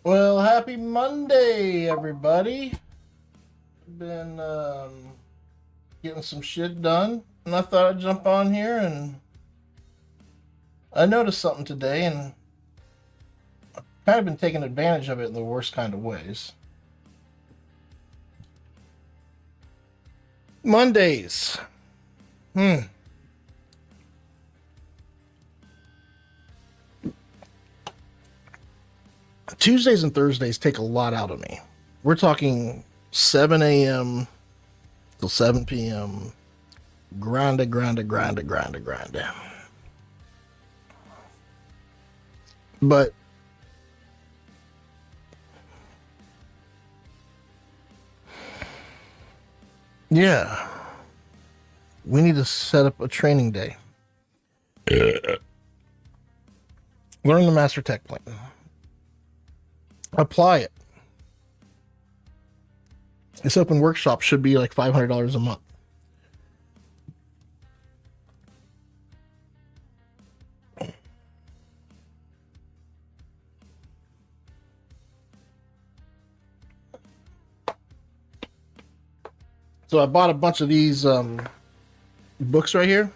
Well, happy Monday, everybody. Been getting some shit done, and I thought I'd jump on here. And I noticed something today, and kind of been taking advantage of it in the worst kind of ways. Mondays. Hmm. Tuesdays and Thursdays take a lot out of me. We're talking 7 a.m. till 7 p.m. Grande, grande, grande, grande, grande. But yeah, we need to set up a training day. Learn the master tech plan. Apply it. This open workshop should be like $500 a month. So I bought a bunch of these books right here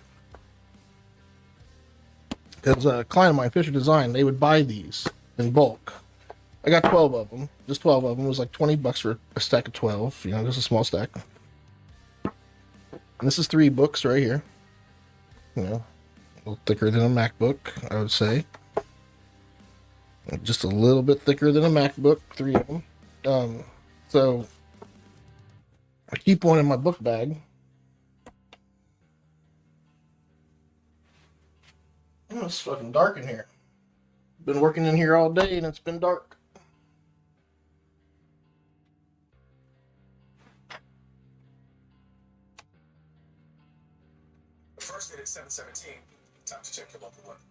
because a client of mine, Fisher Design, they would buy these in bulk. I got 12 of them. Just 12 of them. It was like $20 for a stack of 12. You know, just a small stack. And this is 3 books right here. You know, a little thicker than a MacBook, I would say. Just a little bit thicker than a MacBook. 3 of them. So I keep one in my book bag. Oh, it's fucking dark in here. Been working in here all day and it's been dark. First thing at 7:17. Time to check your local weather.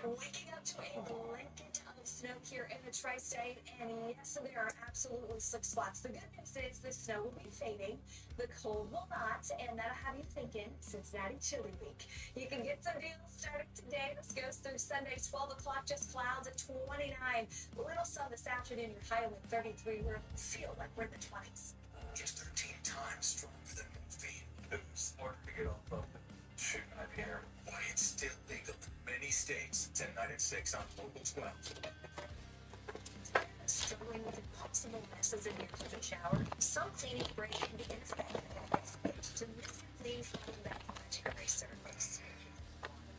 Waking up to a blanket of snow here in the tri-state, and yes, there are absolutely slick spots. The good news is the snow will be fading, the cold will not, and that'll have you thinking Cincinnati Chili Week. You can get some deals starting today. This goes through Sunday, 12 o'clock, just clouds at 29. Little sun this afternoon, your high at 33. We'll feel like we're in the 20s. Just 13 times stronger than morphine. It's harder to get off of shooting out here. Why it's still legal in many states. 10, 9, and 6 on Local 12. Struggling with impossible messes in your kitchen shower? Some cleaning break can be ineffective. To miss your clean from that magic eraser.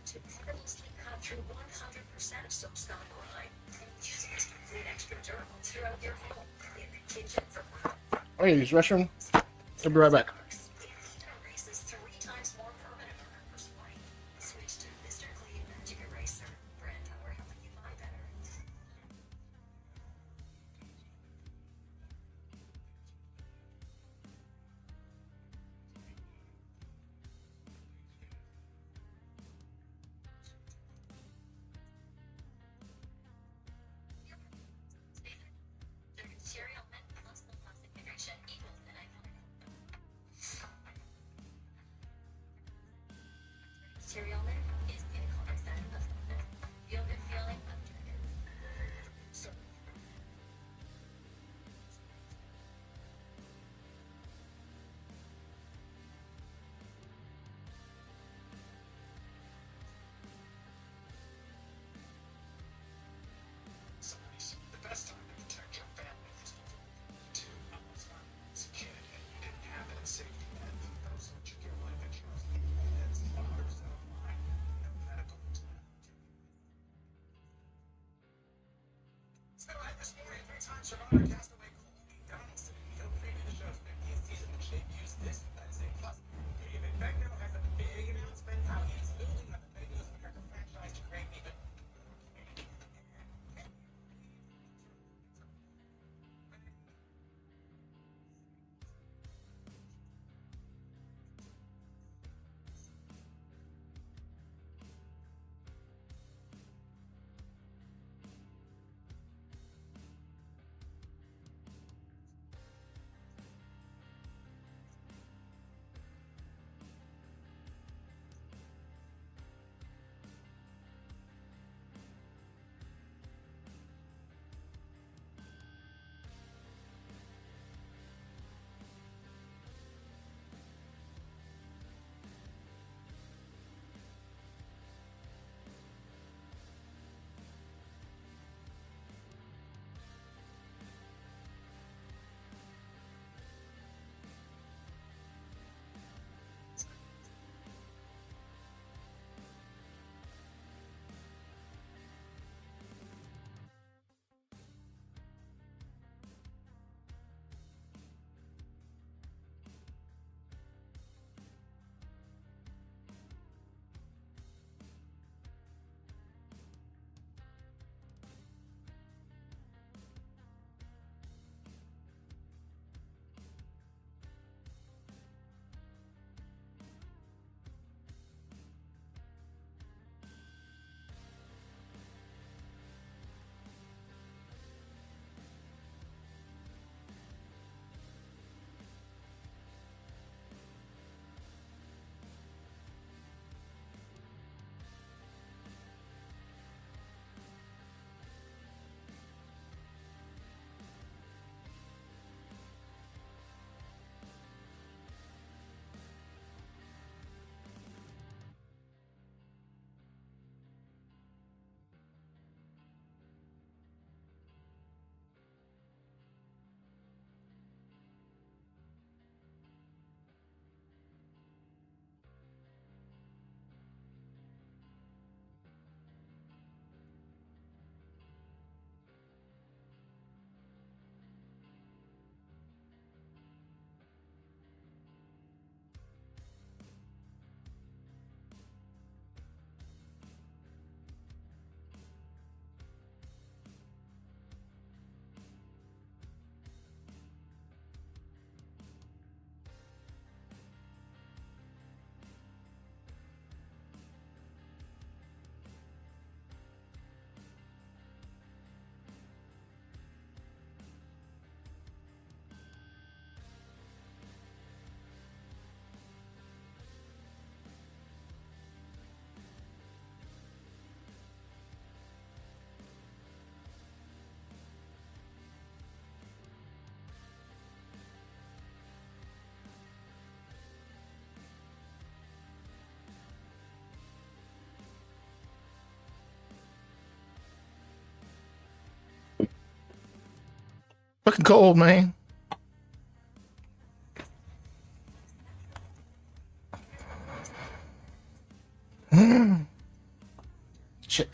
To effortlessly cut through 100% of soap scum grime. Use Mr. Clean Extra Durable throughout your home. In the kitchen for I gotta use the restroom. I'll be right back. erases 3 times more permanent per spray. Switch to Mr. Clean Magic Eraser. Brand power helping you buy better. Cereal mint plus the plastic hydration equals an iconic. Cereal mint is in concept of feel good feeling of dragons. The best time to protect your family is to almost as a kid and you didn't have that safety net. Those are your life insurance. That's 100% online. No medical. So I this morning 3 times survivor Castaway Colby Donaldson. He'll preview the show's 50th season, which debuts this Wednesday. Plus, David Beckham has a big announcement how he's building up the Big News America franchise to create even fucking cold, man. Shit.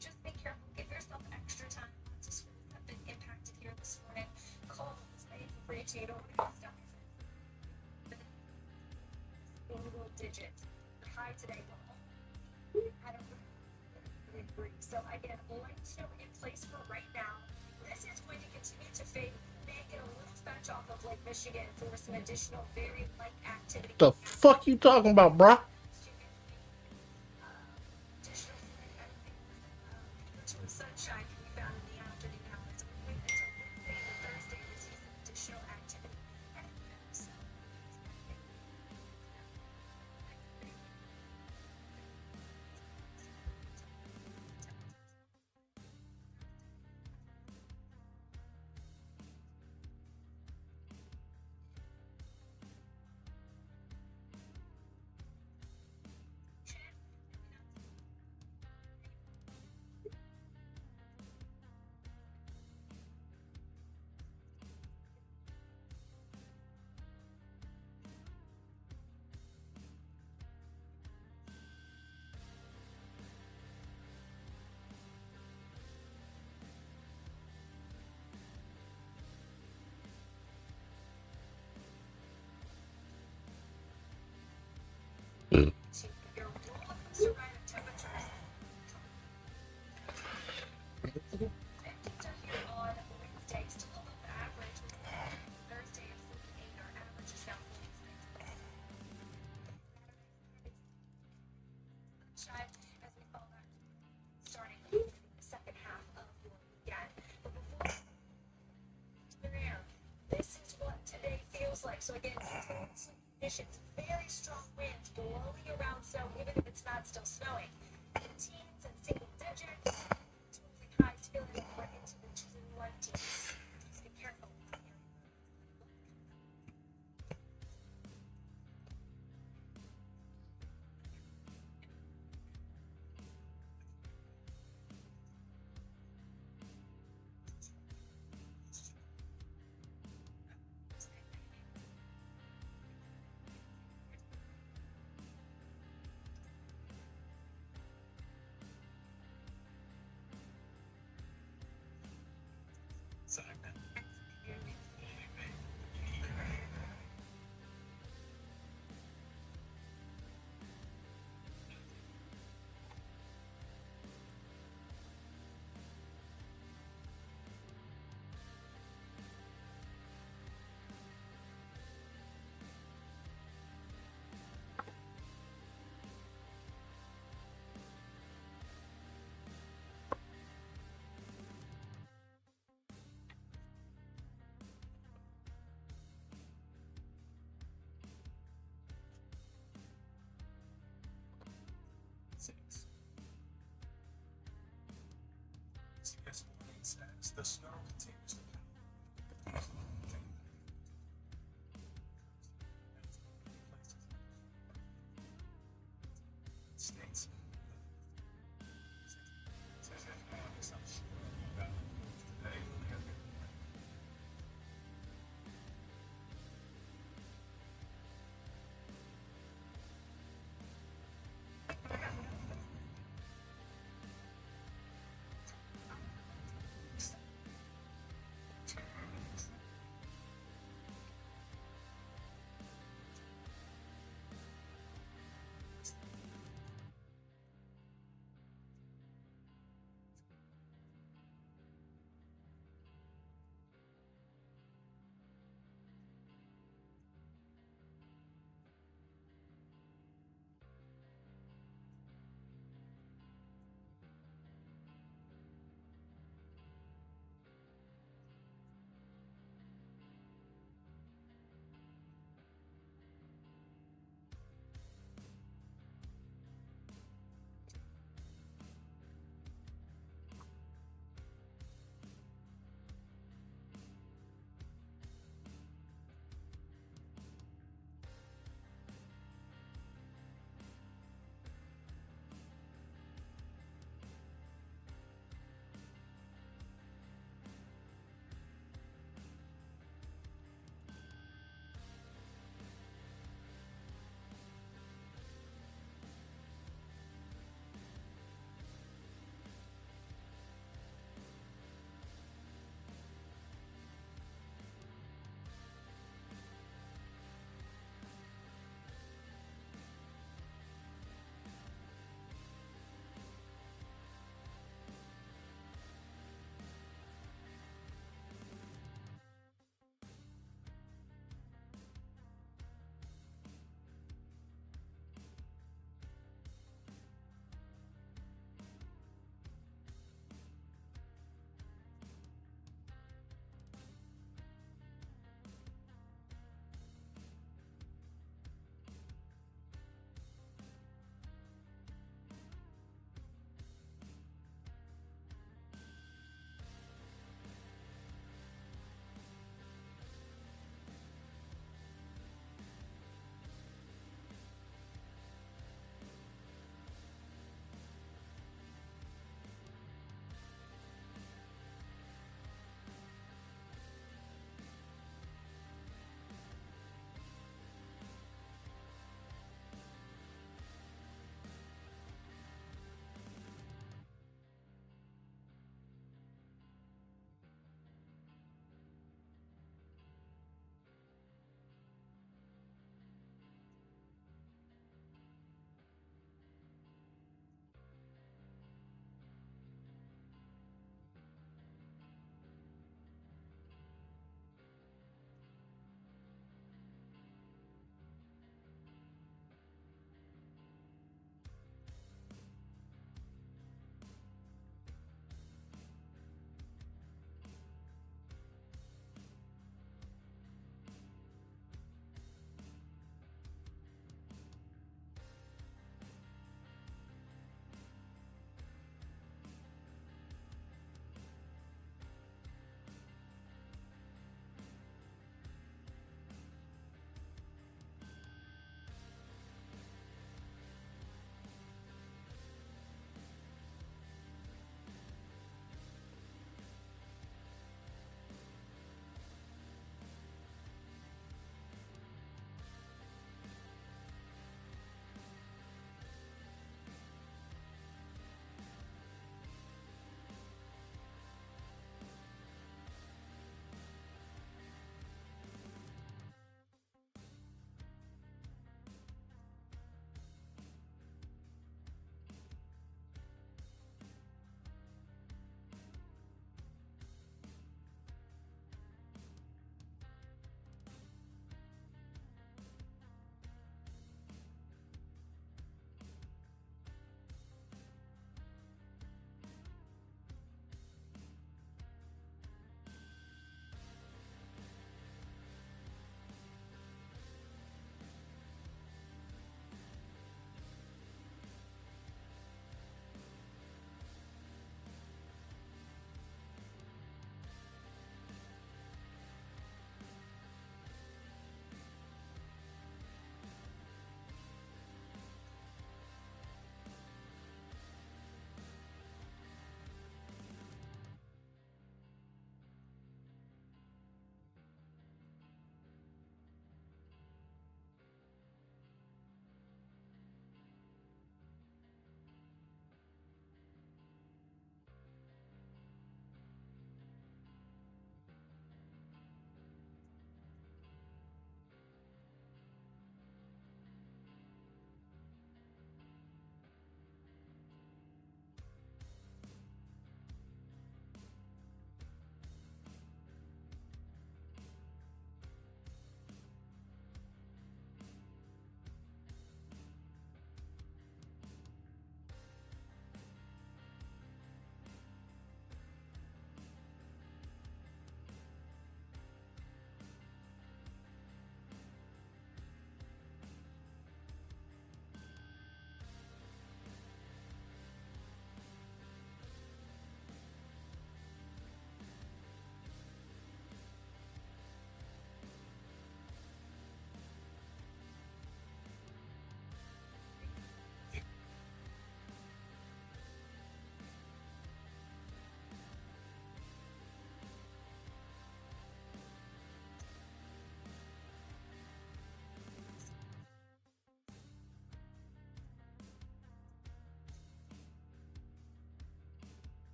Just be careful. Give yourself extra time. Lots of schools have been impacted here this morning. Call us. For you to, you don't want to get stuck. Single digits. High today. I don't agree. So again, light snow in place for right now. This is going to continue to fade. May get a little fetch off of Lake Michigan for some additional very light activity. The fuck you talking about, bruh? Sunshine can be found in the afternoon hours. Wait until Wednesday and Thursday to see some additional activity. to your roller coaster ride of temperatures. Temperatures are here on Wednesday, still above average. Thursday is 48, our average is now 46. Sunshine as we fall back, starting the second half of your weekend. But before air, this is what today feels like. So again, intense conditions, very strong winds blowing around snow, even if it's not still snowing. Teens and single digits, totally highs feeling more into the 20s. Just be careful. CS warning says the snow continues to states.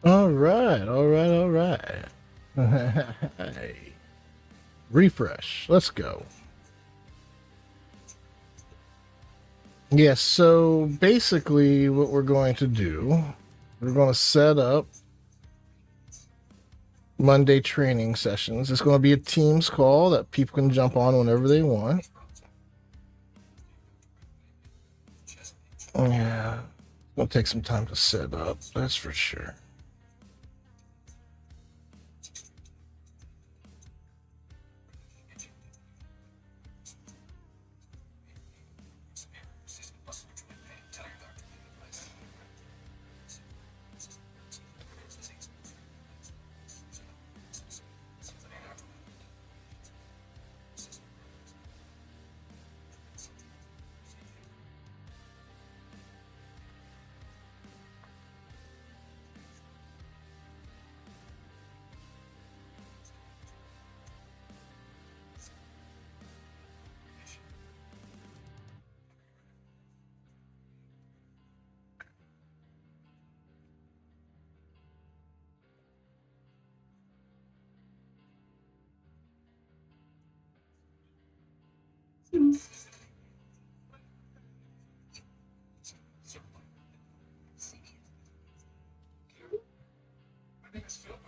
All right, all right, all right. Refresh. Let's go. Yes, so basically what we're going to do, we're going to set up Monday training sessions. It's going to be a Teams call that people can jump on whenever they want. Yeah, it'll take some time to set up, that's for sure. My name is Philip.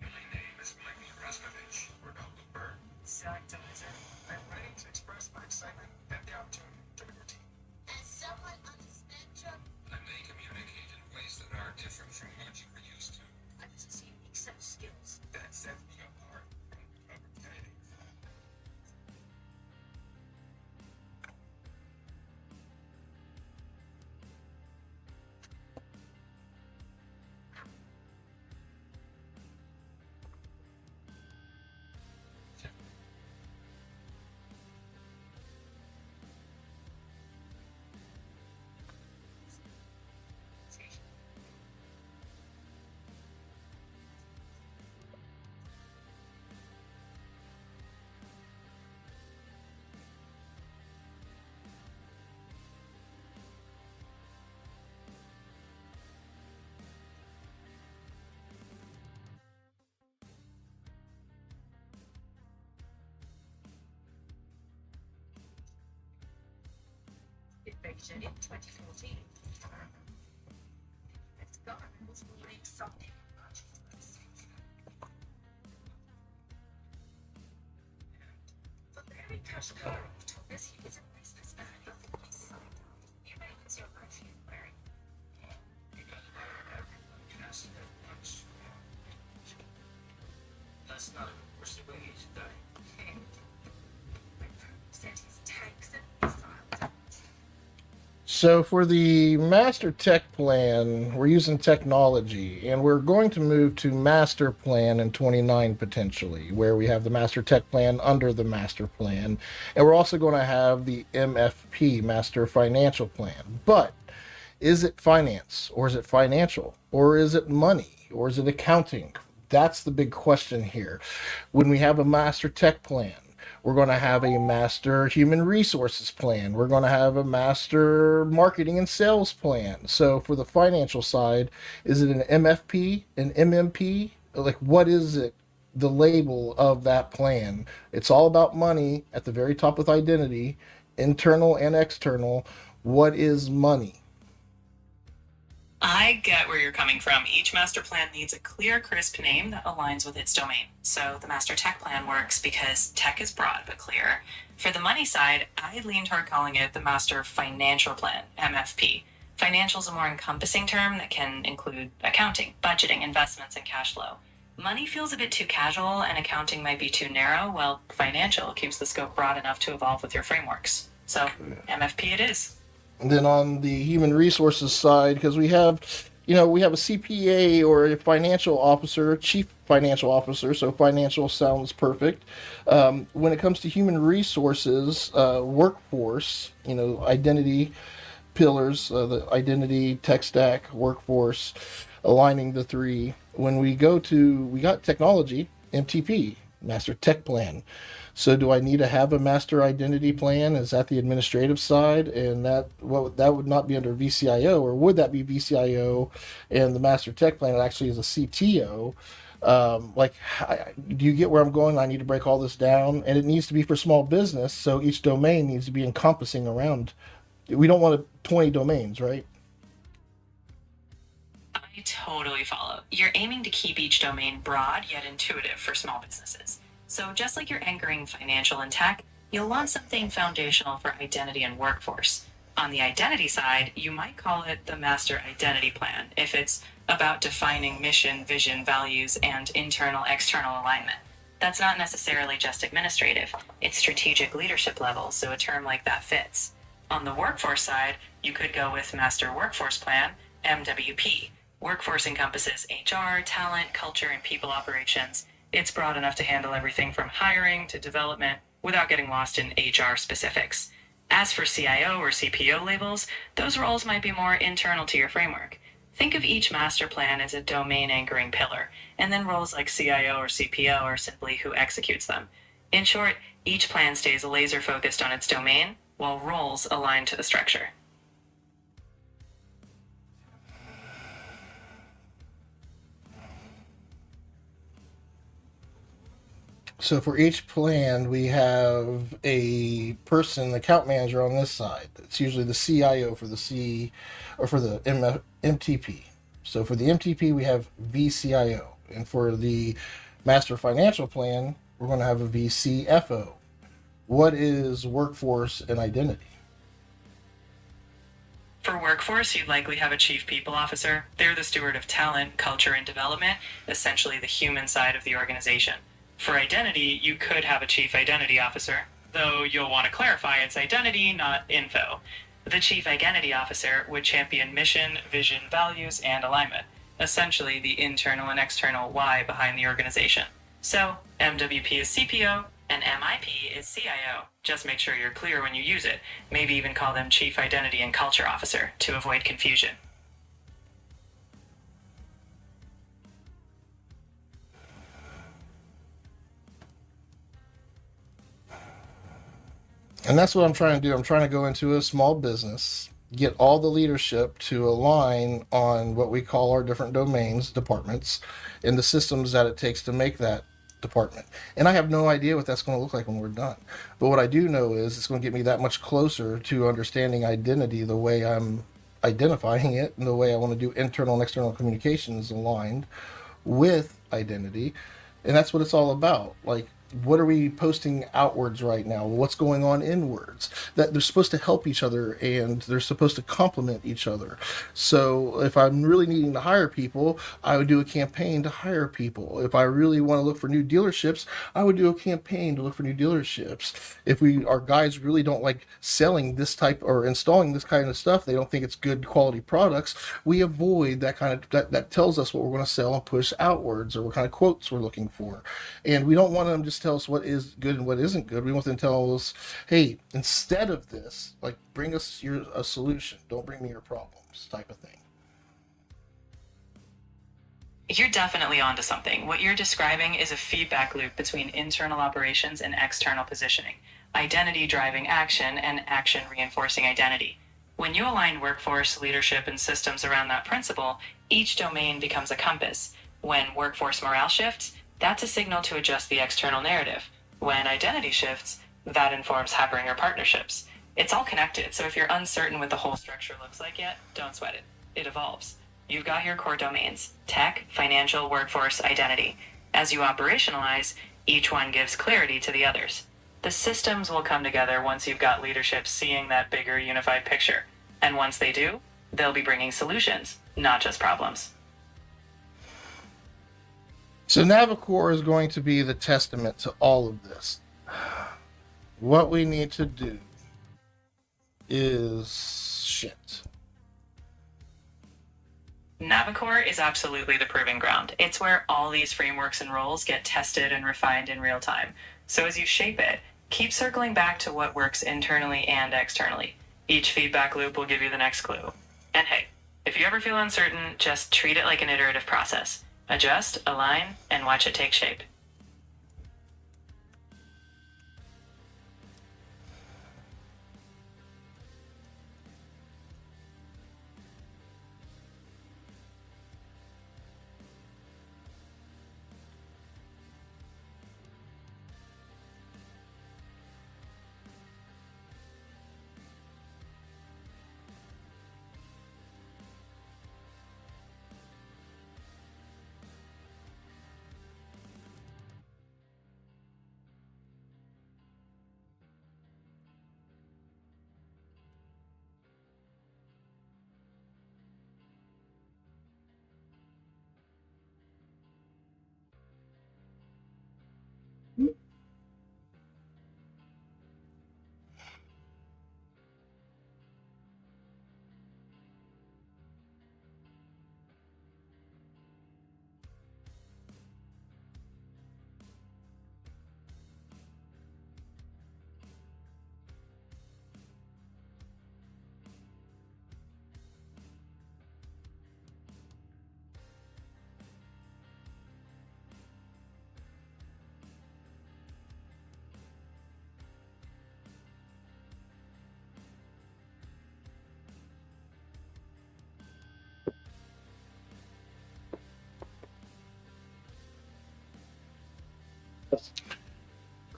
My name is Mikey Raskovich, or Dr. Bird. I'm ready to express my excitement at the opportunity to join your team. As someone on the spectrum, I may communicate in ways that are different from what you were used to. I possess a unique set of skills. That sets me apart from other candidates. Invasion in 2014. It's gone. Was leading something. The very first color told us he was a businessman. You may lose your perfume wearing. Yes, once. That's not what's the way he's done. Sent his tanks and missiles. So for the master tech plan, we're using technology, and we're going to move to master plan in 29 potentially, where we have the master tech plan under the master plan, and we're also going to have the MFP, master financial plan. But is it finance, or is it financial, or is it money, or is it accounting? That's the big question here. When we have a master tech plan, we're going to have a master human resources plan. We're going to have a master marketing and sales plan. So for the financial side, is it an MFP, an MMP? Like, what is it? The label of that plan. It's all about money at the very top with identity, internal and external. What is money? I get where you're coming from. Each master plan needs a clear, crisp name that aligns with its domain. So the master tech plan works because tech is broad but clear. For the money side, I lean toward calling it the master financial plan, MFP. Financial is a more encompassing term that can include accounting, budgeting, investments, and cash flow. Money feels a bit too casual, and accounting might be too narrow, while financial keeps the scope broad enough to evolve with your frameworks. So, MFP it is. And then on the human resources side, because we have a CPA or a financial officer, chief financial officer, so financial sounds perfect. When it comes to human resources, workforce, identity pillars, the identity, tech stack, workforce, aligning the three. When we got technology, MTP, master tech plan. So do I need to have a master identity plan? Is that the administrative side? And that would not be under VCIO, or would that be VCIO and the master tech plan actually is a CTO? Do you get where I'm going? I need to break all this down, and it needs to be for small business. So each domain needs to be encompassing around. We don't want 20 domains, right? I totally follow. You're aiming to keep each domain broad yet intuitive for small businesses. So just like you're anchoring financial and tech, you'll want something foundational for identity and workforce. On the identity side, you might call it the master identity plan if it's about defining mission, vision, values, and internal external alignment. That's not necessarily just administrative, it's strategic leadership level, so a term like that fits. On the workforce side, you could go with Master Workforce Plan, MWP. Workforce encompasses HR, talent, culture, and people operations. It's broad enough to handle everything from hiring to development without getting lost in HR specifics. As for CIO or CPO labels, those roles might be more internal to your framework. Think of each master plan as a domain anchoring pillar, and then roles like CIO or CPO are simply who executes them. In short, each plan stays laser focused on its domain, while roles align to the structure. So for each plan, we have a person, account manager on this side. It's usually the CIO for the MTP. So for the MTP, we have VCIO. And for the master financial plan, we're going to have a VCFO. What is workforce and identity? For workforce, you'd likely have a chief people officer. They're the steward of talent, culture, and development, essentially the human side of the organization. For identity, you could have a chief identity officer, though you'll want to clarify it's identity, not info. The chief identity officer would champion mission, vision, values, and alignment, essentially the internal and external why behind the organization. So, MWP is CPO, and MIP is CIO. Just make sure you're clear when you use it. Maybe even call them Chief Identity and Culture Officer to avoid confusion. And that's what I'm trying to do. I'm trying to go into a small business, get all the leadership to align on what we call our different domains, departments, and the systems that it takes to make that department. And I have no idea what that's going to look like when we're done. But what I do know is it's going to get me that much closer to understanding identity the way I'm identifying it and the way I want to do internal and external communications aligned with identity. And that's what it's all about. Like, what are we posting outwards right now? What's going on inwards? That they're supposed to help each other and they're supposed to complement each other. So if I'm really needing to hire people, I would do a campaign to hire people. If I really want to look for new dealerships, I would do a campaign to look for new dealerships. If our guys really don't like selling this type or installing this kind of stuff, they don't think it's good quality products, we avoid that kind of that tells us what we're going to sell and push outwards, or what kind of quotes we're looking for. And we don't want them just tell us what is good and what isn't good. We want them to tell us, hey, instead of this, like, bring us a solution. Don't bring me your problems, type of thing. You're definitely onto something. What you're describing is a feedback loop between internal operations and external positioning, identity driving action, and action reinforcing identity. When you align workforce, leadership, and systems around that principle, each domain becomes a compass. When workforce morale shifts, that's a signal to adjust the external narrative. When identity shifts, that informs hiring or partnerships. It's all connected, so if you're uncertain what the whole structure looks like yet, don't sweat it. It evolves. You've got your core domains: tech, financial, workforce, identity. As you operationalize, each one gives clarity to the others. The systems will come together once you've got leadership seeing that bigger unified picture. And once they do, they'll be bringing solutions, not just problems. So Navicore is going to be the testament to all of this. What we need to do is shit. Navicore is absolutely the proving ground. It's where all these frameworks and roles get tested and refined in real time. So as you shape it, keep circling back to what works internally and externally. Each feedback loop will give you the next clue. And hey, if you ever feel uncertain, just treat it like an iterative process. Adjust, align, and watch it take shape.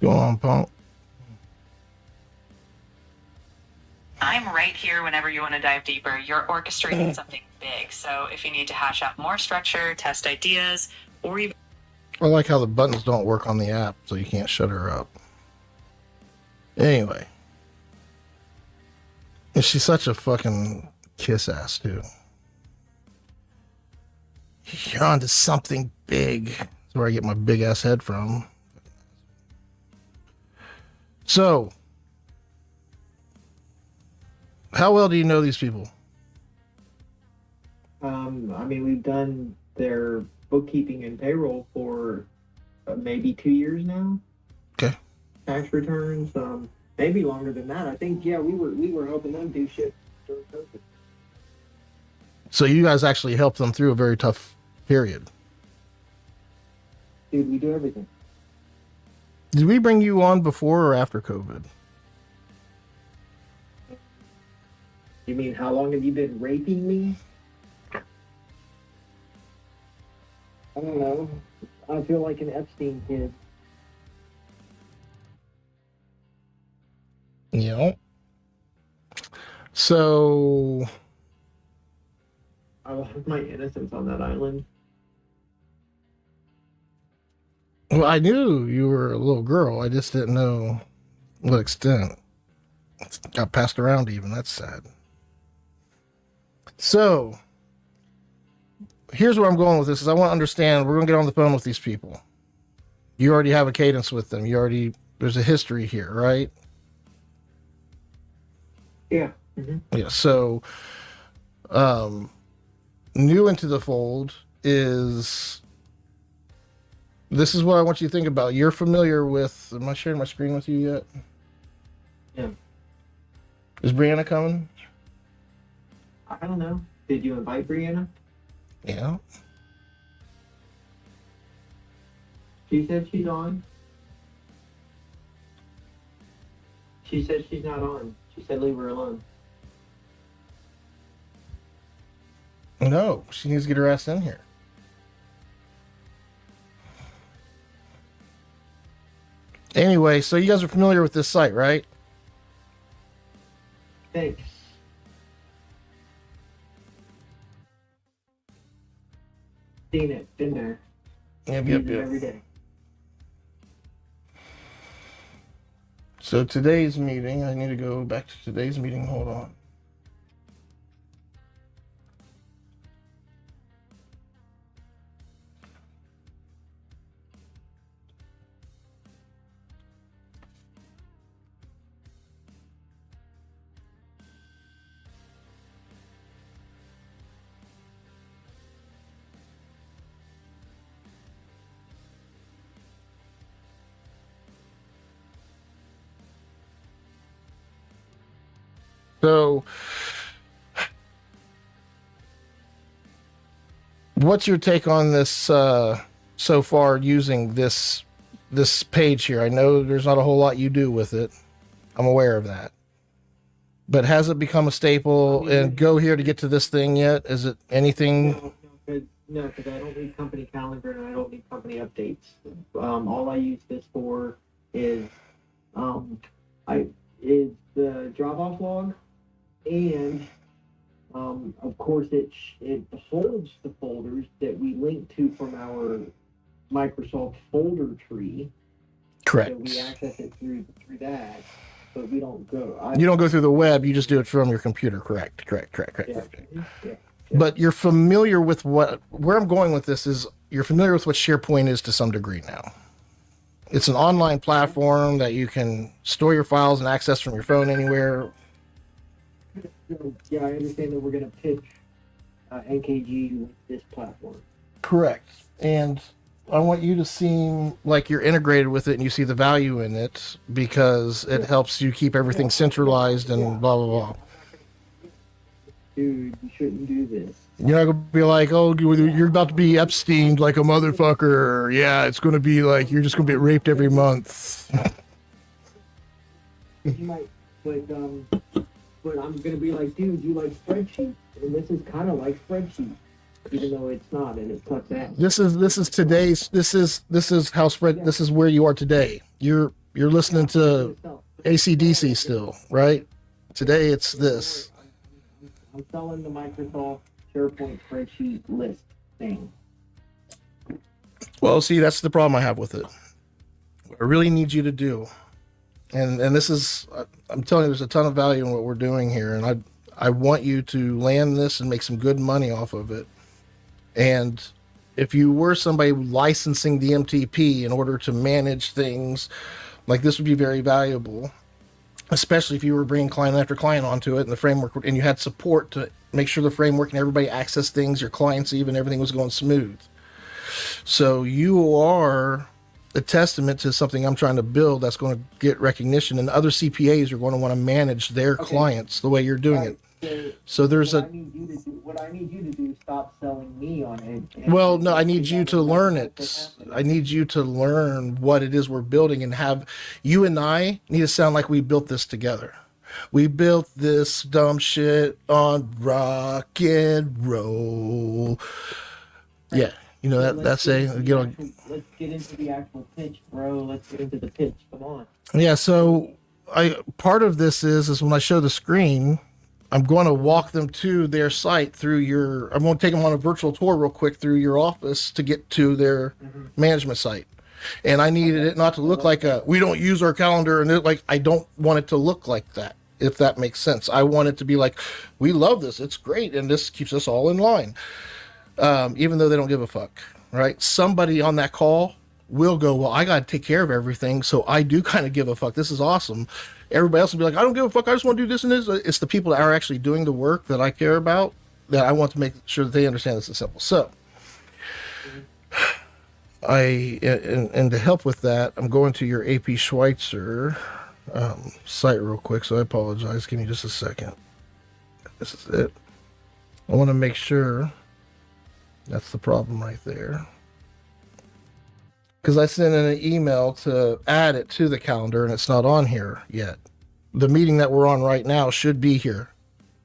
Go on, punk. I'm right here whenever you want to dive deeper. You're orchestrating something big. So if you need to hash out more structure, test ideas, or even... I like how the buttons don't work on the app, so you can't shut her up. Anyway. And she's such a fucking kiss ass, too. You're onto something big. That's where I get my big ass head from. So, how well do you know these people? I mean, we've done their bookkeeping and payroll for maybe 2 years now. Okay. Tax returns, maybe longer than that. I think, yeah, we were helping them do shit during COVID. So you guys actually helped them through a very tough period. Dude, we do everything. Did we bring you on before or after COVID? You mean, how long have you been raping me? I don't know. I feel like an Epstein kid. Yeah. So I lost my innocence on that island. well, I knew you were a little girl. I just didn't know what extent. It got passed around even. That's sad. So here's where I'm going with this is I want to understand, we're going to get on the phone with these people. You already have a cadence with them. There's a history here, right? Yeah. Mm-hmm. Yeah. So, new into the fold is, this is what I want you to think about. You're familiar with, am I sharing my screen with you yet? Yeah. Is Brianna coming? I don't know. Did you invite Brianna? Yeah. She said she's on. She said she's not on. She said leave her alone. No, she needs to get her ass in here. Anyway, so you guys are familiar with this site, right? Thanks. Seen it. Been there. Yep, Use it every day. So today's meeting, I need to go back to today's meeting. Hold on. So, what's your take on this so far using this page here? I know there's not a whole lot you do with it. I'm aware of that. But has it become a staple and go here to get to this thing yet? Is it anything? No, because I don't need company calendar and I don't need company updates. All I use this for is the drop-off log. And of course, it holds the folders that we link to from our Microsoft folder tree. Correct. So we access it through that, but we don't go. You don't go through the web. You just do it from your computer. Correct. Yeah. But you're familiar with where I'm going with this is you're familiar with what SharePoint is to some degree now. It's an online platform that you can store your files and access from your phone anywhere. So, yeah, I understand that we're going to pitch NKG with this platform. Correct. And I want you to seem like you're integrated with it and you see the value in it because it helps you keep everything centralized and blah, blah, blah. Dude, you shouldn't do this. You're not going to be like, oh, you're about to be Epstein like a motherfucker. Yeah, it's going to be like you're just going to get raped every month. You might, but I'm going to be like, dude, you like spreadsheets? And this is kind of like spreadsheets. even though it's not, and it sucks ass. This is today's. This is how spread. This is where you are today. You're listening to AC/DC still, right? Today it's this. I'm selling the Microsoft SharePoint spreadsheet list thing. Well, see, that's the problem I have with it. What I really need you to do, and this is, I'm telling you, there's a ton of value in what we're doing here, and I want you to land this and make some good money off of it. And if you were somebody licensing the MTP in order to manage things, like this would be very valuable, especially if you were bringing client after client onto it and the framework, and you had support to make sure the framework and everybody accessed things, your clients even, everything was going smooth. So you are a testament to something I'm trying to build that's going to get recognition, and other CPAs are going to want to manage their clients the way you're doing it. So there's what I need you to do is stop selling me on it. Well, no, I need you to learn it. I need you to learn what it is we're building, and have you and I need to sound like we built this together. We built this dumb shit on rock and roll. Yeah, you know Let's that get into the actual pitch, bro. Let's get into the pitch. Come on. Yeah, so part of this is when I show the screen, I'm going to walk them to their site through I'm going to take them on a virtual tour real quick through your office to get to their management site. And I needed it not to look like we don't use our calendar, and I don't want it to look like that, if that makes sense. I want it to be like, we love this, it's great, and this keeps us all in line. Even though they don't give a fuck, right? Somebody on that call will go, well, I got to take care of everything, so I do kind of give a fuck. This is awesome. Everybody else will be like, I don't give a fuck, I just want to do this and this. It's the people that are actually doing the work that I care about, that I want to make sure that they understand this is simple. So and to help with that, I'm going to your AP Schweitzer site real quick, so I apologize. Give me just a second. This is it. I want to make sure that's the problem right there, because I sent in an email to add it to the calendar and it's not on here yet. The meeting that we're on right now should be here,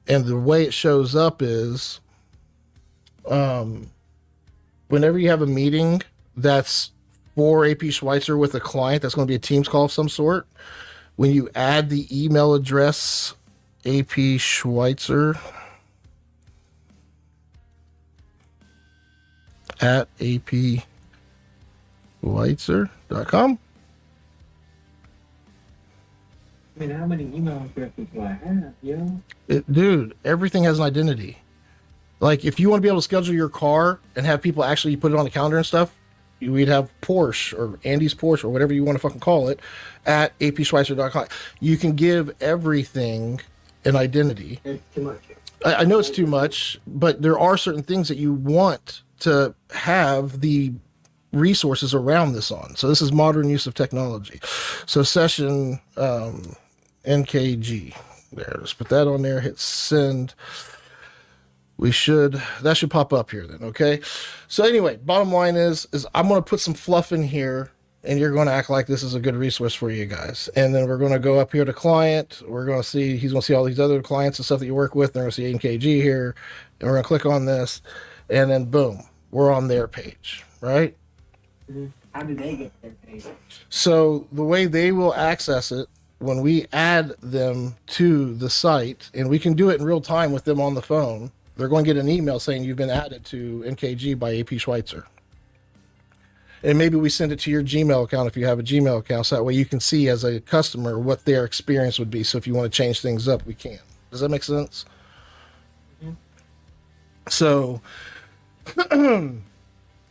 and the way it shows up is whenever you have a meeting that's for AP Schweitzer with a client, that's going to be a Teams call of some sort. When you add the email address AP Schweitzer at apschweitzer.com. I mean, how many email addresses do I have, Dude, everything has an identity. Like, if you want to be able to schedule your car and have people actually put it on the calendar and stuff, we'd have Porsche or Andy's Porsche or whatever you want to fucking call it at apschweitzer.com. You can give everything an identity. It's too much. I know it's too much, but there are certain things that you want to have the resources around this on. So this is modern use of technology. So session NKG. There, just put that on there, hit send. That should pop up here then, okay? So anyway, bottom line is I'm going to put some fluff in here, and you're going to act like this is a good resource for you guys. And then we're going to go up here to client. He's going to see all these other clients and stuff that you work with. They're going to see NKG here, and we're going to click on this, and then boom, we're on their page, right? How do they get their page? So the way they will access it, when we add them to the site, and we can do it in real time with them on the phone, they're going to get an email saying you've been added to NKG by AP Schweitzer. And maybe we send it to your Gmail account if you have a Gmail account, so that way you can see as a customer what their experience would be. So if you want to change things up, we can. Does that make sense? Mm-hmm. So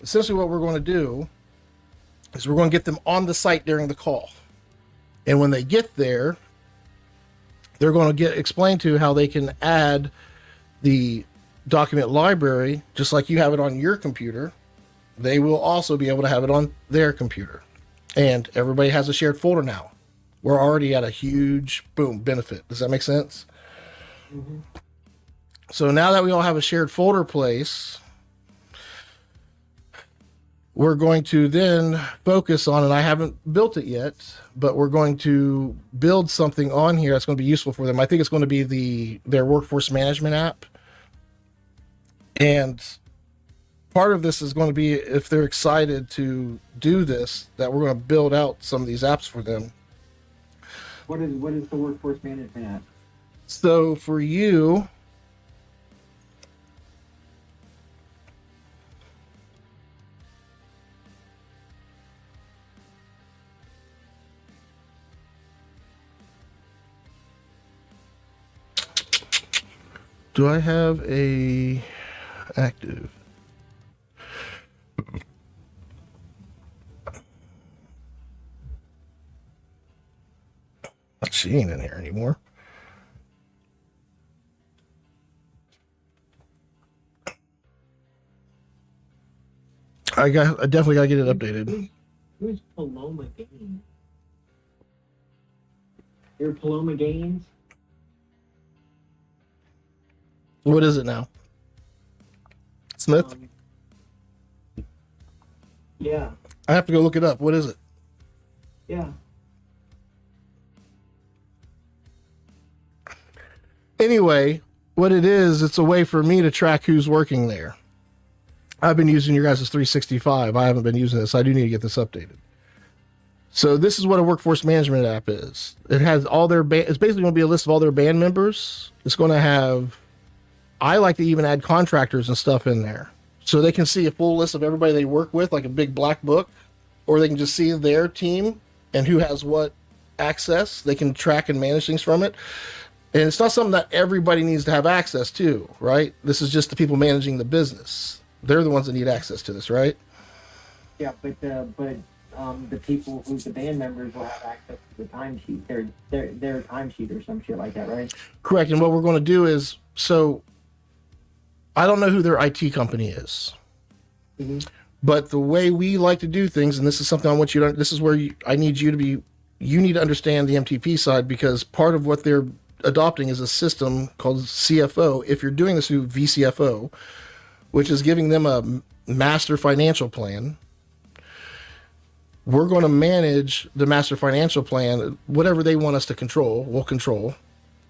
essentially what we're going to do is we're going to get them on the site during the call. And when they get there, they're going to get explained to how they can add the document library, just like you have it on your computer. They will also be able to have it on their computer. And everybody has a shared folder now. We're already at a huge, boom, benefit. Does that make sense? Mm-hmm. So now that we all have a shared folder place, we're going to then focus on, and I haven't built it yet, but we're going to build something on here that's going to be useful for them. I think it's going to be their workforce management app. And part of this is going to be, if they're excited to do this, that we're going to build out some of these apps for them. What is the workforce management app? So for you, do I have a active? She ain't in here anymore. I definitely gotta get it updated. Who's Paloma Gaines? You're Paloma Gaines? What is it now? Smith? Yeah. I have to go look it up. What is it? Yeah. Anyway, what it is, it's a way for me to track who's working there. I've been using your guys' 365. I haven't been using this. I do need to get this updated. So this is what a workforce management app is. It has all their it's basically going to be a list of all their band members. It's going to have, I like to even add contractors and stuff in there, so they can see a full list of everybody they work with, like a big black book, or they can just see their team and who has what access. They can track and manage things from it. And it's not something that everybody needs to have access to, right? This is just the people managing the business. They're the ones that need access to this, right? Yeah, but the people who the band members will have access to the timesheet, their timesheet or some shit like that, right? Correct. And what we're going to do is, so I don't know who their IT company is, but the way we like to do things, and this is something I want you to, this is where I need you to be, you need to understand the MTP side, because part of what they're adopting is a system called CFO. If you're doing this through VCFO, which is giving them a master financial plan, we're going to manage the master financial plan. Whatever they want us to control, we'll control,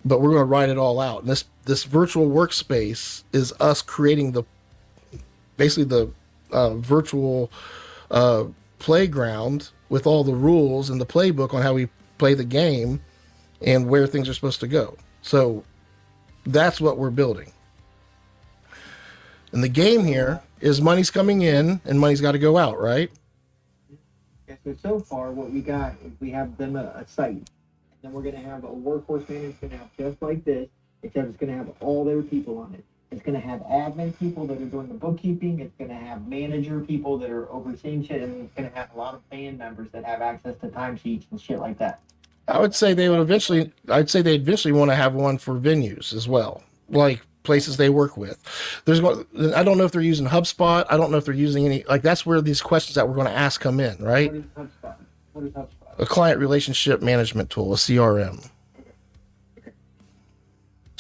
but we're going to write it all out. And this virtual workspace is us creating basically the virtual playground with all the rules and the playbook on how we play the game and where things are supposed to go. So that's what we're building. And the game here is money's coming in and money's got to go out, right? Yeah, so far what we got is we have them a site. And then we're going to have a workforce management app just like this, except it's going to have all their people on it. It's going to have admin people that are doing the bookkeeping. It's going to have manager people that are overseeing shit. And it's going to have a lot of band members that have access to timesheets and shit like that. I would say they eventually want to have one for venues as well, like places they work with. I don't know if they're using HubSpot. I don't know if they're using any, like, that's where these questions that we're going to ask come in, right? What is HubSpot? A client relationship management tool, a CRM.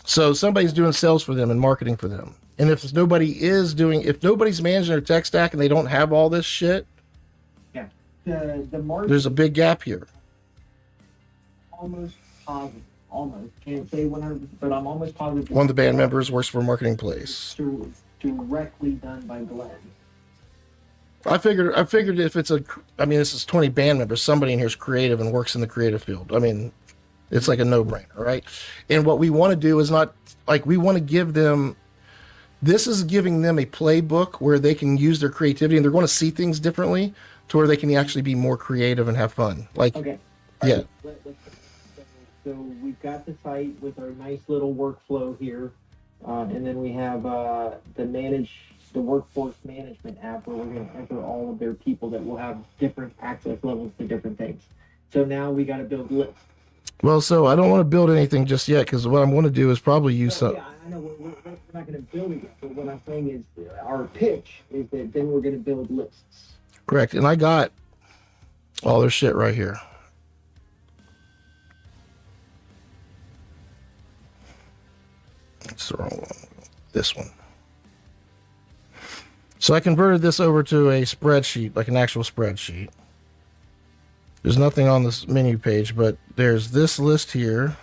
So somebody's doing sales for them and marketing for them. And if nobody's managing their tech stack and they don't have all this shit, yeah, the market, there's a big gap here. Almost positive. Almost. Can't say 100%, but I'm almost positive. One of the band members works for a marketing place. Directly done by Glenn. I figured if it's this is 20 band members, somebody in here is creative and works in the creative field. I mean, it's like a no-brainer, right? And what we want to do is not, like, we want to give them, this is giving them a playbook where they can use their creativity and they're going to see things differently to where they can actually be more creative and have fun. Like, okay. Yeah. So we've got the site with our nice little workflow here, and then we have the workforce management app where we're going to enter all of their people that will have different access levels to different things. So now we got to build lists. Well, so I don't want to build anything just yet, because what I'm going to do is probably use some. Yeah, I know we're not going to build it yet, but what I'm saying is our pitch is that then we're going to build lists. Correct, and I got all their shit right here. It's the wrong one. This one. So I converted this over to a spreadsheet, like an actual spreadsheet. There's nothing on this menu page, but there's this list here.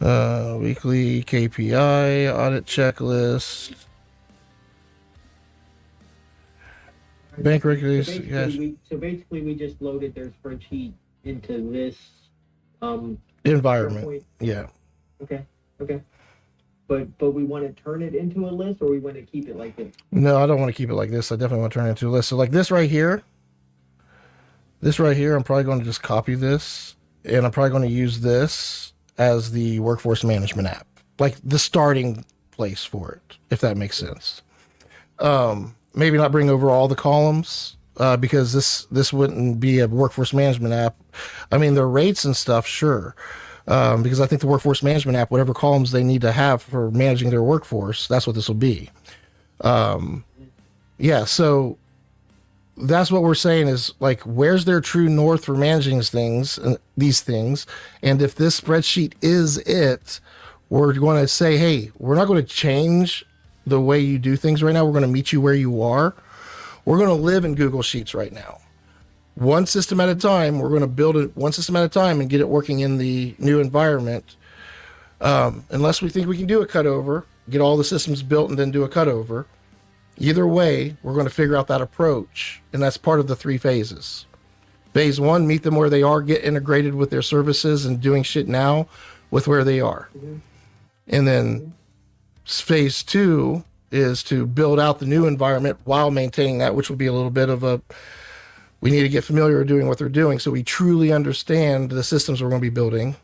Weekly KPI, audit checklist, Bank So regulations. basically, Yes. we just loaded their spreadsheet into this Environment. SharePoint. Yeah. Okay. But we want to turn it into a list, or we want to keep it like this. No, I don't want to keep it like this. I definitely want to turn it into a list. So like this right here, I'm probably going to just copy this, and I'm probably going to use this as the workforce management app, like the starting place for it, if that makes sense. Maybe not bring over all the columns, because this wouldn't be a workforce management app. I mean, the rates and stuff, sure. Because I think the workforce management app, whatever columns they need to have for managing their workforce, that's what this will be. Yeah, so that's what we're saying is like, where's their true north for managing these things? And if this spreadsheet is it, we're going to say, hey, we're not going to change the way you do things right now. We're going to meet you where you are. We're going to live in Google Sheets right now. One system at a time. We're going to build it one system at a time and get it working in the new environment. Unless we think we can do a cutover, get all the systems built and then do a cutover. Either way, we're going to figure out that approach. And that's part of the 3 phases. Phase 1, meet them where they are, get integrated with their services and doing shit now with where they are. Mm-hmm. And then phase 2 is to build out the new environment while maintaining that, which will be a little bit of we need to get familiar with doing what they're doing so we truly understand the systems we're going to be building,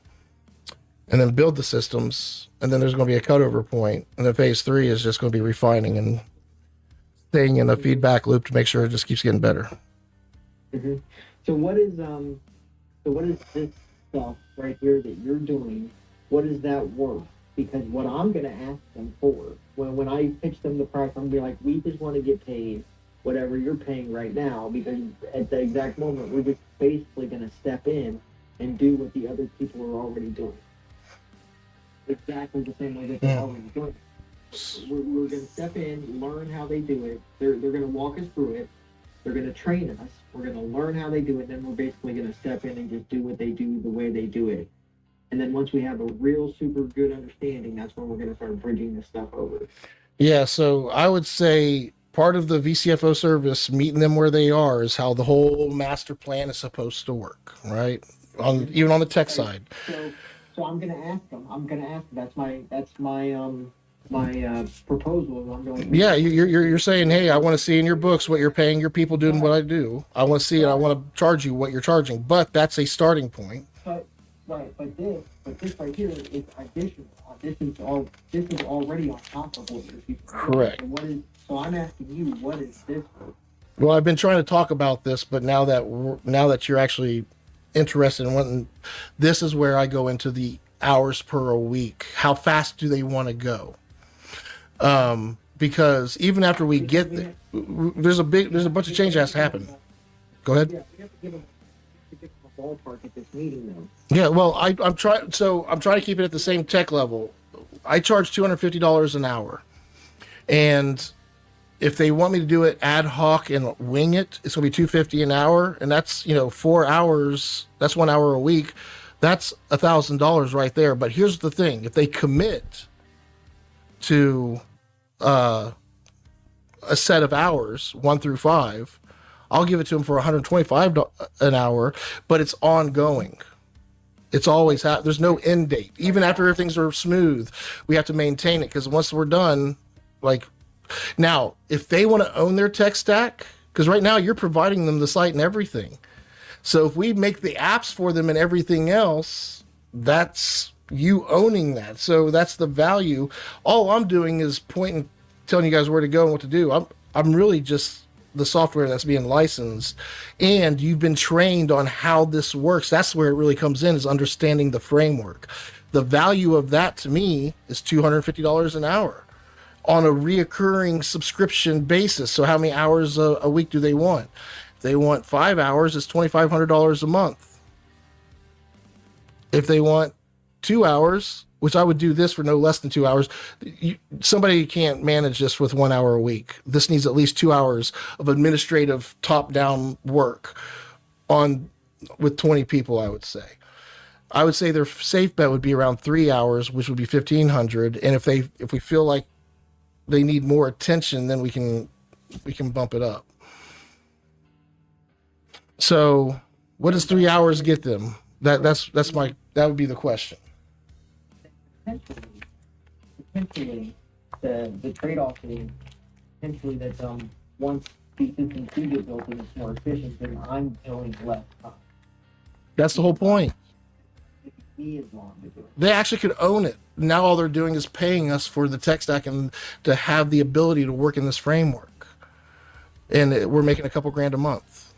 and then build the systems. And then there's going to be a cutover point. And then phase 3 is just going to be refining and staying in a feedback loop to make sure it just keeps getting better. Mm-hmm. So what is this stuff right here that you're doing? What is that worth? Because what I'm going to ask them for, when I pitch them the price, I'm going to be like, we just want to get paid whatever you're paying right now, because at the exact moment, we're just basically going to step in and do what the other people are already doing. Exactly the same way that they're already doing it. We're going to step in, learn how they do it. They're going to walk us through it. They're going to train us. We're going to learn how they do it. Then we're basically going to step in and just do what they do the way they do it. And then once we have a real super good understanding, that's when we're going to start bridging this stuff over. Yeah, so I would say part of the VCFO service, meeting them where they are, is how the whole master plan is supposed to work, right? Even on the tech side. So I'm going to ask them. That's my proposal. I'm going. Yeah, you're saying, hey, I want to see in your books what you're paying your people doing what I do. I want to see it. I want to charge you what you're charging. But that's a starting point. But this right here is additional. This is already on top of what you're doing. Correct. So I'm asking you, what is this for? Well, I've been trying to talk about this, but now that you're actually interested in wanting, this is where I go into the hours per a week. How fast do they want to go? Because even after we get there, there's a bunch of change that has to happen. Go ahead. Yeah, we have to give them a ballpark at this meeting, though. Yeah, well, I'm trying to keep it at the same tech level. I charge $250 an hour, and if they want me to do it ad hoc and wing it, it's gonna be $250 an hour, and that's 4 hours. That's 1 hour a week. That's $1,000 right there. But here's the thing: if they commit to a set of hours, 1 through 5, I'll give it to them for $125 an hour. But it's ongoing. It's always there's no end date. Even after things are smooth, we have to maintain it, because once we're done, like. Now, if they want to own their tech stack, because right now you're providing them the site and everything. So if we make the apps for them and everything else, that's you owning that. So that's the value. All I'm doing is pointing, telling you guys where to go and what to do. I'm really just the software that's being licensed, and you've been trained on how this works. That's where it really comes in, is understanding the framework. The value of that to me is $250 an hour. On a reoccurring subscription basis. So how many hours a week do they want? If they want 5 hours, it's $2,500 a month. If they want 2 hours, which I would do this for no less than 2 hours, somebody can't manage this with 1 hour a week. This needs at least 2 hours of administrative top-down work with 20 people, I would say. I would say their safe bet would be around 3 hours, which would be $1,500. And if we feel like they need more attention, then we can bump it up. So what does 3 hours get them? That would be the question. Potentially, the trade-off is potentially that once these systems do get built and it's more efficient, then I'm billing less time. That's the whole point. It could be as long to do it. They actually could own it. Now all they're doing is paying us for the tech stack and to have the ability to work in this framework. And we're making a couple grand a month.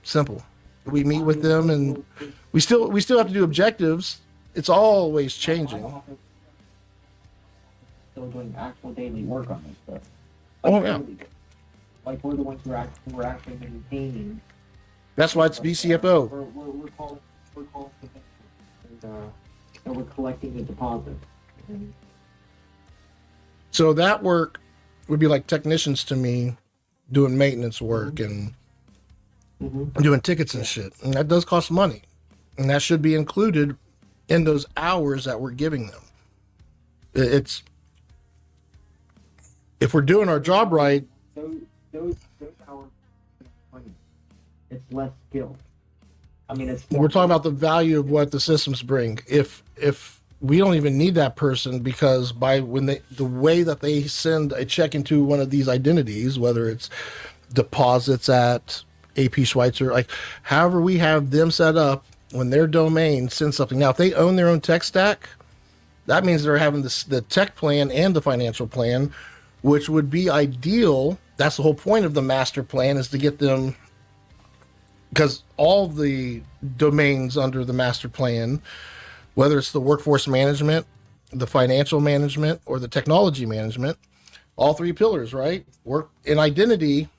Simple. We meet with them and we still have to do objectives. It's always changing. Still doing actual daily work on this stuff. Oh yeah. Like we're the ones who are actually maintaining. That's why it's VCFO. We're calling and we're collecting the deposit. So that work would be like technicians to me doing maintenance work and doing tickets and shit. And that does cost money. And that should be included in those hours that we're giving them. It's if we're doing our job right. Those hours, it's less skill. I mean, it's We're talking about the value of what the systems bring. If we don't even need that person because the way that they send a check into one of these identities, whether it's deposits at AP Schweitzer, like however we have them set up, when their domain sends something. Now, if they own their own tech stack, that means they're having the tech plan and the financial plan, which would be ideal. That's the whole point of the master plan, is to get them, because all the domains under the master plan, whether it's the workforce management, the financial management, or the technology management, all three pillars, right? Work and identity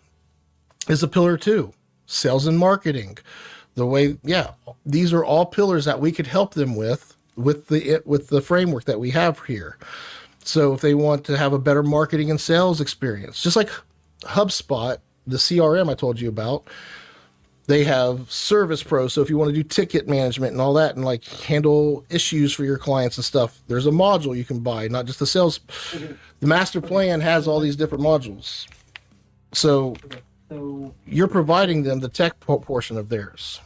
is a pillar too. Sales and marketing, these are all pillars that we could help them with the framework that we have here. So if they want to have a better marketing and sales experience, just like HubSpot, the CRM I told you about, they have Service Pro. So if you want to do ticket management and all that and like handle issues for your clients and stuff, there's a module you can buy, not just the sales. The master plan has all these different modules. So you're providing them the tech portion of theirs.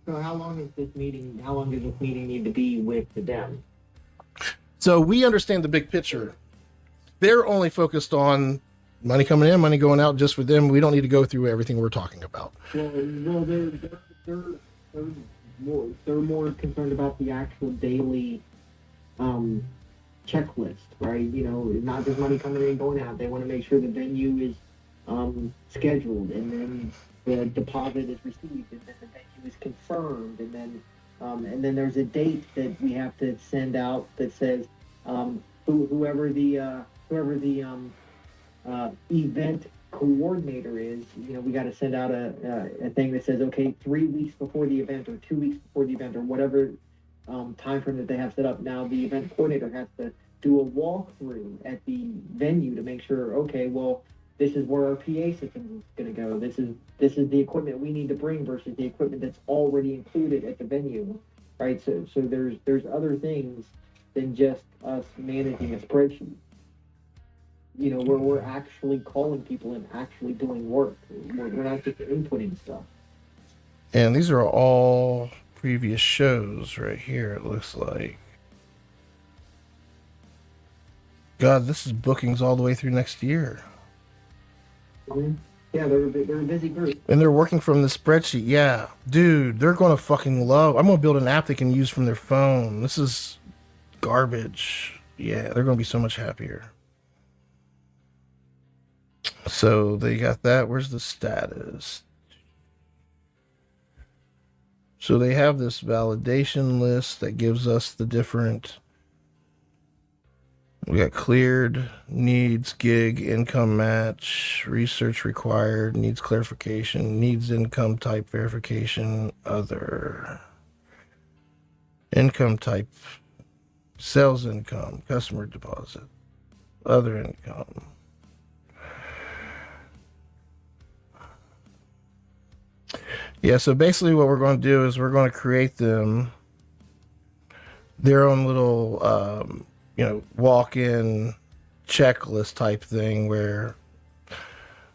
So how long does this meeting need to be with them? So we understand the big picture. They're only focused on money coming in, money going out just for them. We don't need to go through everything we're talking about. Well, they're more concerned about the actual daily checklist, right? You know, not just money coming in and going out. They want to make sure the venue is scheduled, and then the deposit is received, and then the venue is confirmed, and then there's a date that we have to send out that says whoever the event coordinator is, you know, we got to send out a thing that says, okay, 3 weeks before the event or 2 weeks before the event or whatever time frame that they have set up. Now the event coordinator has to do a walkthrough at the venue to make sure, okay, well, this is where our PA system is going to go. This is the equipment we need to bring versus the equipment that's already included at the venue, right? So there's other things than just us managing a spreadsheet. You know, where we're actually calling people and actually doing work. We're not just inputting stuff. And these are all previous shows right here, it looks like. God, this is bookings all the way through next year. Mm-hmm. Yeah, they're a busy group. And they're working from the spreadsheet. Yeah. Dude, they're going to fucking love. I'm going to build an app they can use from their phone. This is garbage. Yeah, they're going to be so much happier. So they got that. Where's the status? So they have this validation list that gives us the different. We got cleared, needs, gig, income match, research required, needs clarification, needs income type verification, other. Income type, sales income, customer deposit, other income. Yeah, so basically what we're going to do is we're going to create them their own little, walk-in checklist type thing where,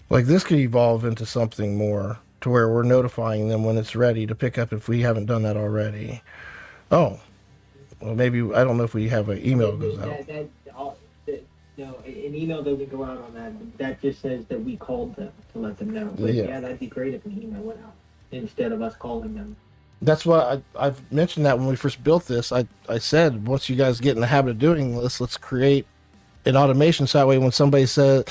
like, this could evolve into something more. to where we're notifying them when it's ready to pick up if we haven't done that already. Oh, well, maybe, I don't know if we have an email that goes out. No, an email doesn't go out on that. That just says that we called them to let them know. But Yeah. yeah, that'd be great if an email went out instead of us calling them. That's why I've mentioned that when we first built this. I said, once you guys get in the habit of doing this, let's create an automation so that way when somebody says,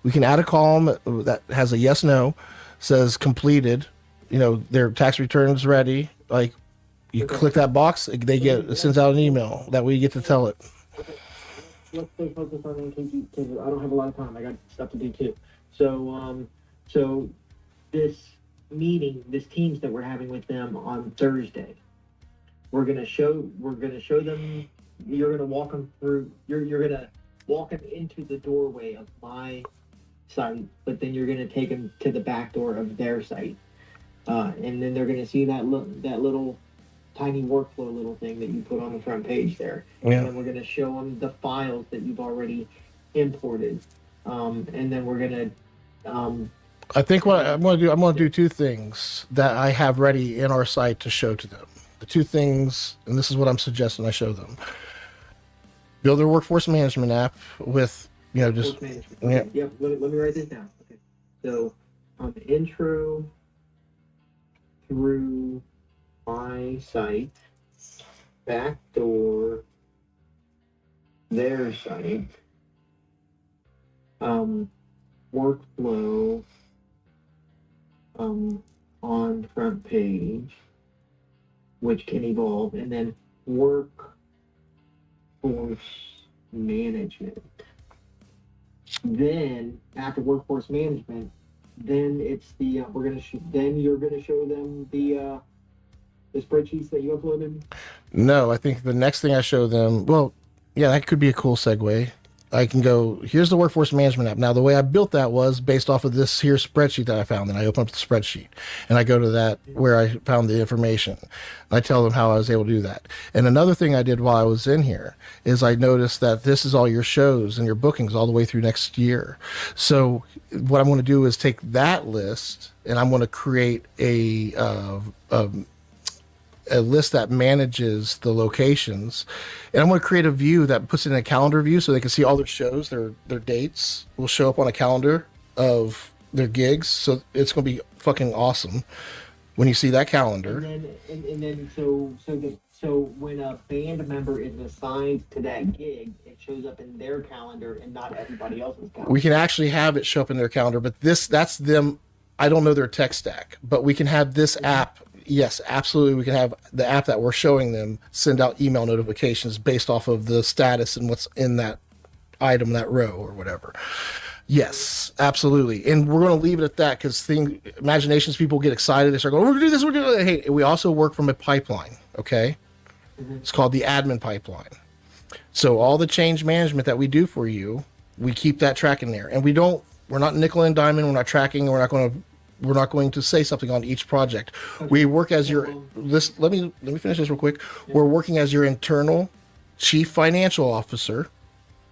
we can add a column that has a yes no, says completed, you know, their tax return's ready. Like, you click that box, they get, it sends out an email. That way you get to tell it. Let's stay focused on NKG because I don't have a lot of time. I got stuff to do too. So this meeting, this teams that we're having with them on Thursday, we're gonna show them. You're gonna walk them through. You're gonna walk them into the doorway of my site, but then you're gonna take them to the back door of their site, and then they're gonna see that little tiny workflow little thing that you put on the front page there. Yeah. And then we're going to show them the files that you've already imported. And then we're going to... I think what I'm going to do two things that I have ready in our site to show to them. The two things, and this is what I'm suggesting I show them. Build their workforce management app with, you know, just... Okay. Yeah. Yep, let me write this down. Okay. So, intro through my site, backdoor their site, workflow on front page, which can evolve, and then workforce management. Then after workforce management, then it's the then you're gonna show them the spreadsheets that you uploaded? No, I think the next thing I show them, well, yeah, that could be a cool segue. I can go, here's the workforce management app. Now, the way I built that was based off of this here spreadsheet that I found. And I open up the spreadsheet and I go to that where I found the information. I tell them how I was able to do that. And another thing I did while I was in here is I noticed that this is all your shows and your bookings all the way through next year. So what I'm going to do is take that list and I'm going to create a list that manages the locations, and I'm going to create a view that puts it in a calendar view so they can see all their shows, their dates will show up on a calendar of their gigs. So it's going to be fucking awesome when you see that calendar. And then so when a band member is assigned to that gig, it shows up in their calendar and not everybody else's calendar. We can actually have it show up in their calendar, but that's them. I don't know their tech stack, but we can have this app. Yes, absolutely. We can have the app that we're showing them send out email notifications based off of the status and what's in that item, that row or whatever. Yes, absolutely. And we're going to leave it at that because imaginations, people get excited. They start going, we're going to do this. We're going to do that. Hey, we also work from a pipeline. Okay. Mm-hmm. It's called the admin pipeline. So all the change management that we do for you, we keep that track in there, and we're not nickel and diamond. We're not tracking. We're not going to say something on each project. Okay. We work as your list. Let me finish this real quick. Yeah. We're working as your internal chief financial officer.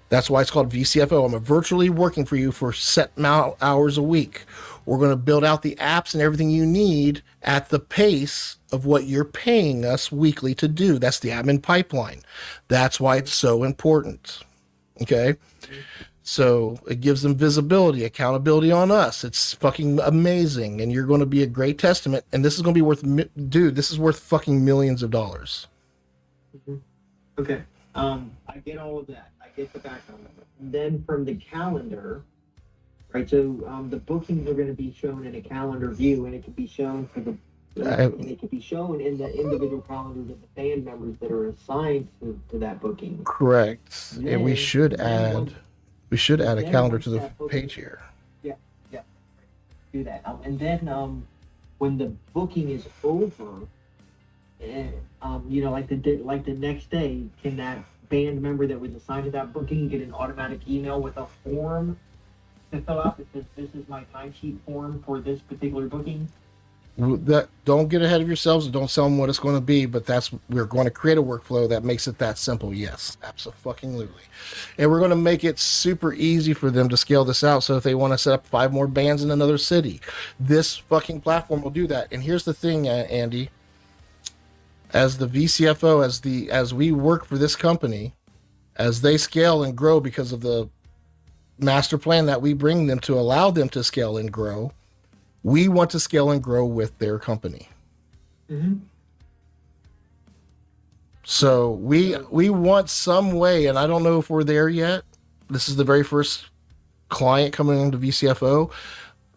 That's why it's called VCFO. I'm virtually working for you for set hours a week. We're going to build out the apps and everything you need at the pace of what you're paying us weekly to do. That's the admin pipeline. That's why it's so important. Okay. So it gives them visibility, accountability on us. It's fucking amazing. And you're going to be a great testament. And this is going to be worth, this is worth fucking millions of dollars. Mm-hmm. Okay. I get all of that. I get the background of it. Then from the calendar, right? So the bookings are going to be shown in a calendar view, and it can be shown and it can be shown in the individual calendars of the band members that are assigned to that booking. Correct. Then, and we should add a calendar to the page here. Yeah. Do that. And then when the booking is over, like the next day, can that band member that was assigned to that booking get an automatic email with a form to fill out that says, this is my timesheet form for this particular booking? That don't get ahead of yourselves and don't tell them what it's going to be, but we're going to create a workflow that makes it that simple. Yes, absolutely. And we're going to make it super easy for them to scale this out. So if they want to set up 5 more bands in another city, this fucking platform will do that. And here's the thing, Andy, as the VCFO, as we work for this company, as they scale and grow because of the master plan that we bring them to allow them to scale and grow, we want to scale and grow with their company. Mm-hmm. So we want some way, and I don't know if we're there yet. This is the very first client coming into VCFO.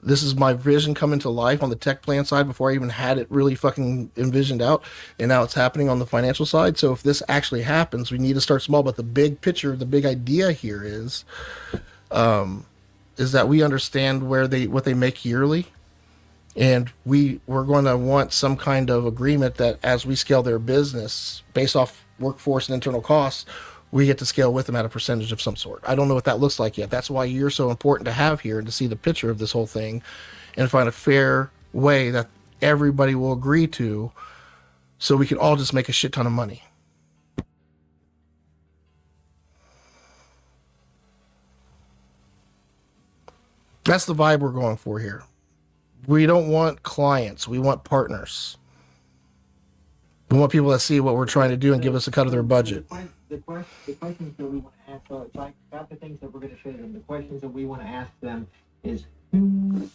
This is my vision coming to life on the tech plan side before I even had it really fucking envisioned out. And now it's happening on the financial side. So if this actually happens, we need to start small. But the big picture, the big idea here is that we understand what they make yearly. And we're going to want some kind of agreement that as we scale their business based off workforce and internal costs, we get to scale with them at a percentage of some sort. I don't know what that looks like yet. That's why you're so important to have here and to see the picture of this whole thing and find a fair way that everybody will agree to so we can all just make a shit ton of money. That's the vibe we're going for here. We don't want clients. We want partners. We want people that see what we're trying to do and give us a cut of their budget. The questions that we want to ask, so it's like about the things that we're going to show them. The questions that we want to ask them is who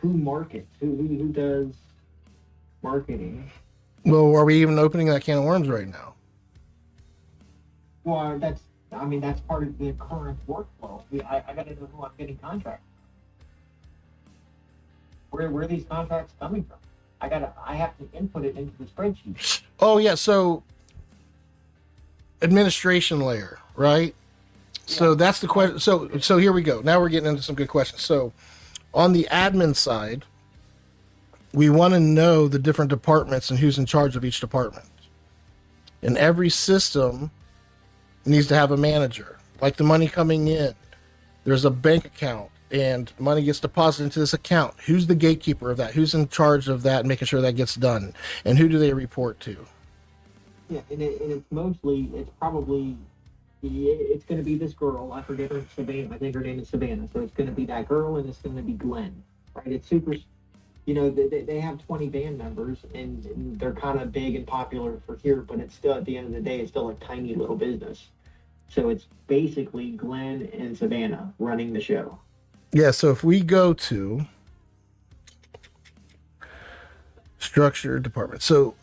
markets, who does marketing. Well, are we even opening that can of worms right now? Well, that's part of the current workflow. I got to know who I'm getting contracts. Where are these contracts coming from? I have to input it into the spreadsheet. Oh yeah, so administration layer, right? Yeah. So that's the question. So here we go. Now we're getting into some good questions. So on the admin side, we want to know the different departments and who's in charge of each department. And every system needs to have a manager. Like the money coming in, there's a bank account and money gets deposited into this account. Who's the gatekeeper of that? Who's in charge of that and making sure that gets done? And who do they report to? Yeah, and it's mostly, it's going to be this girl. I forget her, Savannah. I think her name is Savannah. So it's going to be that girl and it's going to be Glenn, right? It's super, they have 20 band members and they're kind of big and popular for here, but it's still, at the end of the day, it's still a tiny little business. So it's basically Glenn and Savannah running the show. Yeah, so if we go to structure department, so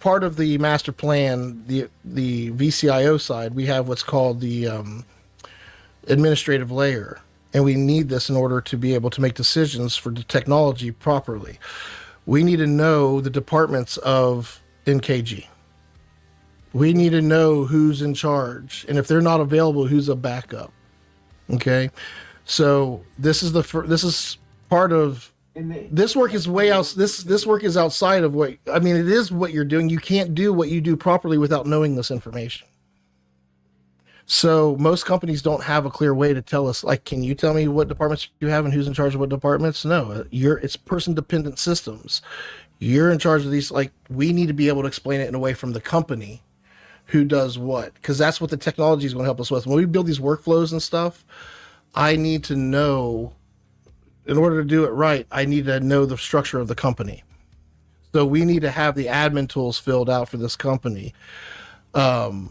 part of the master plan, the VCIO side, we have what's called the administrative layer, and we need this in order to be able to make decisions for the technology properly. We need to know the departments of NKG. We need to know who's in charge, and if they're not available, who's a backup. Okay, so this is part of this work is way out. This work is outside of it is what you're doing. You can't do what you do properly without knowing this information. So most companies don't have a clear way to tell us, like, can you tell me what departments you have and who's in charge of what departments? No, it's person dependent systems. You're in charge of these. Like, we need to be able to explain it in a way from the company who does what, because that's what the technology is going to help us with. When we build these workflows and stuff, I need to know, in order to do it right, I need to know the structure of the company. So we need to have the admin tools filled out for this company. And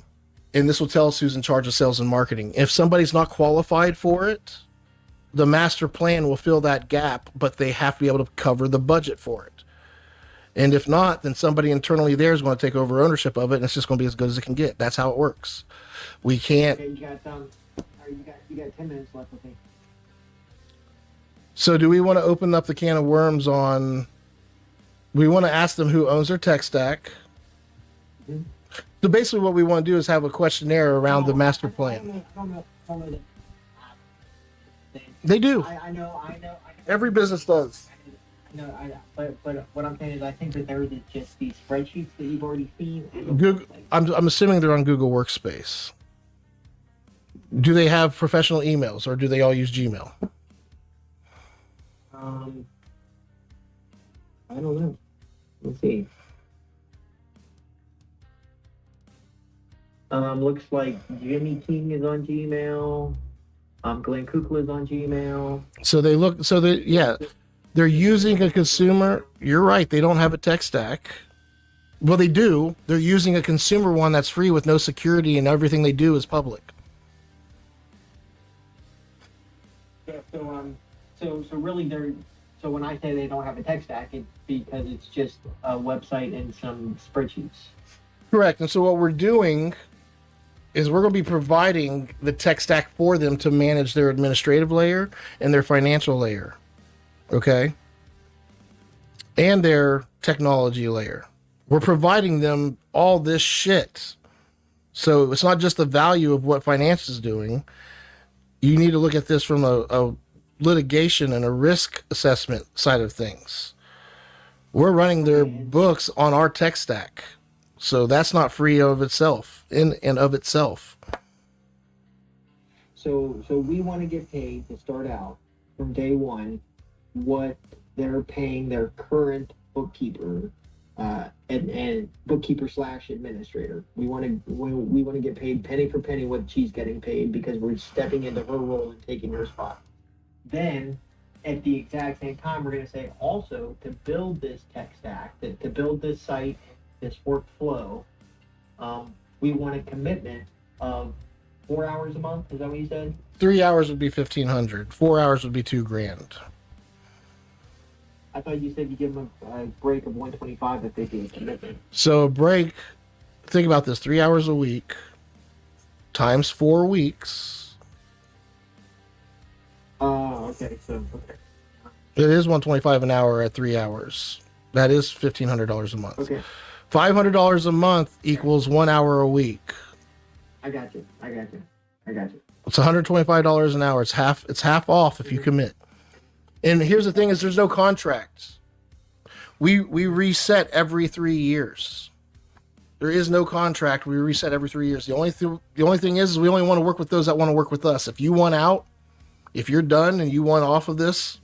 this will tell us who's in charge of sales and marketing. If somebody's not qualified for it, the master plan will fill that gap, but they have to be able to cover the budget for it. And if not, then somebody internally there is going to take over ownership of it, and it's just going to be as good as it can get. That's how it works. We can't. Okay, you got 10 minutes left with me. So, do we want to open up the can of worms on? We want to ask them who owns their tech stack. Mm-hmm. So basically, what we want to do is have a questionnaire around the master plan. I don't know. They do. I know. Every business does. No, but what I'm saying is, I think that there are just these spreadsheets that you've already seen. Google, I'm assuming they're on Google Workspace. Do they have professional emails or do they all use Gmail? I don't know. Let's see. Looks like Jimmy King is on Gmail. Glenn Kukla is on Gmail. So they're using a consumer. You're right. They don't have a tech stack. Well, they do. They're using a consumer one that's free with no security, and everything they do is public. Yeah, so really so when I say they don't have a tech stack, it's because it's just a website and some spreadsheets. Correct. And so what we're doing is we're going to be providing the tech stack for them to manage their administrative layer and their financial layer. Okay? And their technology layer. We're providing them all this shit. So it's not just the value of what finance is doing. You need to look at this from a litigation and a risk assessment side of things. We're running their books on our tech stack. So that's not free of itself, in and of itself. So we want to get paid to start out from day one what they're paying their current bookkeeper and bookkeeper / administrator. We want to get paid penny for penny what she's getting paid because we're stepping into her role and taking her spot. Then at the exact same time, we're going to say also to build this tech stack, to build this site, this workflow, we want a commitment of 4 hours a month. Is that what you said? 3 hours would be $1,500. 4 hours would be $2,000. I thought you said you give them a break of $125 if they do a commitment. So a break, think about this, 3 hours a week times 4 weeks. Okay, so okay. It is $125 an hour at 3 hours. That is $1,500 a month. Okay. $500 a month equals 1 hour a week. I got you. It's $125 an hour. It's half off if you commit. And here's the thing is there's no contract. We reset every 3 years. There is no contract. We reset every 3 years. The only thing is we only want to work with those that want to work with us. If you want out, if you're done and you want off of this,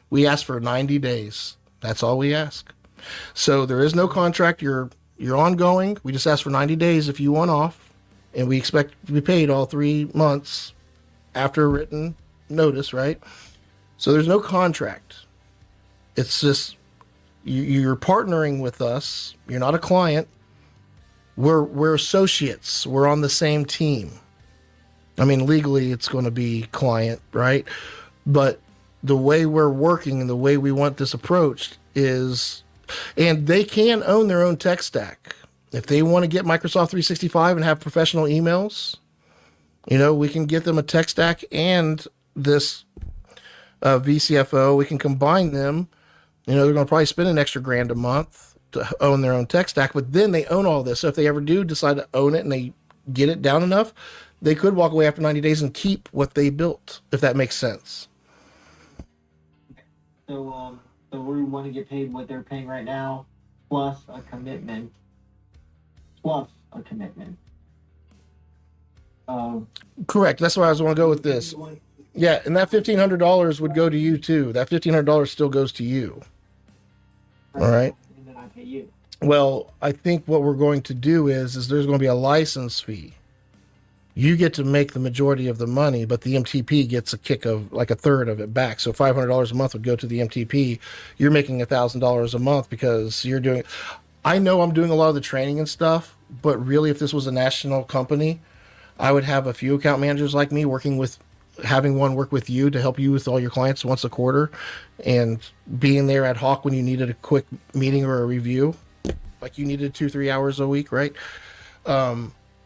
we ask for 90 days. That's all we ask. So there is no contract. You're ongoing. We just ask for 90 days if you want off, and we expect to be paid all 3 months after written notice, right? So there's no contract. It's just you're partnering with us. You're not a client. We're associates. We're on the same team. I mean, legally it's going to be client, right? But the way we're working and the way we want this approached is, and they can own their own tech stack. If they want to get Microsoft 365 and have professional emails, we can get them a tech stack and this VCFO. We can combine them. They're going to probably spend an extra $1,000 a month to own their own tech stack, but then they own all this. So if they ever do decide to own it and they get it down enough, they could walk away after 90 days and keep what they built, if that makes sense. So we want to get paid what they're paying right now, plus a commitment. Correct. That's why I was want to go with this. Yeah, and that $1,500 would go to you too. That $1,500 still goes to you. All right. And then I pay you. Well, I think what we're going to do is there's going to be a license fee. You get to make the majority of the money, but the MTP gets a kick of like a third of it back. So $500 a month would go to the MTP. You're making $1,000 a month because you're doing. I know I'm doing a lot of the training and stuff, but really, if this was a national company, I would have a few account managers like me having one work with you to help you with all your clients once a quarter, and being there ad hoc when you needed a quick meeting or a review, like you needed 2-3 hours a week, right?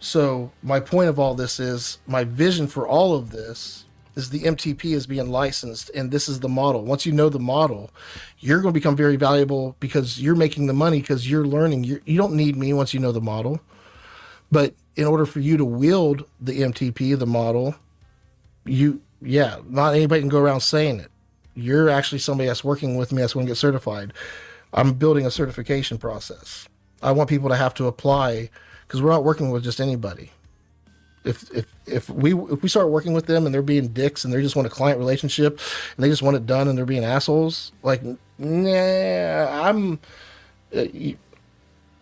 So my point of all this is, my vision for all of this is the MTP is being licensed, and this is the model. Once you know the model, you're going to become very valuable because you're making the money because you're learning. You don't need me once you know the model. But in order for you to wield the MTP, the model, not anybody can go around saying it. You're actually somebody that's working with me that's going to get certified. I'm building a certification process. I want people to have to apply, because we're not working with just anybody. if we start working with them and they're being dicks and they just want a client relationship and they just want it done and they're being assholes, like, nah, I'm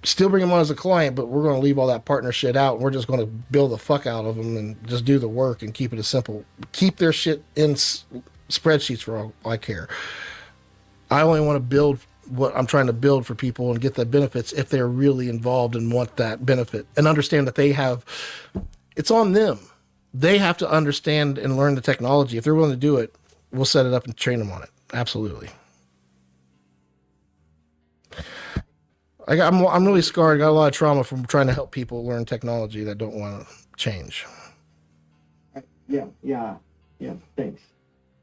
still bring them on as a client, but we're going to leave all that partner shit out and we're just going to bill the fuck out of them and just do the work and keep it as simple. Keep their shit in spreadsheets for all I care. I only want to build what I'm trying to build for people and get the benefits if they're really involved and want that benefit and understand that it's on them. They have to understand and learn the technology. If they're willing to do it, we'll set it up and train them on it. Absolutely. I'm really scarred. I got a lot of trauma from trying to help people learn technology that don't want to change. Yeah. Thanks.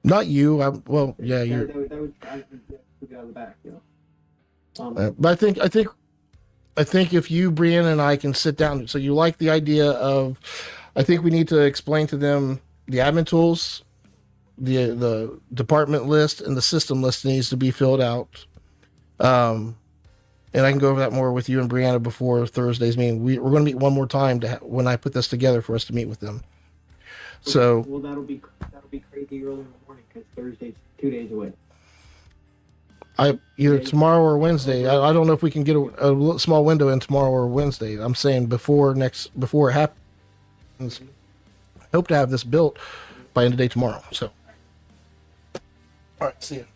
Not you. You're. That was I took it out of the back. But I think if you, Brian, and I can sit down. So you like the idea of? I think we need to explain to them the admin tools, the department list, and the system list needs to be filled out. And I can go over that more with you and Brianna before Thursday's meeting. We're going to meet one more time when I put this together for us to meet with them. So well, that'll be crazy early in the morning because Thursday's 2 days away. Either tomorrow or Wednesday. I don't know if we can get a small window in tomorrow or Wednesday. I'm saying before it happens. I hope to have this built by end of day tomorrow. So, all right, see you.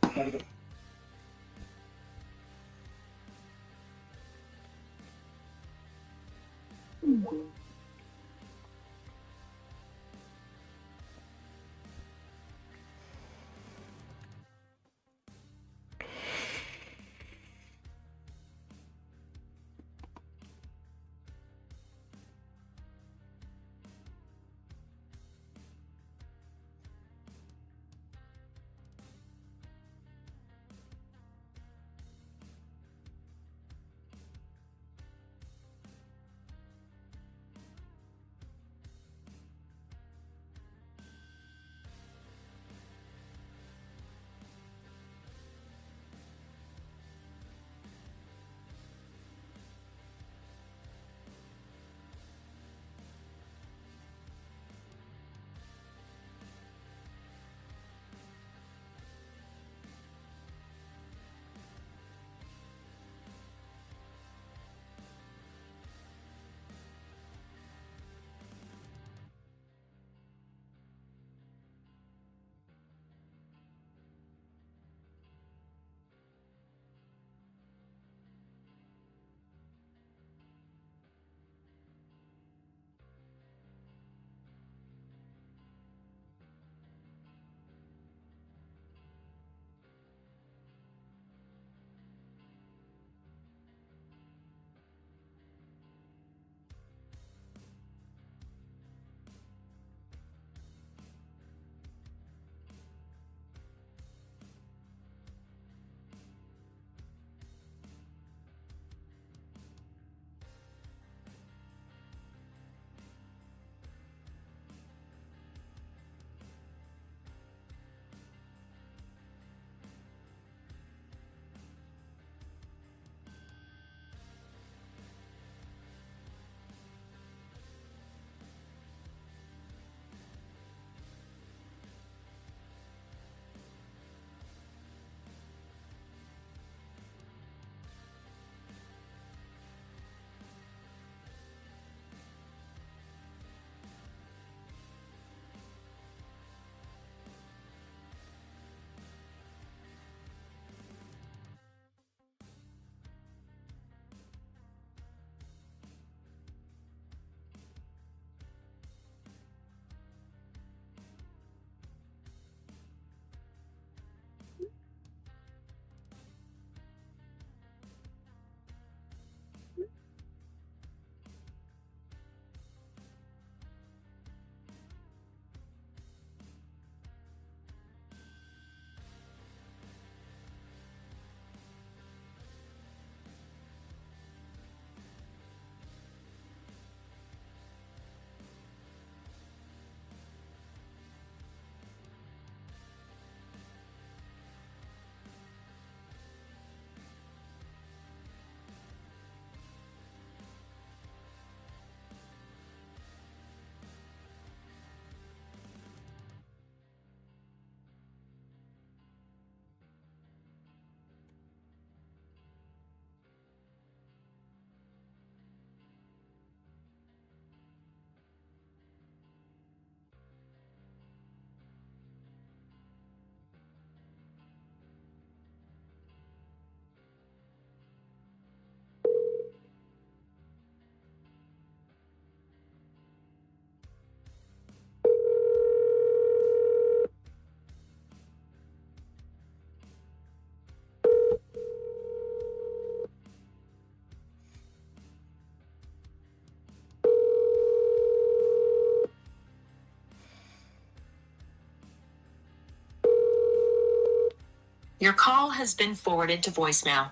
Your call has been forwarded to voicemail.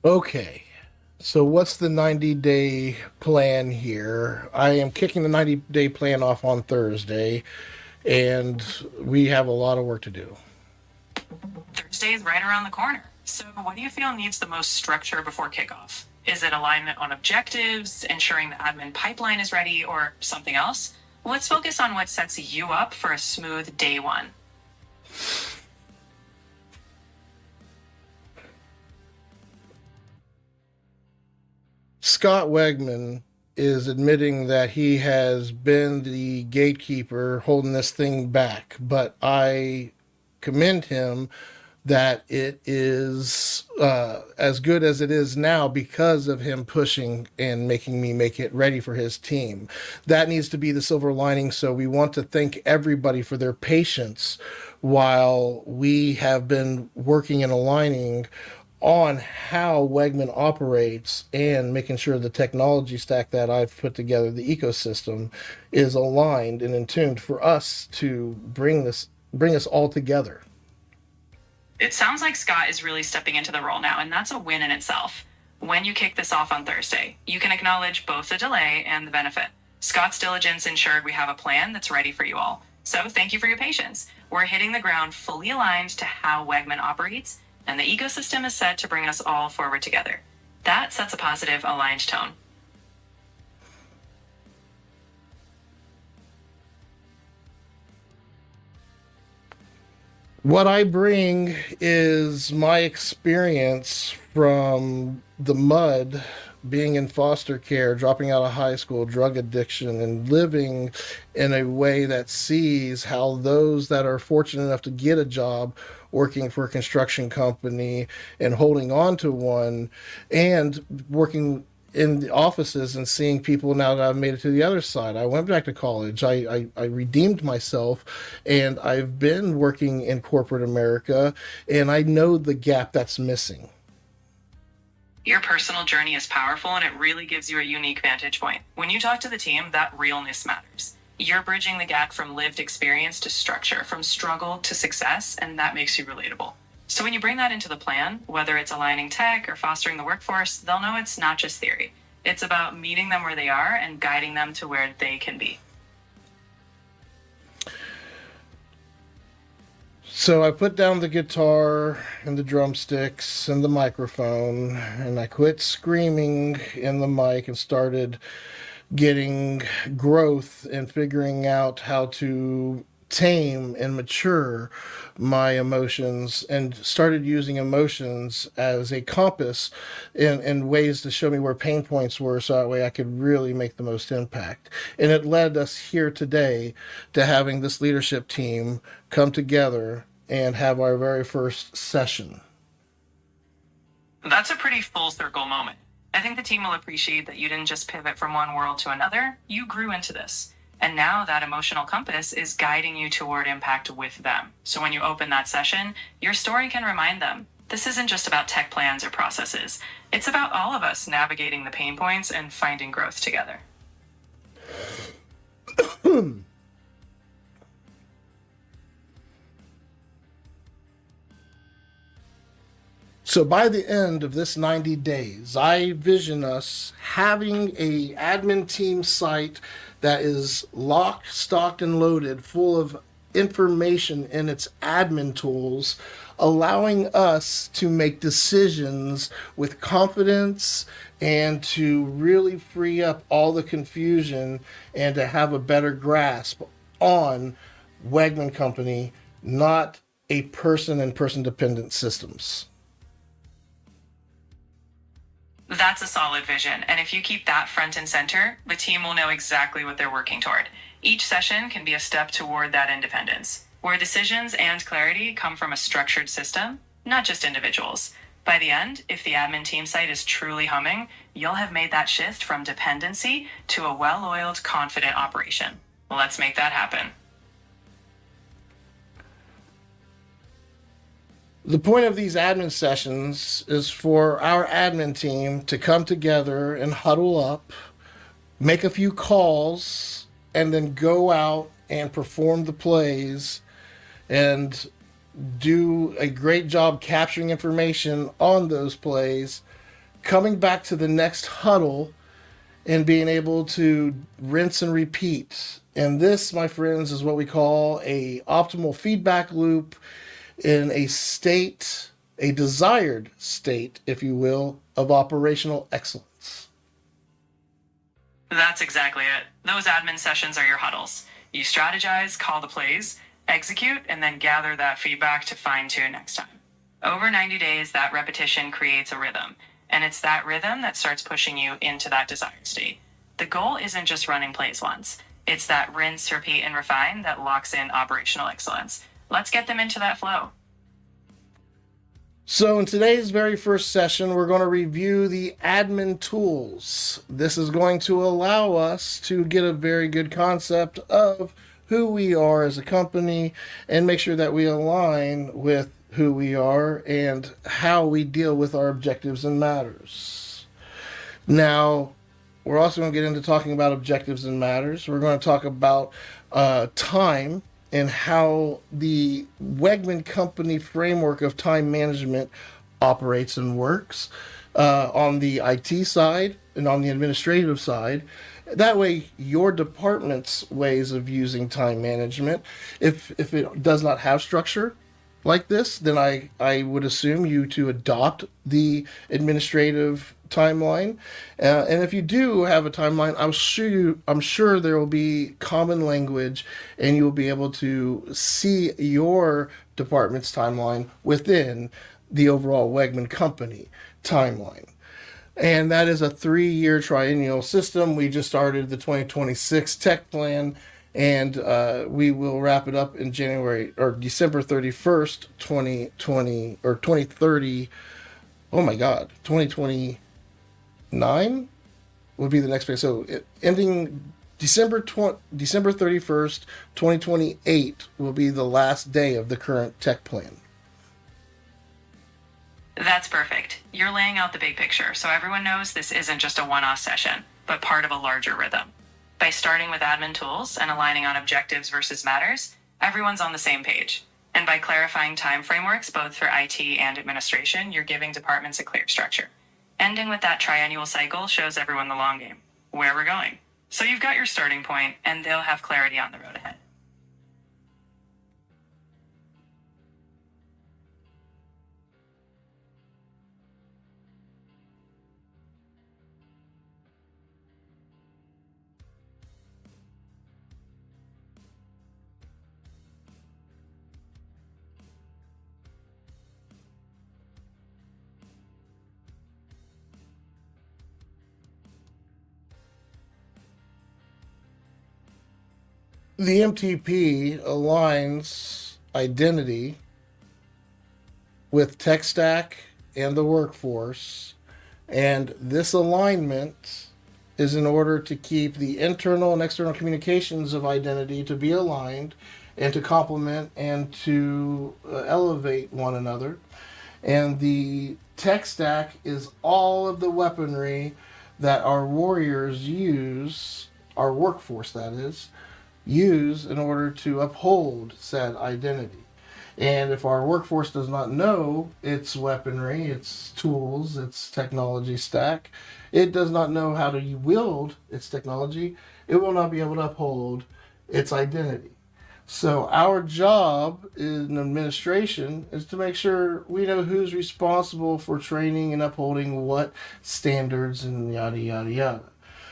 Okay. So what's the 90-day plan here? I am kicking the 90-day plan off on Thursday, and we have a lot of work to do. Thursday is right around the corner. So, what do you feel needs the most structure before kickoff? Is it alignment on objectives, ensuring the admin pipeline is ready, or something else? Let's focus on what sets you up for a smooth day one. Scott Wegman is admitting that he has been the gatekeeper holding this thing back, but I commend him that it is as good as it is now because of him pushing and making me make it ready for his team. That needs to be the silver lining. So we want to thank everybody for their patience while we have been working and aligning on how Wegman operates and making sure the technology stack that I've put together, the ecosystem, is aligned and in tune for us to bring us all together. It sounds like Scott is really stepping into the role now, and that's a win in itself. When you kick this off on Thursday, you can acknowledge both the delay and the benefit. Scott's diligence ensured we have a plan that's ready for you all. So thank you for your patience. We're hitting the ground fully aligned to how Wegman operates, and the ecosystem is set to bring us all forward together. That sets a positive, aligned tone. What I bring is my experience from the mud, being in foster care, dropping out of high school, drug addiction, and living in a way that sees how those that are fortunate enough to get a job working for a construction company and holding on to one and working in the offices and seeing people now that I've made it to the other side. I went back to college. I redeemed myself, and I've been working in corporate America, and I know the gap that's missing. Your personal journey is powerful, and it really gives you a unique vantage point. When you talk to the team, that realness matters. You're bridging the gap from lived experience to structure, from struggle to success, and that makes you relatable. So when you bring that into the plan, whether it's aligning tech or fostering the workforce, they'll know it's not just theory. It's about meeting them where they are and guiding them to where they can be. So I put down the guitar and the drumsticks and the microphone, and I quit screaming in the mic and started getting growth and figuring out how to tame and mature my emotions, and started using emotions as a compass in ways to show me where pain points were so that way I could really make the most impact. And it led us here today to having this leadership team come together and have our very first session. That's a pretty full circle moment. I think the team will appreciate that you didn't just pivot from one world to another, you grew into this. And now that emotional compass is guiding you toward impact with them. So when you open that session, your story can remind them, this isn't just about tech plans or processes. It's about all of us navigating the pain points and finding growth together. So by the end of this 90 days, I vision us having a admin team site that is locked, stocked, and loaded, full of information in its admin tools, allowing us to make decisions with confidence and to really free up all the confusion and to have a better grasp on Wegman Company, not a person and person dependent systems. That's a solid vision, and if you keep that front and center, the team will know exactly what they're working toward. Each session can be a step toward that independence, where decisions and clarity come from a structured system, not just individuals. By the end, if the admin team site is truly humming, you'll have made that shift from dependency to a well-oiled, confident operation. Let's make that happen. The point of these admin sessions is for our admin team to come together and huddle up, make a few calls, and then go out and perform the plays and do a great job capturing information on those plays, coming back to the next huddle and being able to rinse and repeat. And this, my friends, is what we call a optimal feedback loop in a state, a desired state, if you will, of operational excellence. That's exactly it. Those admin sessions are your huddles. You strategize, call the plays, execute, and then gather that feedback to fine-tune next time. Over 90 days, that repetition creates a rhythm, and it's that rhythm that starts pushing you into that desired state. The goal isn't just running plays once. It's that rinse, repeat, and refine that locks in operational excellence. Let's get them into that flow. So in today's very first session, we're going to review the admin tools. This is going to allow us to get a very good concept of who we are as a company and make sure that we align with who we are and how we deal with our objectives and matters. Now, we're also going to get into talking about objectives and matters. We're going to talk about time and how the Wegman Company framework of time management operates and works on the IT side and on the administrative side. That way, your department's ways of using time management, if it does not have structure like this, then I would assume you to adopt the administrative timeline. And if you do have a timeline, I'm sure there will be common language and you'll be able to see your department's timeline within the overall Wegman Company timeline. And that is a 3-year triennial system. We just started the 2026 tech plan, and we will wrap it up in January or December 31st, 2020 or 2030. Oh my God, 2029 would be the next phase. So ending December 31st, 2028 will be the last day of the current tech plan. That's perfect. You're laying out the big picture, so everyone knows this isn't just a one-off session, but part of a larger rhythm. By starting with admin tools and aligning on objectives versus matters, everyone's on the same page. And by clarifying time frameworks, both for IT and administration, you're giving departments a clear structure. Ending with that triennial cycle shows everyone the long game, where we're going. So you've got your starting point, and they'll have clarity on the road ahead. The MTP aligns identity with tech stack and the workforce, and this alignment is in order to keep the internal and external communications of identity to be aligned and to complement and to elevate one another. And the tech stack is all of the weaponry that our warriors use, our workforce that is, use in order to uphold said identity. And if our workforce does not know its weaponry, its tools, its technology stack, it does not know how to wield its technology, it will not be able to uphold its identity. So our job in administration is to make sure we know who's responsible for training and upholding what standards and yada yada yada.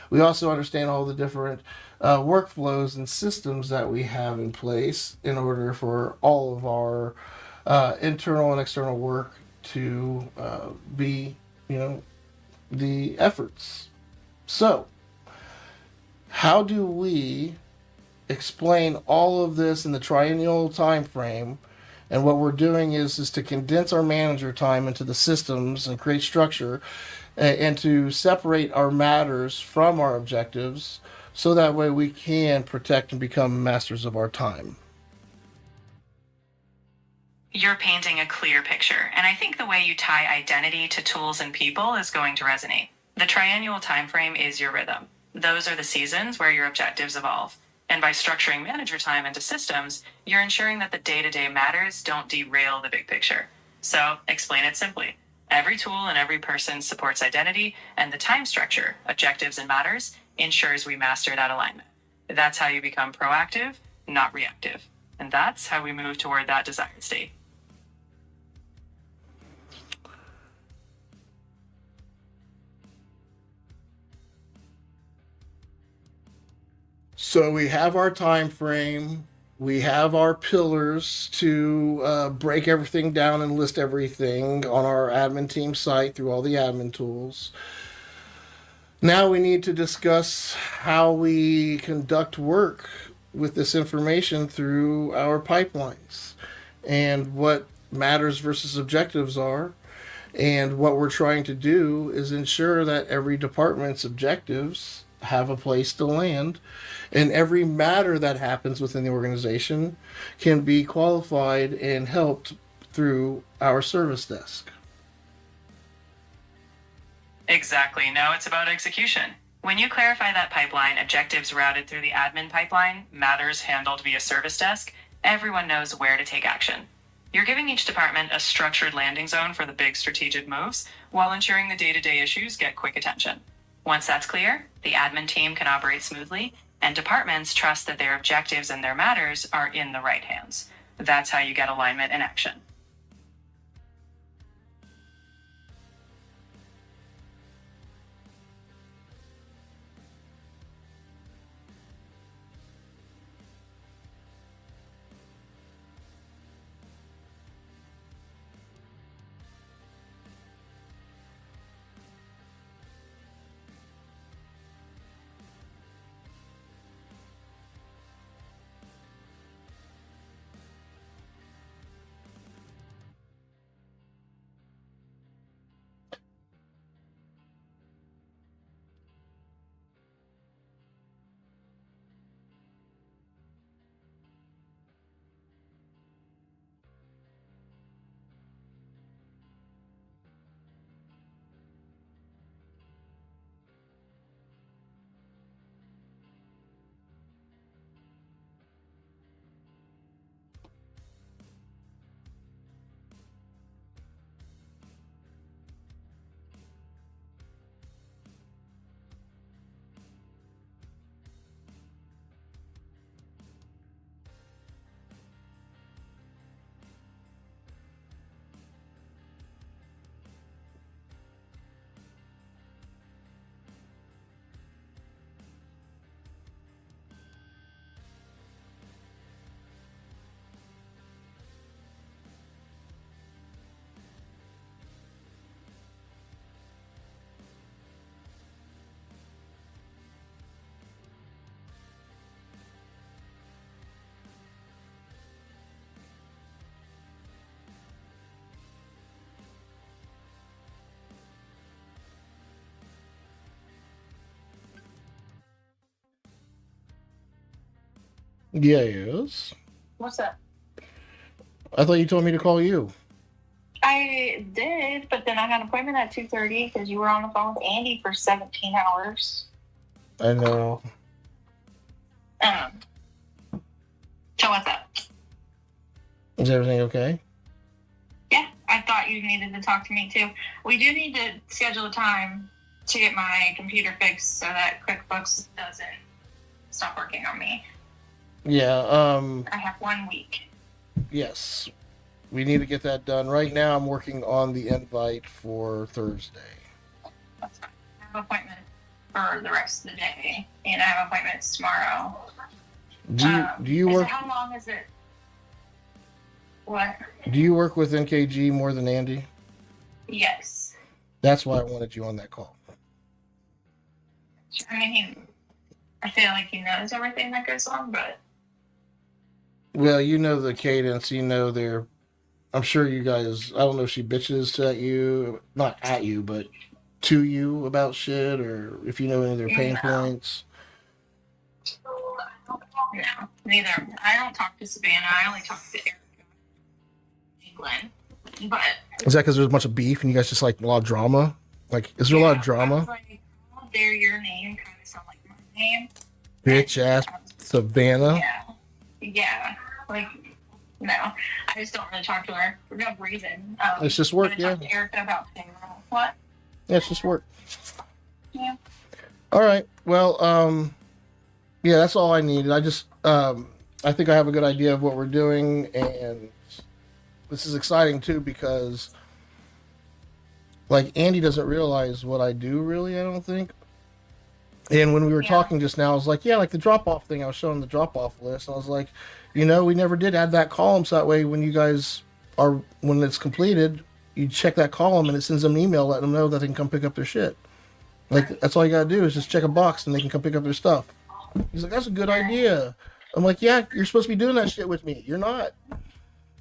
We also understand all the different workflows and systems that we have in place in order for all of our internal and external work to be, you know, the efforts. So, how do we explain all of this in the triennial time frame? And what we're doing is to condense our manager time into the systems and create structure, and to separate our matters from our objectives, so that way we can protect and become masters of our time. You're painting a clear picture, and I think the way you tie identity to tools and people is going to resonate. The triennial time frame is your rhythm. Those are the seasons where your objectives evolve. And by structuring manager time into systems, you're ensuring that the day-to-day matters don't derail the big picture. So, explain it simply. Every tool and every person supports identity, and the time structure, objectives and matters, ensures we master that alignment. That's how you become proactive, not reactive. And that's how we move toward that desired state. So we have our time frame. We have our pillars to break everything down and list everything on our admin team site through all the admin tools. Now we need to discuss how we conduct work with this information through our pipelines, and what matters versus objectives are. And what we're trying to do is ensure that every department's objectives have a place to land, and every matter that happens within the organization can be qualified and helped through our service desk. Exactly. Now it's about execution. When you clarify that pipeline, objectives routed through the admin pipeline, matters handled via service desk, everyone knows where to take action. You're giving each department a structured landing zone for the big strategic moves, while ensuring the day-to-day issues get quick attention. Once that's clear, the admin team can operate smoothly, and departments trust that their objectives and their matters are in the right hands. That's how you get alignment in action. Yes. What's up? I thought you told me to call you. I did, but then I had an appointment at 2:30 because you were on the phone with Andy for 17 hours. I know. So what's up? Is everything okay? Yeah, I thought you needed to talk to me too. We do need to schedule a time to get my computer fixed so that QuickBooks doesn't stop working on me. Yeah. I have 1 week. Yes. We need to get that done. Right now, I'm working on the invite for Thursday. That's fine. I have appointment for the rest of the day, and I have appointments tomorrow. Do you work? How long is it? What? Do you work with NKG more than Andy? Yes. That's why I wanted you on that call. I mean, I feel like he knows everything that goes on, but Well, you know the cadence. You know their. I'm sure you guys. I don't know if she bitches at you, not at you, but to you about shit, or if you know any of their pain points. no, neither. I don't talk to Savannah. I only talk to Erica and Glenn. But Is that because there's a bunch of beef and you guys just like a lot of drama? Like, is there a lot of I drama? was like, how dare your name kind of sound like my name? Bitch ass Savannah. Yeah. Yeah. Like, no. I just don't really talk to her for no reason. It's just work, I yeah. talk to Erica about payroll. What? Yeah, it's just work. Yeah. All right. Well, yeah, that's all I needed. I just, I think I have a good idea of what we're doing, and this is exciting too because, like, Andy doesn't realize what I do really. I don't think. And when we were talking just now, I was like, yeah, like the drop off thing. I was showing the drop off list. I was like, you know, we never did add that column, so that way when you guys are when it's completed, you check that column and it sends them an email letting them know that they can come pick up their shit. Like that's all you gotta do is just check a box and they can come pick up their stuff. He's like, that's a good idea. I'm like, yeah, you're supposed to be doing that shit with me. You're not.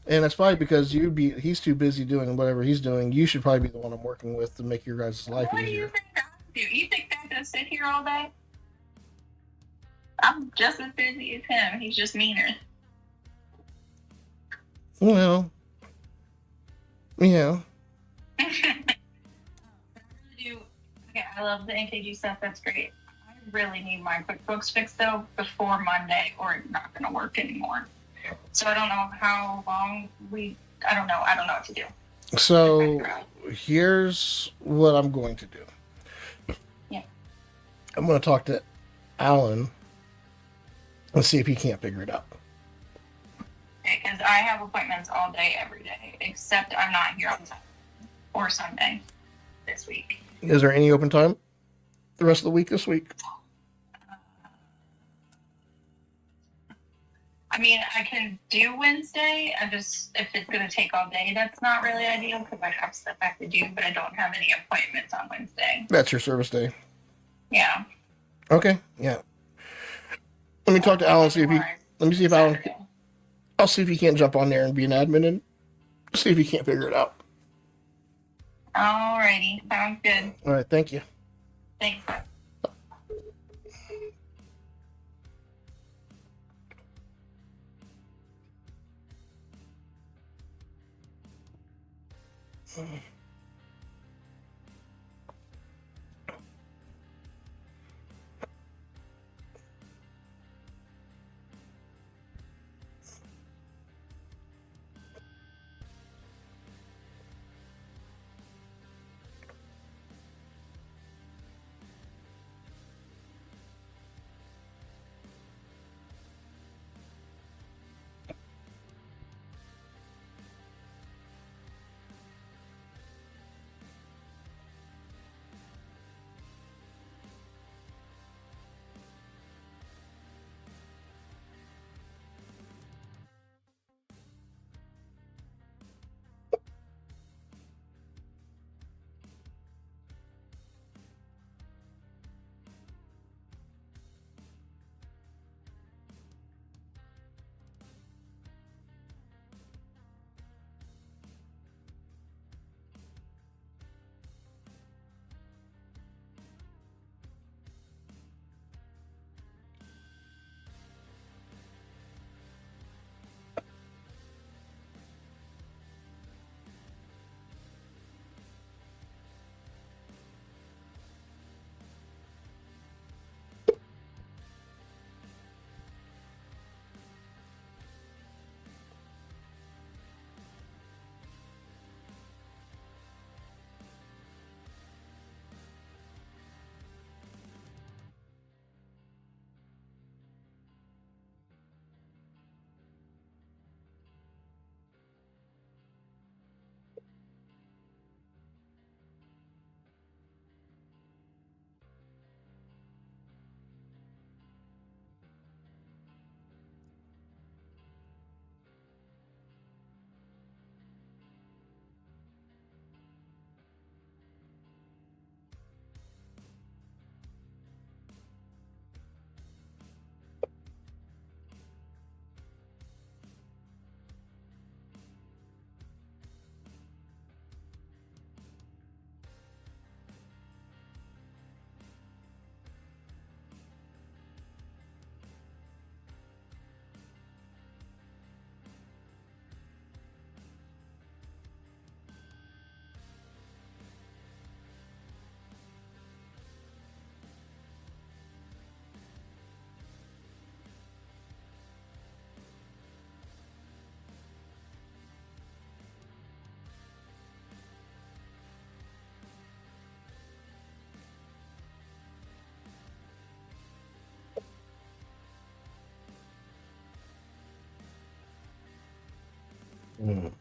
And that's probably because he's too busy doing whatever he's doing. You should probably be the one I'm working with to make your guys' life What do you easier. think I do? You think I'm going to sit here all day? I'm just as busy as him. He's just meaner. Well, yeah. I love the NKG stuff. That's great. I really need my QuickBooks fixed though before Monday, or it's not going to work anymore. So I don't know how long I don't know what to do. So here's what I'm going to do. Yeah. I'm going to talk to Alan and see if he can't figure it out. Because I have appointments all day, every day, except I'm not here on Saturday or Sunday this week. Is there any open time the rest of the week this week? I mean, I can do Wednesday. If it's going to take all day, that's not really ideal because I have stuff I have to do, but I don't have any appointments on Wednesday. That's your service day. Yeah. Okay. Yeah. Let me talk to Alan. I'll see if he can't jump on there and be an admin and see if he can't figure it out. Alrighty. Sounds good. All right. Thank you. Thanks. Mm.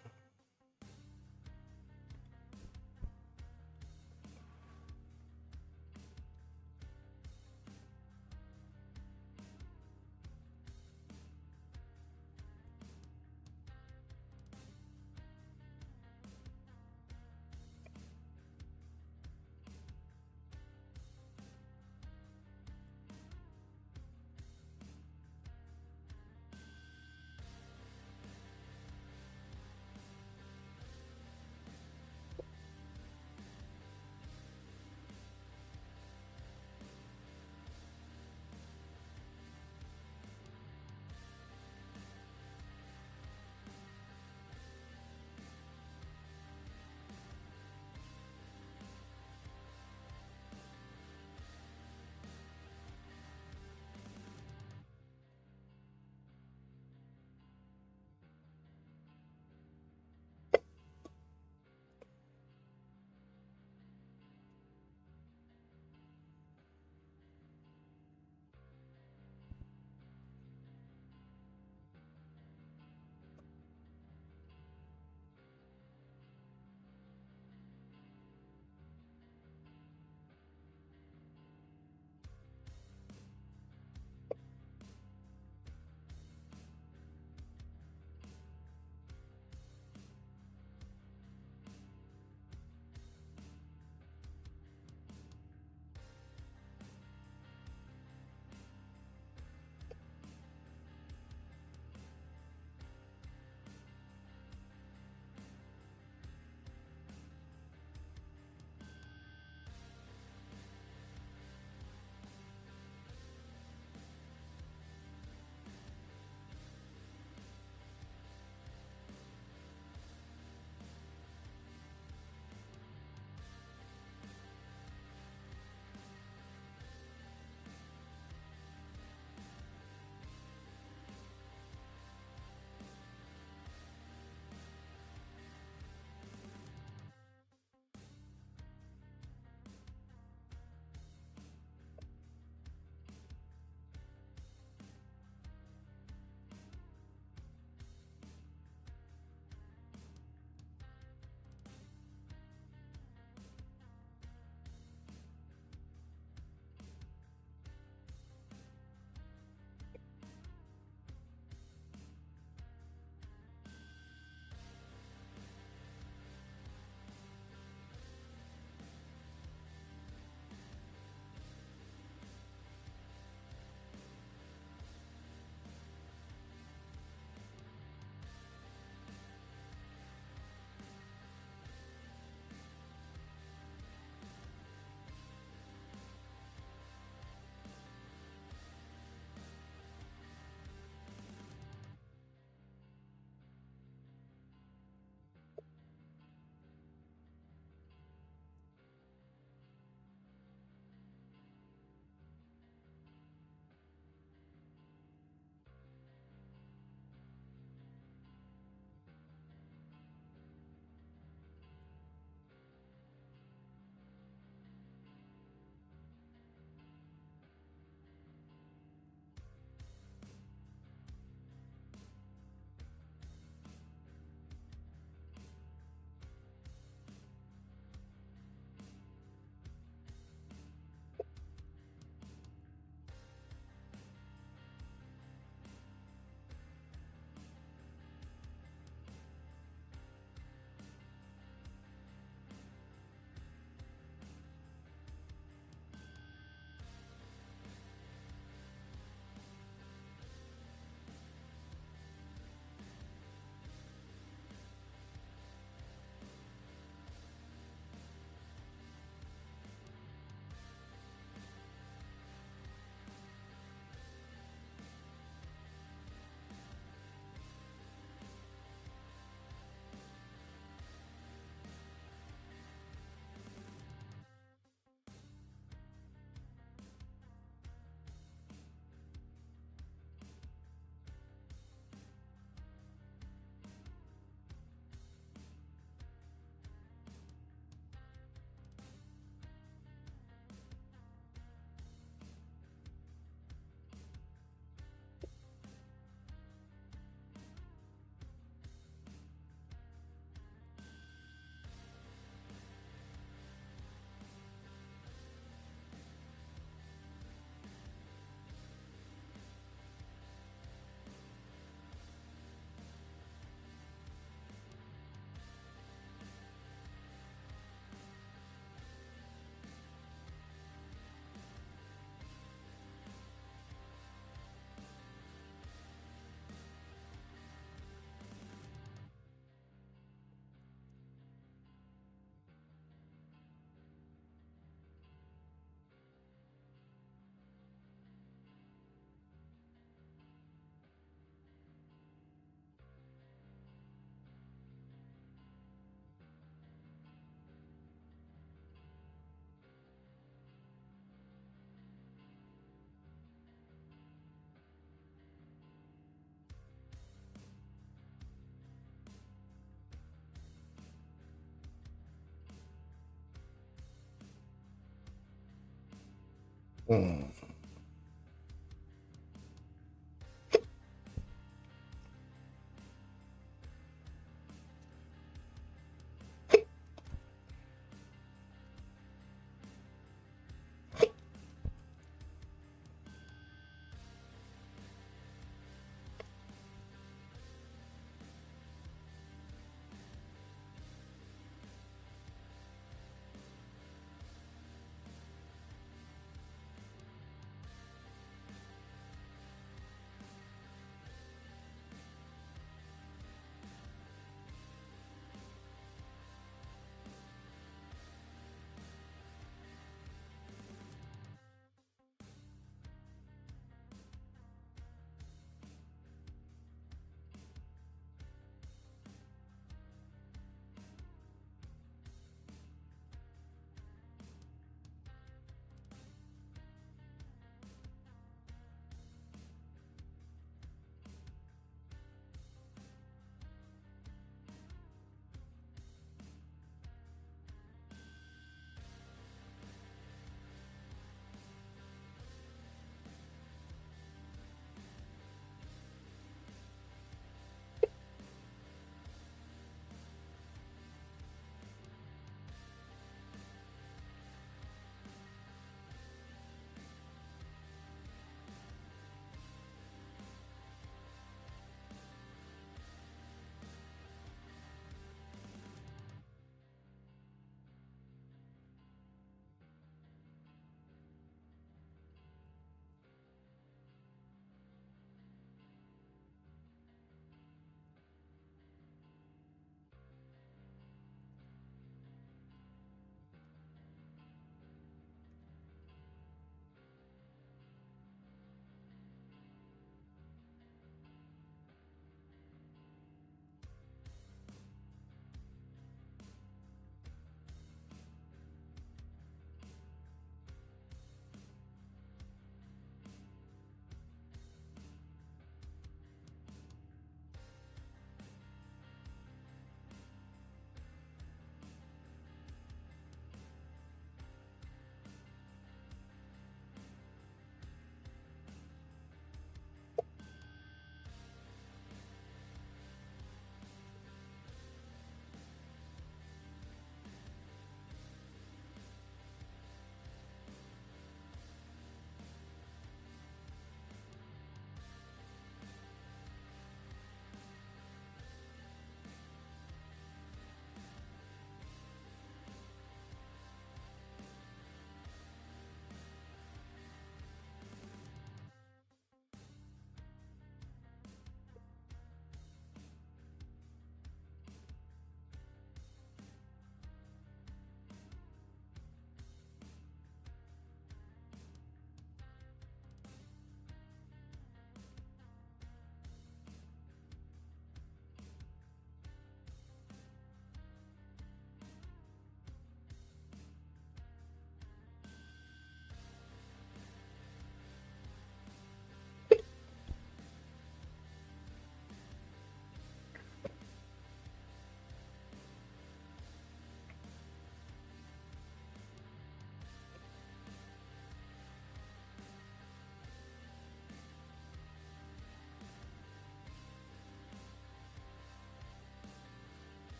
Hmm.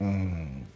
Mm.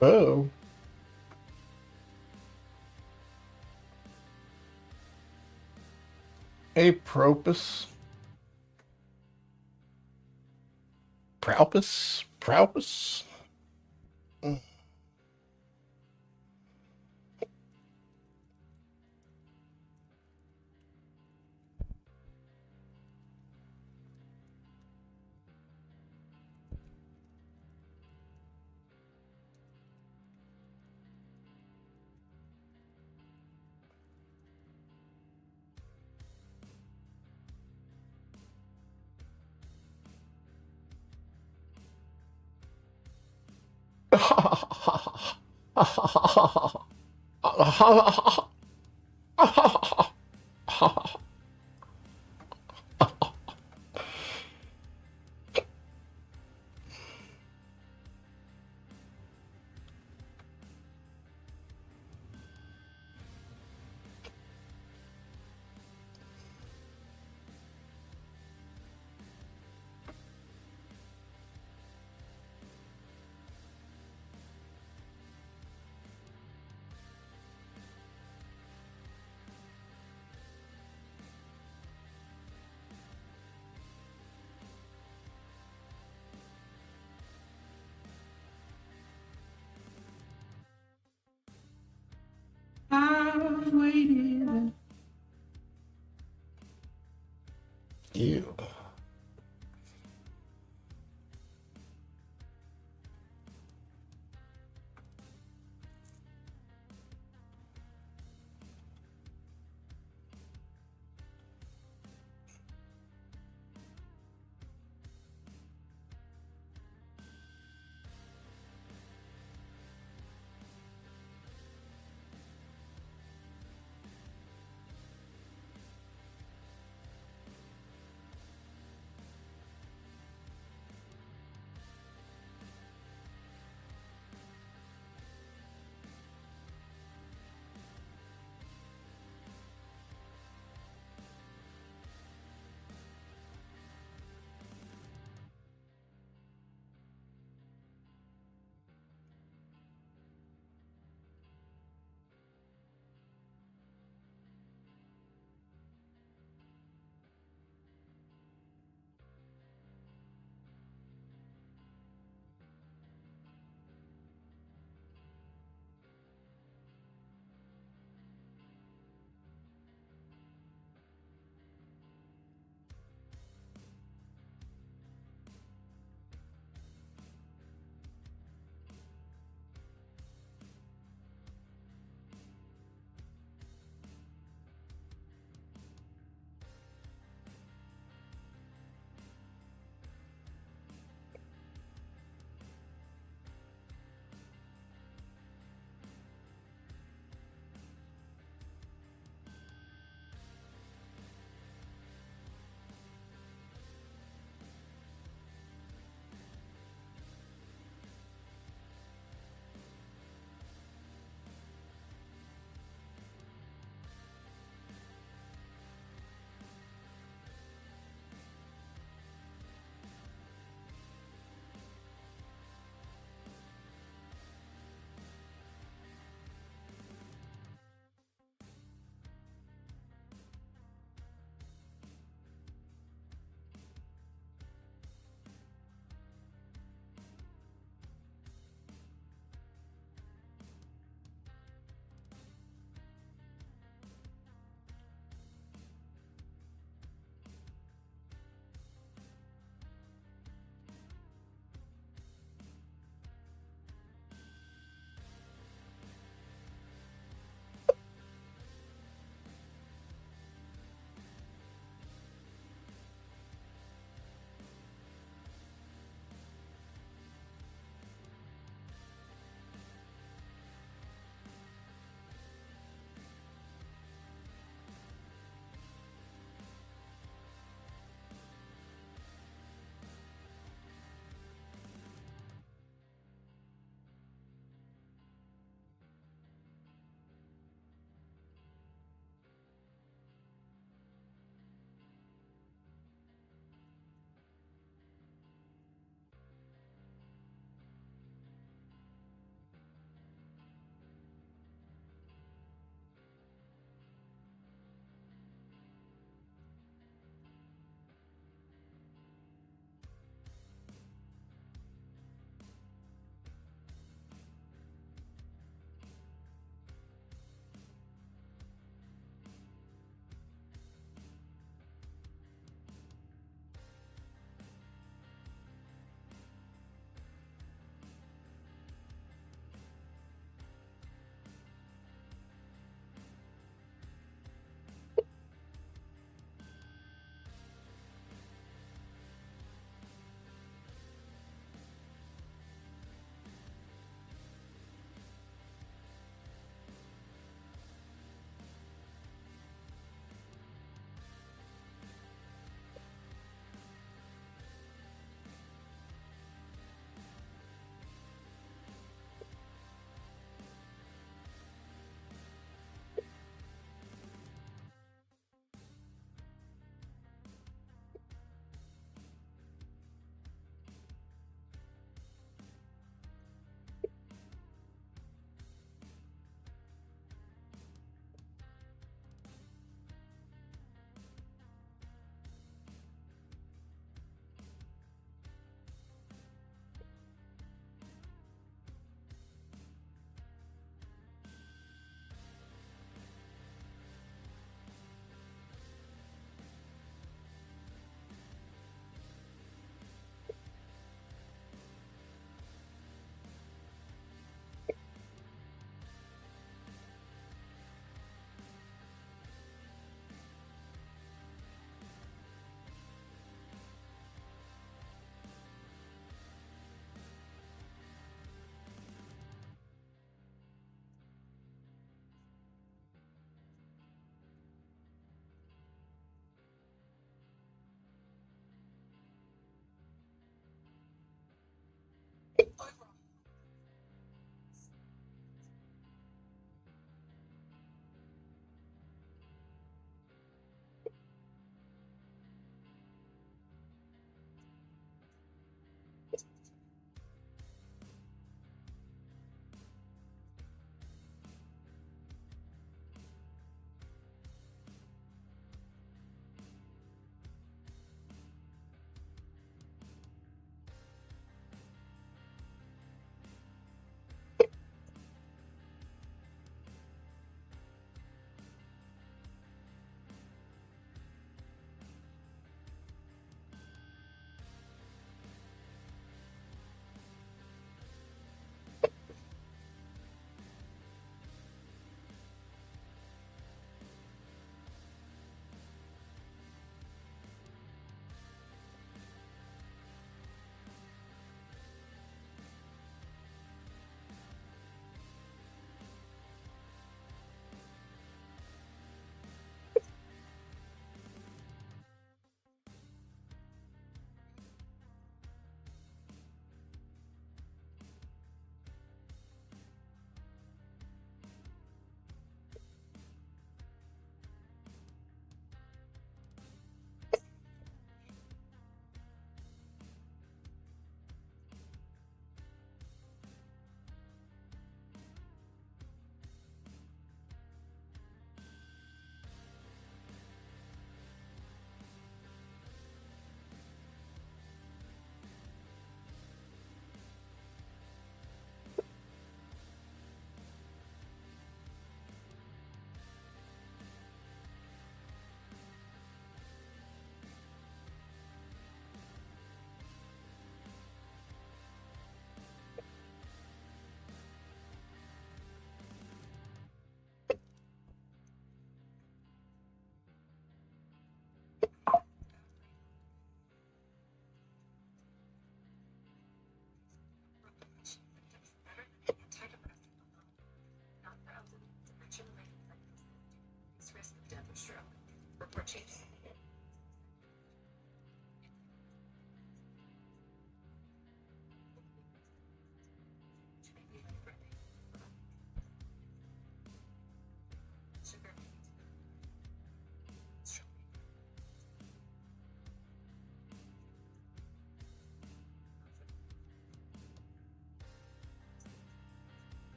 Oh. Apropos. Proupus? Proupus? I've waited. You.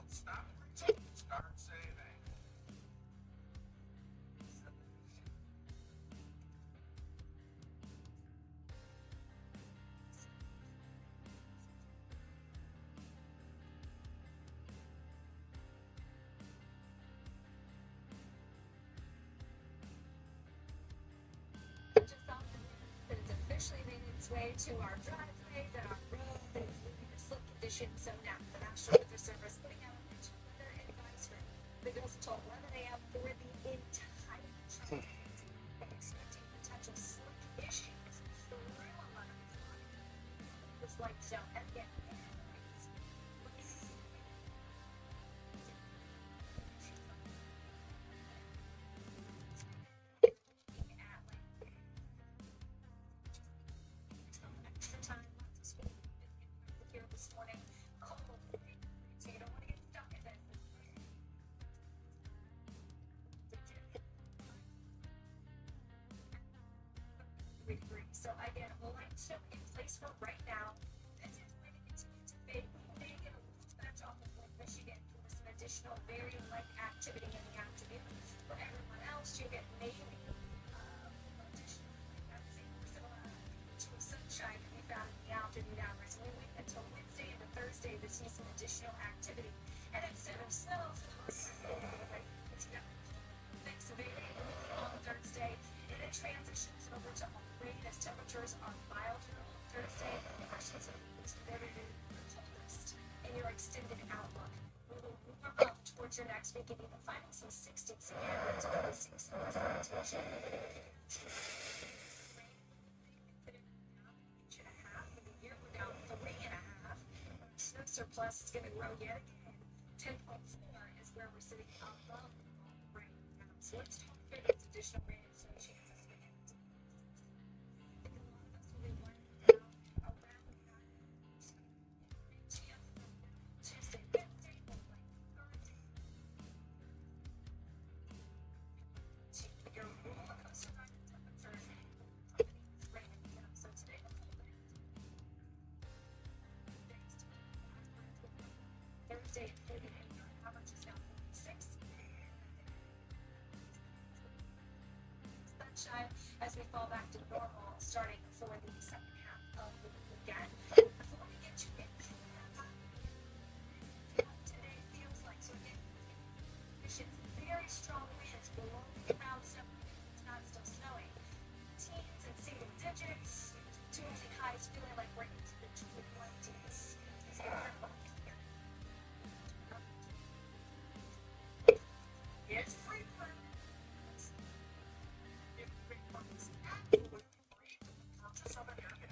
Stop pretending. Start saving. Just off the that it's officially made its way to our driveways and our road that is moving to slip condition. So now the National Weather Service putting out a winter weather advisory that goes until 11 a.m. for the entire tri-state. Expecting potential slip issues through 11 o'clock. This light zone and again. Extra time left to school here this morning. Cold, so you don't want to get stuck in this. So again, light snow in place for right now. This is going to continue to fade. We may get a little touch off of Lake Michigan for some additional very light activity in the afternoon. For everyone else, you get maybe additional, to sunshine to be found in the afternoon hours. We wait until Wednesday and Thursday to see some additional activity. And instead of snow, it's mix of on Thursday, and it transitions over to rain as temperatures are milder on Thursday. Washington is very coldest in your extended outlook. We will warm up towards your next week and even finding some 60s here. It's going to see some precipitation. Snow surplus is going to grow yet again. 10.4 is where we're sitting above rain. So let's talk about these additional rain and snow chances we have. I think a lot of us will be wondering around Tuesday, Wednesday, Thursday. Your roller coaster ride of temperatures is raining down. So today the full day. Thursday, average is now 46. Sunshine as we fall back to normal starting for the second half of the weekend. Before we get you in, today feels like so again, very strong winds blowing around snow. It's not still snowing. Teens and single digits. Tuesday highs feeling like we're into the 20s. It's free for it's absolutely free to purchase over here.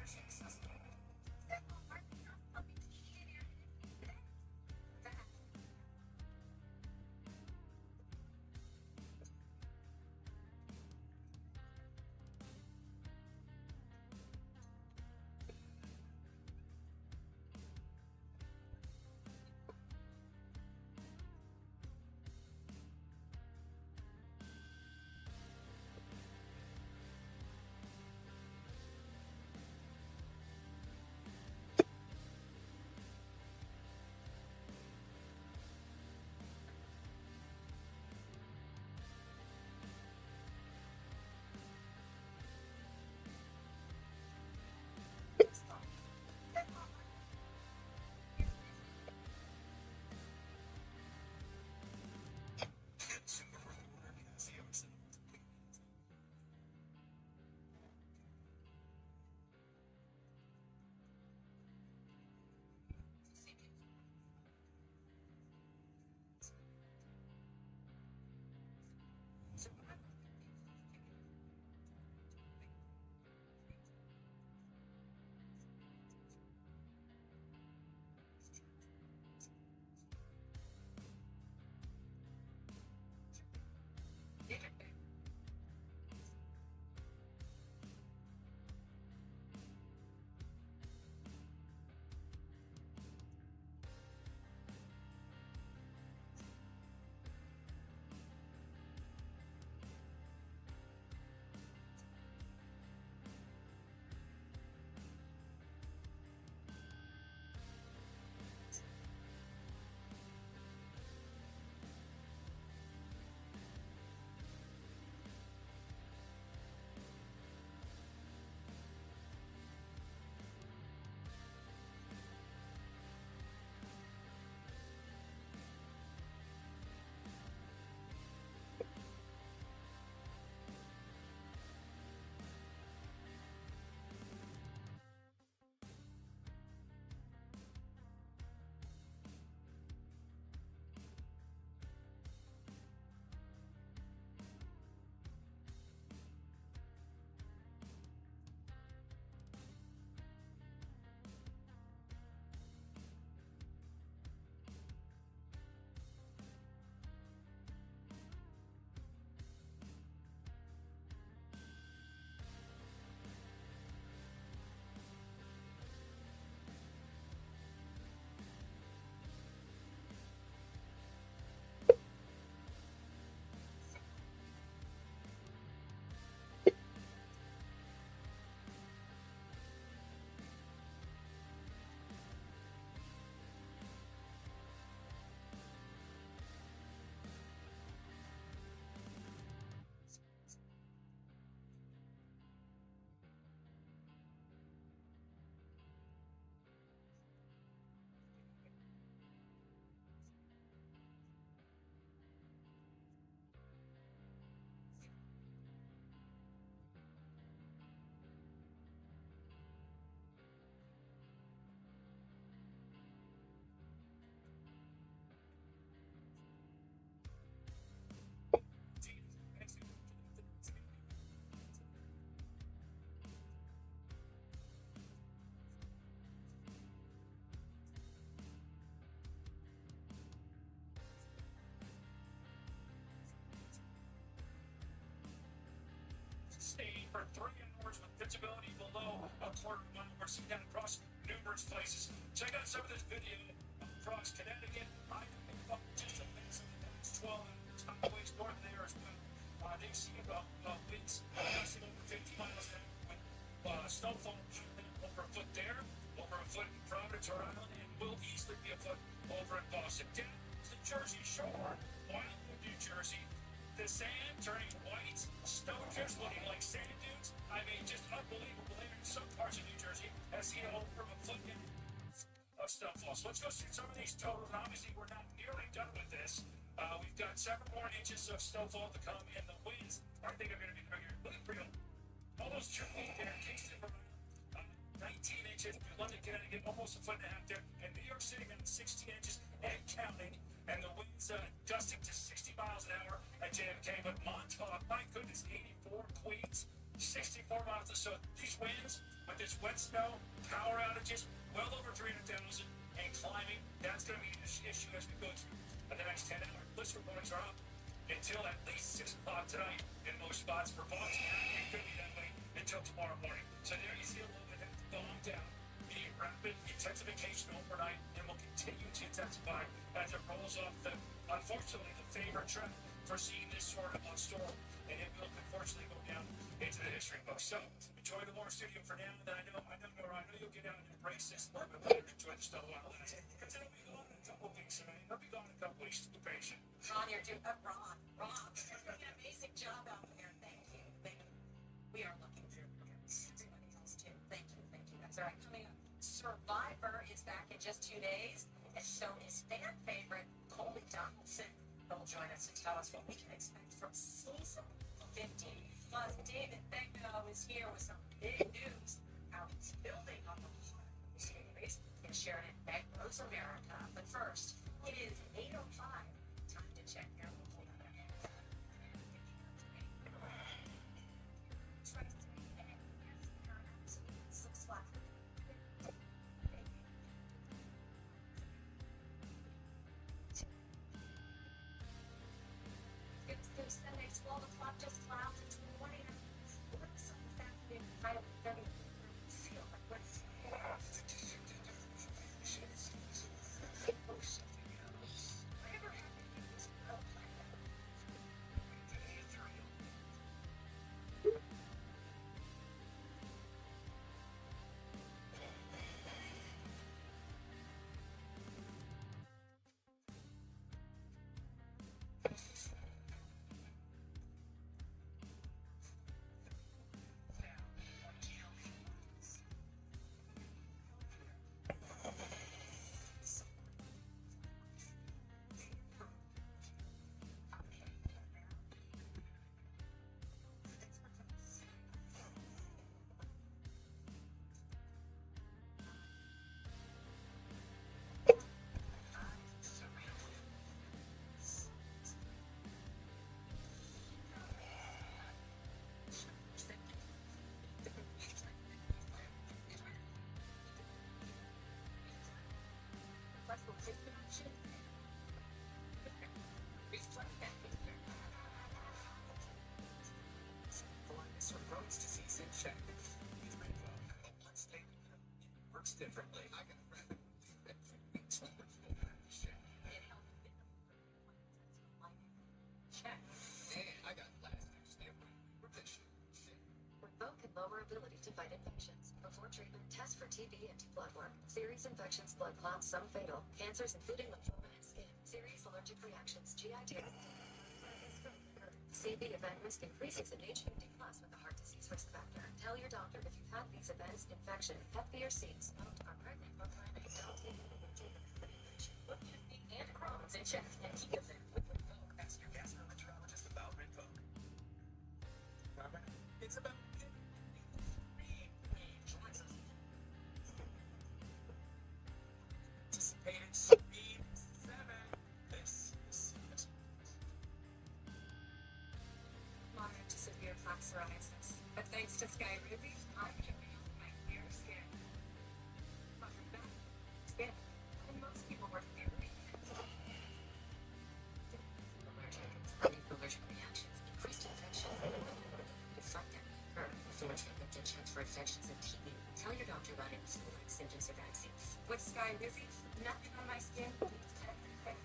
for 3 hours with visibility below a quarter mile. We're seeing that across numerous places. Check out some of this video across Connecticut. I know just a bit of the 12 highways north there as well. They see winds gusting over 50 miles an hour with snowfall over a foot there, over a foot in Providence, Rhode Island, and will easily be a foot over in Boston. Down to the Jersey Shore, Wildwood, New Jersey. The sand turning white, snow drifts looking like sand dunes. I mean, just unbelievable. In some parts of New Jersey, has seen over a foot of snowfall. So let's go see some of these totals. Obviously, we're not nearly done with this. We've got several more inches of snowfall to come, and the winds I think are going to be bigger. Look at real. Almost 2 feet there. Kingston, 19 inches. London, Connecticut, almost a foot and a half there. And New York City got 16 inches and counting. And the winds gusting to 60 miles an hour at JFK. But Montauk, my goodness, 84. Queens, 64 miles. So these winds with this wet snow, power outages, well over 300,000 and climbing. That's going to be an issue as we go through the next 10 hours. List reports are up until at least 6 o'clock tonight in most spots for Boston. It's going to be that way until tomorrow morning. So there you see a little bit of thawing down, the rapid intensification overnight, and will continue to intensify as it rolls off the, unfortunately, the favorite trend for seeing this sort of storm. And it will unfortunately go down into the history books. So enjoy the warm studio for now. And I know, Nora, I know you'll get out and embrace this a little bit better. Enjoy the snow while it lasts. Because it'll be gone in a couple of weeks, and it'll be gone in a couple of weeks. Be patient. Ron, you're doing Ron, you're doing an amazing job out there. Thank you. We are looking through everybody else too. Thank you. That's all right. Coming up, Survivor is back in just 2 days, and so is fan favorite Colby Donaldson. He'll join us to tell us what we can expect from season 15. Plus, David Begno is here with some big news. How he's building on the series and sharing it back Rose America. But first, it is 8:05. Time to check your local weather. It's Sunday, 12 o'clock, just clouds and 20. What is something that in kind of 30 feel like what's whatever happened to this real planet? Roads disease in check. With Rainbow, let's take it. Works differently. I can it's wonderful. Check. And I got last year's standpoint revision. Revoke can lower ability to fight infections. Before treatment, test for TB and do blood work. Serious infections, blood clots, some fatal. Cancers including lymphoma and skin. Serious allergic reactions, GI tears. CV event risk increases in age 50 plus with a heart disease risk factor. Tell your doctor if you've had these events, infection, Hep B or C, smoked, are pregnant, or planning. Don't take infection. Look at me and Crohn's in check and keep it there with Revoke. Ask your gastroenterologist about Rainbow. It's about joins us. Anticipated speed 7. This is Moderate to severe plaque psoriasis. But thanks to Skyrizi, I'm getting off my clear skin. But from that skin, and most people work there. Allergic reactions, increased infections, infected. after running with flu-like symptoms or vaccines. With Sky Busy, nothing on my skin beats anything.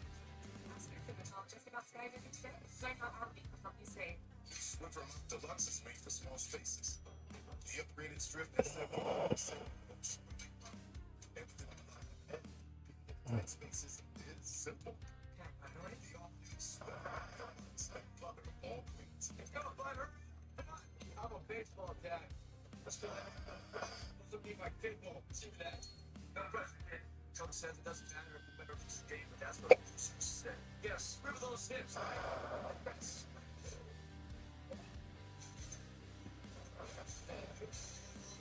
Ask your dermatologist about Sky Busy today. Learn how our beat will help you save. Refinement Deluxe is made for small spaces. The upgraded strip instead of tight spaces is simple. The all-new Father of all queens. It's going, Butter. Come on. I'm a baseball dad. Let's do that. This will be my kid won't see that. No question, kid. Coach says it doesn't matter if the better looks game, but that's what producers said. Yes, remember those hips, right? Yes.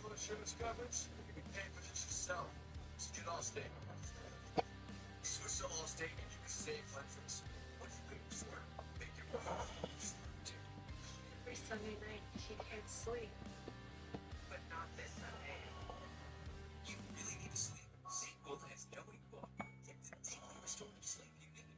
Insurance coverage, you can pay for this yourself. So get Allstate. Switch to Allstate and you can save hundreds. What are you waiting for? Make your move. Every Sunday night, he can't sleep. But not this Sunday. You really need to sleep. Sequel has no equal. Get the deeply restorative sleep you need.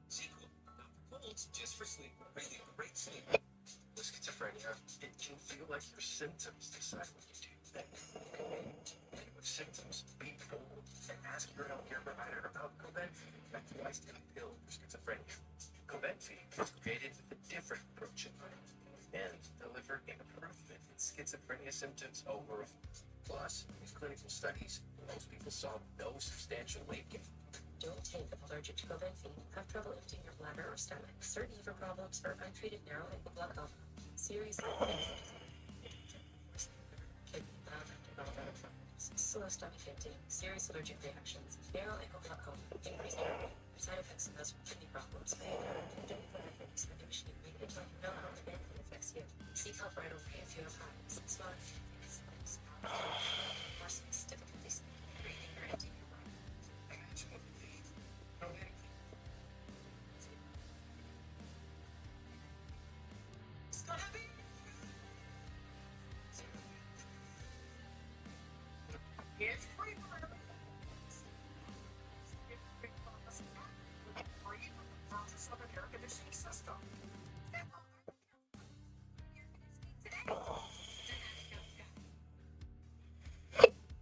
Sequel, not for colds, just for sleep. Really great sleep. With schizophrenia, it can feel like your symptoms decide what you do. And with symptoms, be bold and ask your healthcare provider about Cobenfy, a twice-daily pill for schizophrenia. Cobenfy is created with a different approach in mind and delivered an improvement in schizophrenia symptoms overall. Plus, in clinical studies, most people saw no substantial weight gain. Don't take allergic to Cobenfy. Have trouble emptying your bladder or stomach. Certain liver problems or untreated narrow ankle glaucoma. Serious slow stomach emptying, serious allergic reactions, narrow ankle glaucoma, increased nerve, and side effects of those with kidney problems may occur. Don't put your fingers in the machinery until you know how the benefit affects you. Seek help right away if you have hives, swelling, hoarseness, difficulties breathing, or emptying your bladder. Imagine what you need. No anything. It's gonna be. It's free for free from the purchase of an air conditioning system.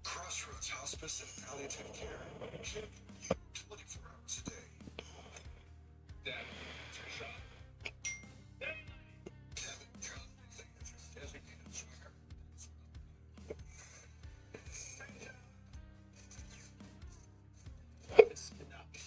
Crossroads Hospice and Palliative Care. Check you 24 hours a day. Dad, your shot. Kevin Conley, designated swinger. This cannot be.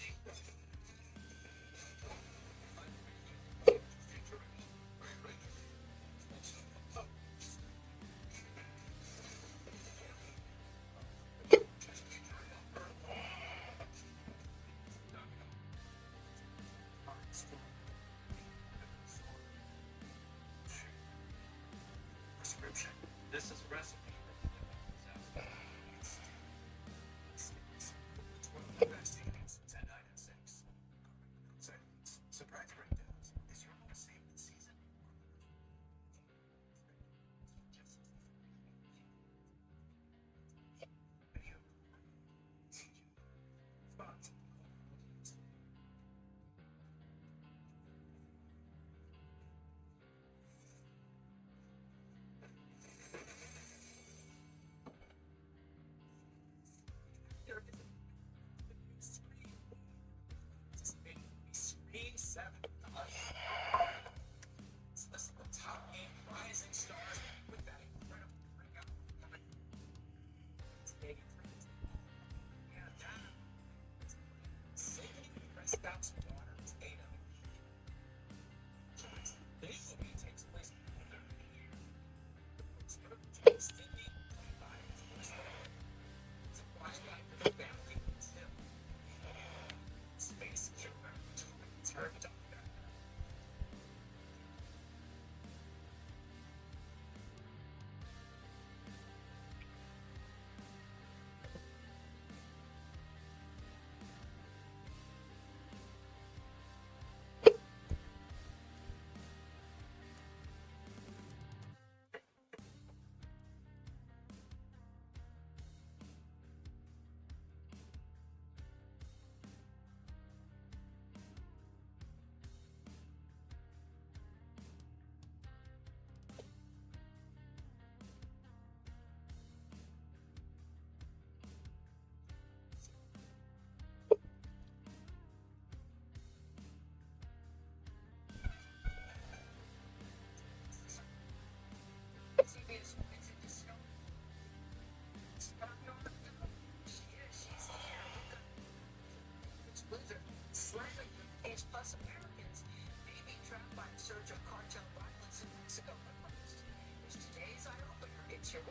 your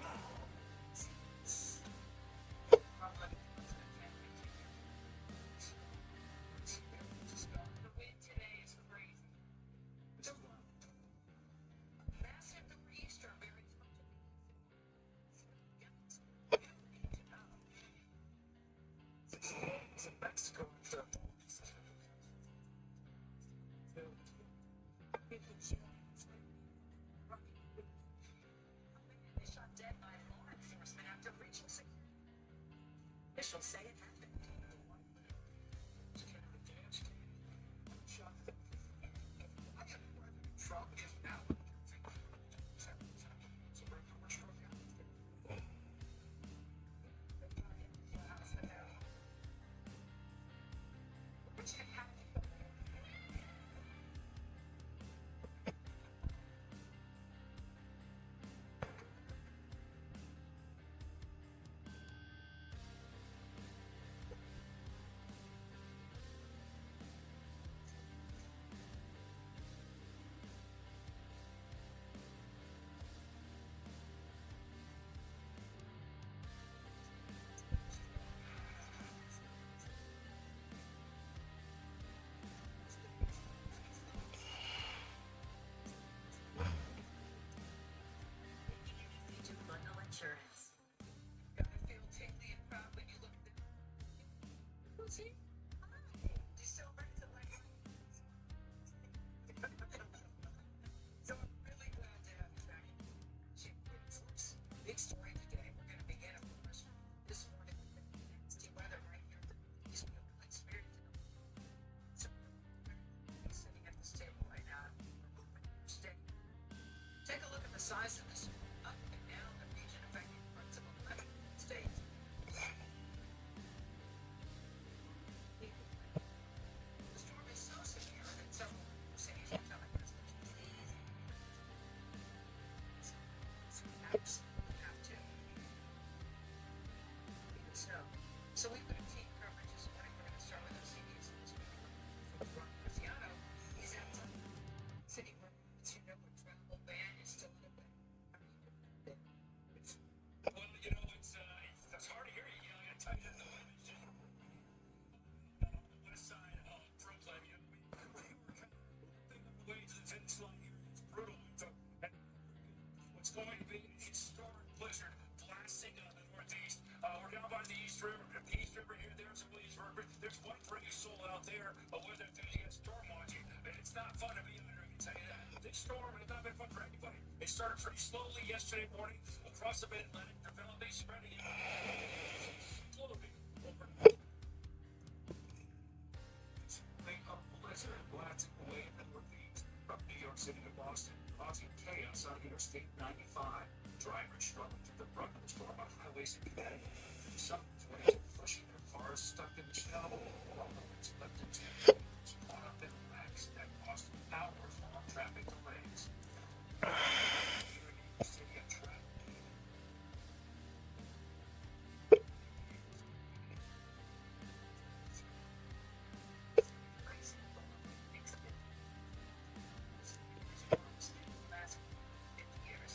the wind today is crazy. Massive nor'easter, very Mexico. They shot dead by law enforcement after breaching security. Officials say it happened. Trump is now. To bundle insurance. Gotta feel tingly and proud when you look at the. Who's he? Hi. You still ready to like? So I'm really glad to have you back. Big story today. We're gonna begin, of course, this morning with the nasty weather right here in the East. We'll experience it. So I'm sitting at this table right now. Stay. Take a look at the size of this. Up and down the region affecting parts of 11 states. The storm is so severe that several cities are telling us that absolutely have to. Snow. So we've got team coverage this morning. We're going to start with OCDs this week. Ron Graziano is at the city where, as you know, a travel ban is still in effect. Well, you know, it's hard to hear you. I gotta tell you that the wind is just on the west side of Brooklyn. You know, we were kind of moving on the way to the finish line here. It's brutal. What's going to be a historic blizzard blasting on the northeast. We're down by the East River. The East River here, there's a Williams River. There's one pretty soul out there where they're doing storm watching. It's not fun to be under, I can tell you that. This storm has not been fun for anybody. It started pretty slowly yesterday morning across the Mid-Atlantic, developing, spreading it slowly overnight. A blizzard blasting away in the northeast from New York City to Boston, causing chaos on Interstate 95. Drivers struggling through the brunt of the storm on highways in Connecticut. Some pushing their cars stuck in the snow. It's left in caught up in wrecks that caused hours-long traffic delays. City of traffic. Last 50 years.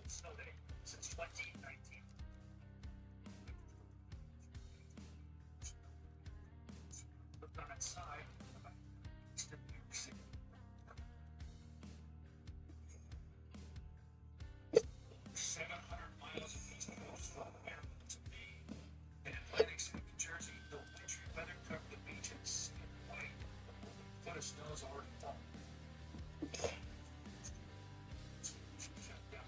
Snow day since 2019. Looked on its side about east of New York City. 700 miles of east coast from Maryland to Maine. In Atlantic City, New Jersey, the wintry weather covered the beaches in white. A foot of snow is already fallen. Shut down.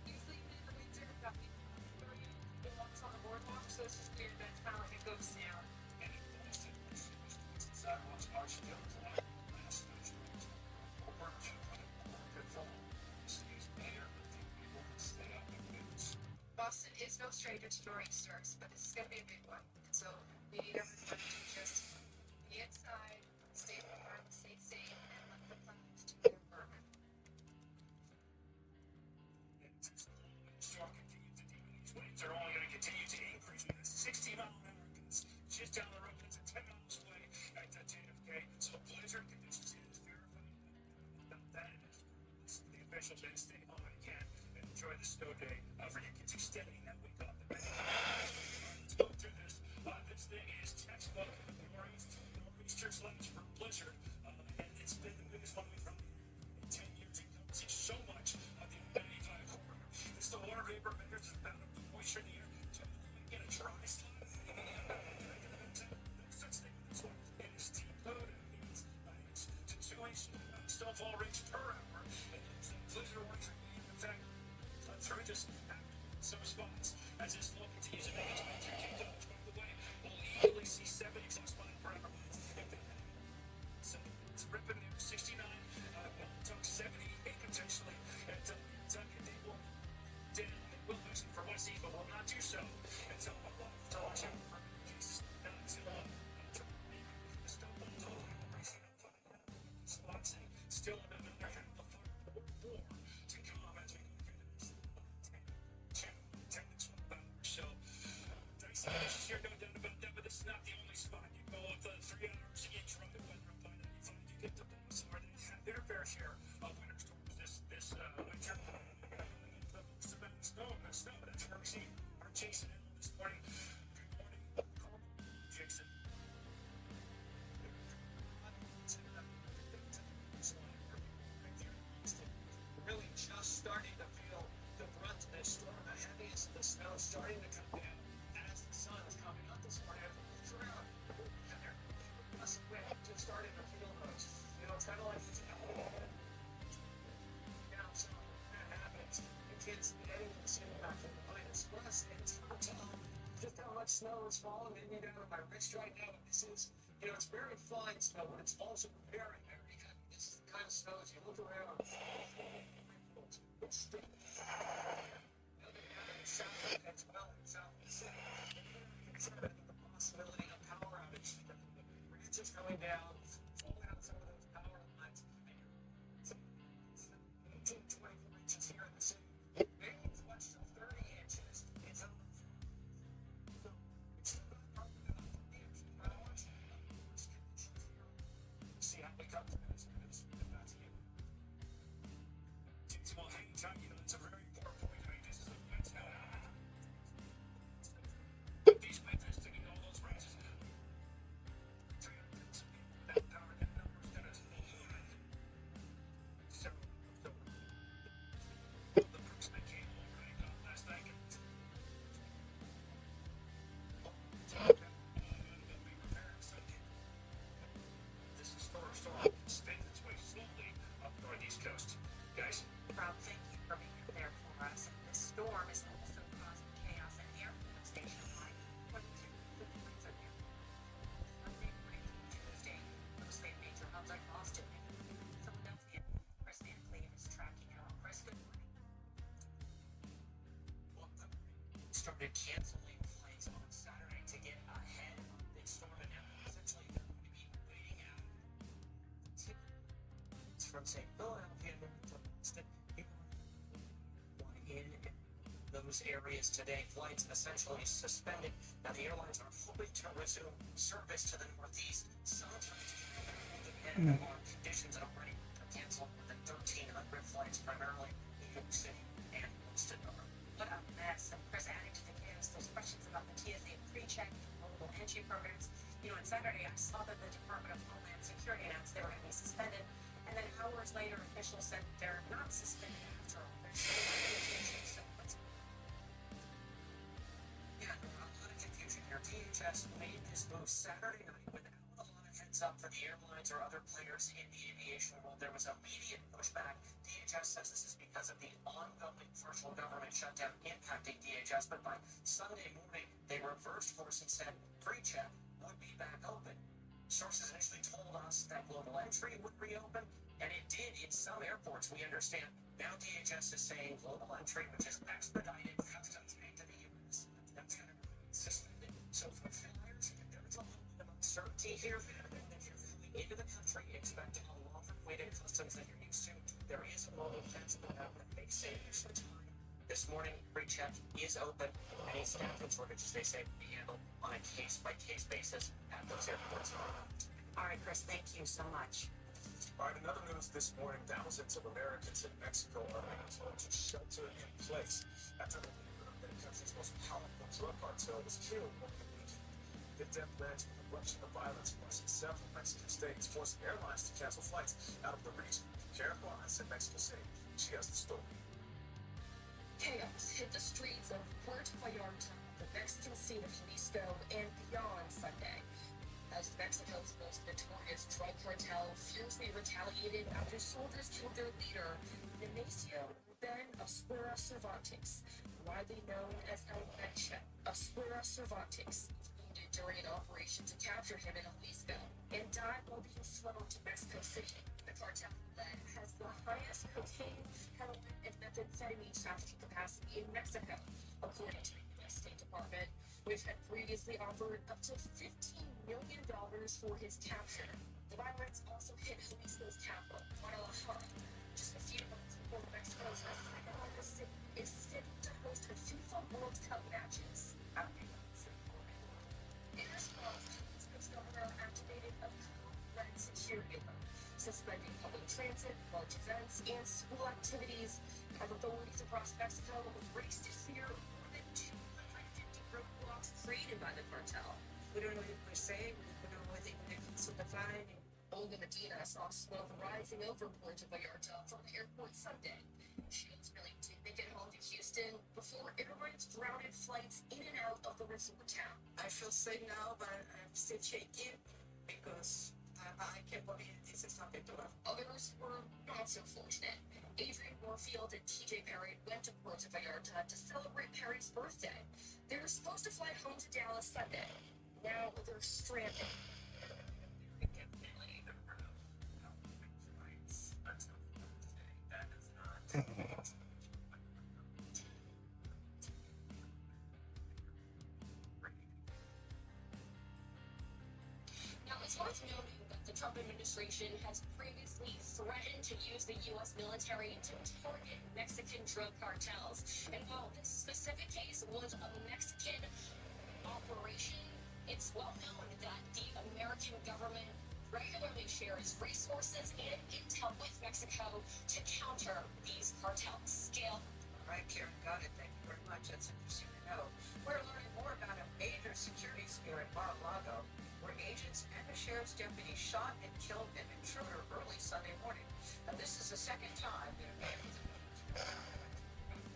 Usually in the winter, got people walks on the boardwalk, so it's just weird that it's kind of like a ghost town. And in Boston, sidewalks are still flat. Last night's rains were burnt by the fall. The city's mayor lifting people to stay out in boots. Boston is no stranger to nor'easters, but this is going to be a big one. So we need everyone to just be inside, stay warm, stay safe, and let the clouds do their work. Storm continues to deepen. These winds are only going to continue to increase with the down the road. It's 10 miles away at JFK. So blizzard conditions is verified. Not that it is. It's the official day. Stay home when you can and enjoy the snow day. For you kids extending that week off. Let's go through this. This thing is textbook nor'easter slash for blizzard. And it's been the biggest one we've run in 10 years. It covers so much of the 95 corridor. It's the water vapor measures the amount of moisture in the air to get a dry slide. No such thing with this one. It is steep load. It means it's to 2 inch snowfall rates per hour. And it's blizzard warnings remain in effect through this some spots as this snow continues to make its way through Kingdom. By the way, we'll easily see 70 exhaust line per hour winds if they have. So it's ripping there 69, Montauk 78 potentially at Kentucky. They will lose it for West East, but will not do so until to watch out for cases until the snowball total racing up spots and still another war to come as we go through this 10 to 12 hours. So dicey conditions here, no doubt about that, but this is not the only spot. You go up the 3 hours to get dry weather up by 95, you get the bonus, or they have their fair share of winter storms this winter. It's about the snow, that's where we see our Jason Allen this morning. Good morning, Carl Jason. Really just starting to feel the brunt of this storm. The heaviest of the snow is starting to come down as the sun is coming up this morning. It's around. Just starting to feel those, kind of like it's so that happens. You can't see any of the same back from the minus. Plus, it's hard to tell just how much snow is falling in down on my wrist right now. This is, it's very fine snow, but it's also very, very heavy. This is the kind of snow as you look around. It's still south as well in South Pacific. Consider the possibility of power outage. Branches coming down, falling out some of those power lines. 18, 24 inches here in the city. Maybe as much as 30 inches. It's up. So it's not probably about 30 inches. But I want you to know the worst conditions here. See how we come to this. That's you. Well, hang tight, it's a very important point. This is a wet snow. These winters to get all those branches out. 300 some people without power, that number's gonna balloon. So the Brooksman came along right last night. We repaired something. This is storm spins its way slowly up the northeast coast. Guys? Rob, thank you for being there for us. This storm is also causing chaos at the airport station line. What do you think the winds are here? Monday, Tuesday, mostly in major hubs like Boston and Philadelphia. Chris Van Cleve is tracking it all. Chris, good morning. Well, started canceling flights on Saturday to get ahead of the storm, and now essentially they're going to be waiting out. It's from St. Philadelphia to Boston. In those areas today, flights essentially suspended. Now the airlines are hoping to resume service to the Northeast sometime depending on conditions, and already canceled more than 1,300 flights, primarily New York City and Boston. What a mess. And Chris, adding to the chaos, those questions about the TSA pre-check, multiple entry programs. On Saturday, I saw that the Department of Homeland Security announced they were going to be suspended. And then hours later, officials said they're not suspended after all. They're still on vacation. So what's a lot of confusion here. DHS made this move Saturday night without a lot of heads up for the airlines or other players in the aviation world. There was immediate pushback. DHS says this is because of the ongoing partial government shutdown impacting DHS, but by Sunday morning, they reversed course and said pre-check would be back open. Sources initially told us that global entry would reopen, and it did in some airports, we understand. Now DHS is saying global entry, which is expedited customs into the U.S., that's going to remain suspended. So for flyers, there is a little bit of uncertainty here. And if you're coming into the country expecting a longer waited customs than you're used to, there is a moment that's going to happen that may save you some time. This morning, pre-check is open. Any staffing shortages, they say, be handled on a case-by-case basis at those airports. All right, Chris, thank you so much. All right, in other news this morning, thousands of Americans in Mexico are being told to shelter in place after the leader of the country's most powerful drug cartel was killed over the weekend. The death led to an eruption of violence across several Mexican states, forcing airlines to cancel flights out of the region. Karen Barnes in Mexico City. She has the story. Chaos hit the streets of Puerto Vallarta, the Mexican state of Jalisco, and beyond Sunday, as Mexico's most notorious drug cartel fiercely retaliated after soldiers killed their leader, Nemesio Ben Aspera Cervantes, widely known as El Mencha. Aspera Cervantes was wounded during an operation to capture him in Jalisco and died while being flown to Mexico City. The cartel lead has the highest cocaine, heroin, and methamphetamine trafficking capacity in Mexico, according to the U.S. State Department, which had previously offered up to $15 million for his capture. The violence also hit Jalisco's capital, Guadalajara, just a few months before Mexico's second largest city is scheduled to host the FIFA World Cup matches. In response, Jalisco's governor activated a coup-led security alert, suspending public transit, large events, and school activities, as authorities across Mexico raced to clear more than 250 roadblocks created by the cartel. We don't know what they're saying. We don't know what they're going to define. Olga Medina saw smoke rising over Puerto Vallarta from the airport Sunday. She ultimately did make it home to Houston before airlines grounded flights in and out of the resort town. I feel safe now, but I'm still shaking because I can't believe this is happening to us. Others were not so fortunate. Adrian Warfield and TJ Perry went to Puerto Vallarta to celebrate Perry's birthday. They were supposed to fly home to Dallas Sunday. Now they're stranded. Now, it's worth noting that the Trump administration has previously threatened to use the U.S. military to target Mexican drug cartels. And while this specific case was a Mexican operation, it's well known that the American government regularly shares resources and intel with Mexico to counter these cartels. Gail? All right, Karen, got it. Thank you very much. That's interesting to know. We're learning more about a major security scare at Mar-a-Lago, where agents and a sheriff's deputy shot and killed an intruder early Sunday morning. Now, this is the second time that a man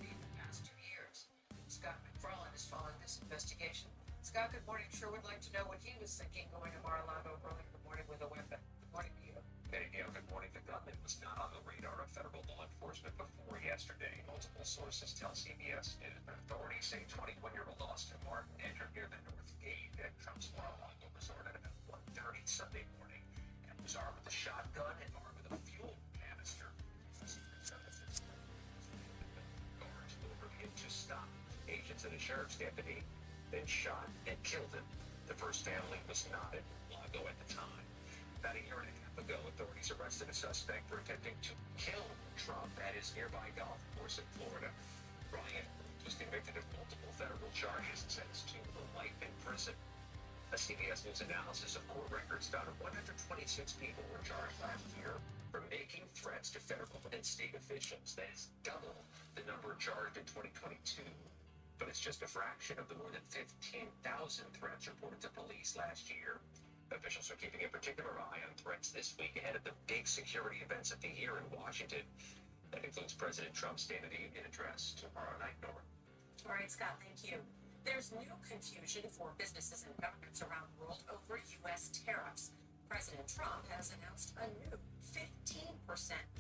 in the past 2 years. Scott McFarland is following this investigation. Scott, good morning. Sure would like to know what he was thinking going to Mar-a-Lago early in the morning with a weapon. Good morning to you. Hey, Gail, good morning. The gunman was not on the radar of federal law enforcement before yesterday. Multiple sources tell CBS News that authorities say 21-year-old Austin Martin entered near the North Gate at Trump's Mar-a-Lago resort at about 1:30 Sunday morning and was armed with a shotgun and armed with a fuel canister. Guards ordered him to stop. Agents and a sheriff's deputy then shot and killed him. The first family was not at Mar-a-Lago at the time. About a year and a half ago, authorities arrested a suspect for attempting to kill Trump at his nearby golf course in Florida. Bryant was convicted of multiple federal charges and sentenced to life in prison. A CBS News analysis of court records found 126 people were charged last year for making threats to federal and state officials. That is double the number charged in 2022. But it's just a fraction of the more than 15,000 threats reported to police last year. Officials are keeping a particular eye on threats this week ahead of the big security events of the year in Washington. That includes President Trump's State of the Union address tomorrow night, Nora. All right, Scott, thank you. There's new confusion for businesses and governments around the world over U.S. tariffs. President Trump has announced a new 15%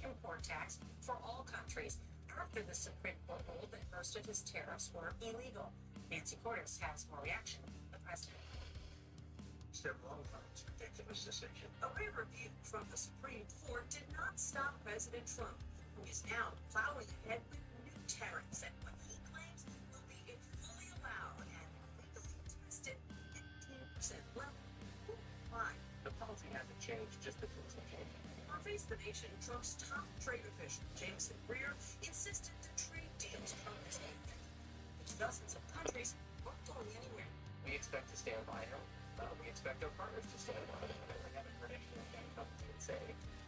import tax for all countries after the Supreme Court ruled that most of his tariffs were illegal. Nancy Cordes has more reaction from the president. Step long from its ridiculous decision. A rare review from the Supreme Court did not stop President Trump, who is now plowing ahead with new tariffs at what he claims will be a fully allowed and legally tested 15% level. Why? The policy hasn't changed, just the rules have changed. On Face the Nation, Trump's top trade official, Jameson Greer, insisted the trade deals Trump is expect to stand by him. We expect our partners to stand by him. And I haven't heard anything come to and say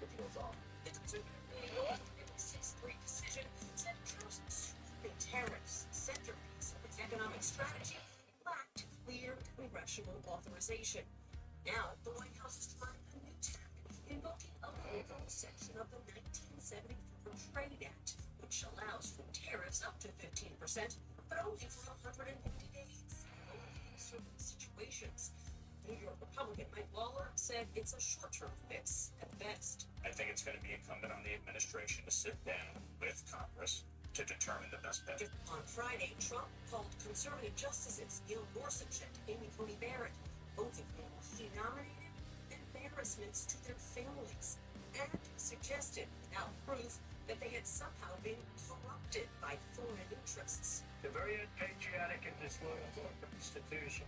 the deal's off. It's a 6-3 decision said Trump's sweeping tariffs, centerpiece of its economic strategy, lacked clear congressional authorization. Now, the White House is trying a new tactic, invoking a local section of the 1974 Trade Act, which allows for tariffs up to 15%, but only for 150 days, only in certain situations. New York Republican Mike Lawler said it's a short-term fix at best. I think it's going to be incumbent on the administration to sit down with Congress to determine the best bet. On Friday, Trump called conservative justices Neil Gorsuch and Amy Coney Barrett, both of whom he nominated, embarrassments to their families, and suggested, without proof, that they had somehow been corrupted by foreign interests. They're very unpatriotic and disloyal to our Constitution.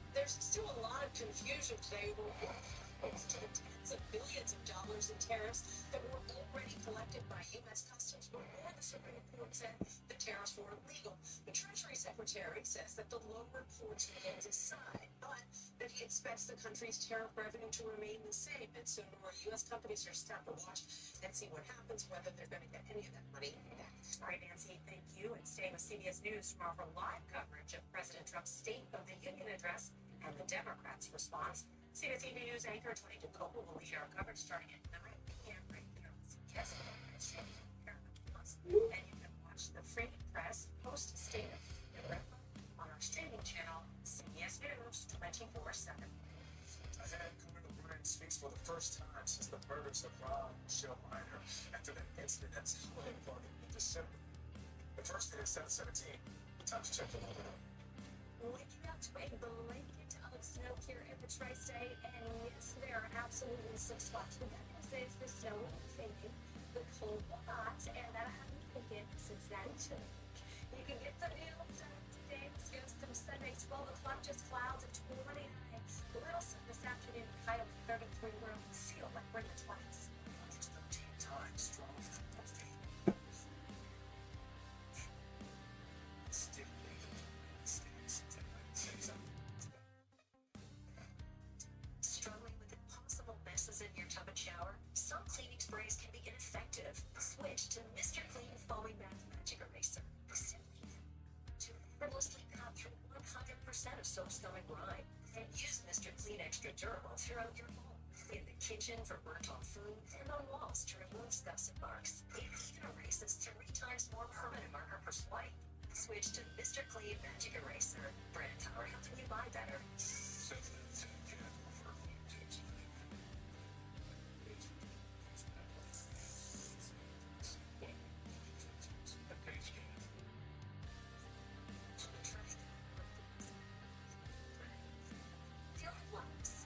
There's still a lot of confusion today over what happens to the tens of billions of dollars in tariffs that were already collected by U.S. Customs before the Supreme Court said the tariffs were illegal. The Treasury Secretary says that the lower courts will decide, but that he expects the country's tariff revenue to remain the same. And so U.S. companies are just have to watch and see what happens, whether they're going to get any of that money back. All right, Nancy, thank you. And staying with CBS News, tomorrow for live coverage of President Trump's State of the Union address and the Democrats' response. CBS TV News anchor Tony DeCopa will lead our coverage starting at 9 p.m. right here on CBS. And you can watch the Free Press post State of the Union on our streaming channel, CBS News 24/7. I had Colonel Brian speaks for the first time since the murders of Rob and Michelle Miner after that incident at Holiday Park in December. The first day of 7/17. Time to check the weather. Waking up to a blanket of snow here in the tri-state, and yes, there are absolutely some spots. The good news is the snow will be fading, the cold will not, and that'll have you thinking Cincinnati too. You can get the view done today. This goes through Sunday, 12 o'clock, just clouds at 29. A little sun this afternoon, high of 33. We're on seal like we're in the 20s. Just 13 times strong from the feet. Still legal in the States. Struggling with impossible messes in your tub and shower? Some cleaning sprays can be ineffective. Switch to Mr. Clean Foaming Bath Magic Eraser. Simply to effortlessly cut through 100% of soap scum and grime. And use Mr. Clean Extra Durable throughout your home. In the kitchen for burnt on food, and on walls to remove scuffs and marks. It even erases 3 times more permanent marker per swipe. Switch to Mr. Clean Magic Eraser. Brand power helping you buy better.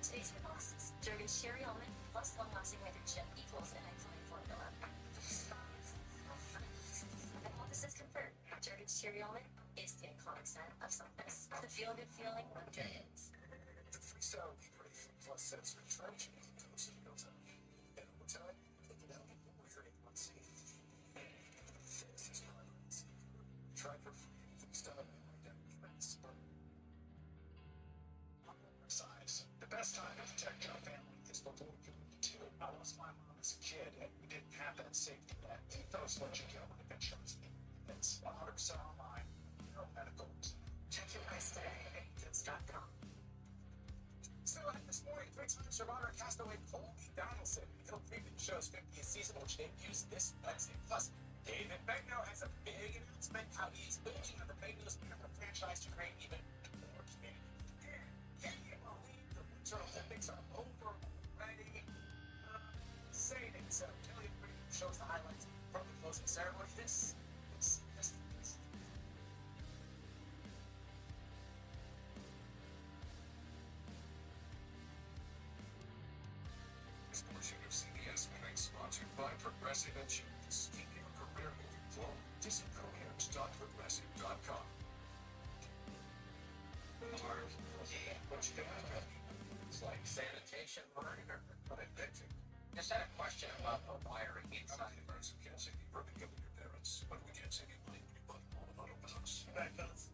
Today's your bosses. Jergens Cherry Almond plus long-lasting hydration equals an excellent formula. And all this is confirmed. Jergens Cherry Almond is the iconic scent of softness. The feel-good feeling of Jergens. The freestyle Libre plus sensor traction goes in real time. And over time, it can help you wear A1C. This is progress. Try for free freestyle Libre events. Size. The best time to protect your family is before you move to. I lost my mom as a kid, and we didn't have that safety net. Ethos lets you go with insurance. It's 100% online. No medicals. Check your price today at ethos.com. Still ahead this morning, 3-time survivor castaway Colby Donaldson. He'll preview the show's 50th season, which debuts this Wednesday. Plus, David Begnaud has a big announcement how he's building on the Begnaud's America franchise to create even more community. And can you believe the Winter Olympics are over already? Say it. So, Kelly shows the highlights from the closing ceremony. This. This portion of CBS Morning sponsored by Progressive Insurance. Keep your career moving forward. Visit coherence.progressive.com. What you got? It's like sanitation line or electric. Just had a question about the wiring inside. Customers can't sing you for becoming your parents, but we can't sing you money when you put them all in auto business. Back, fellas.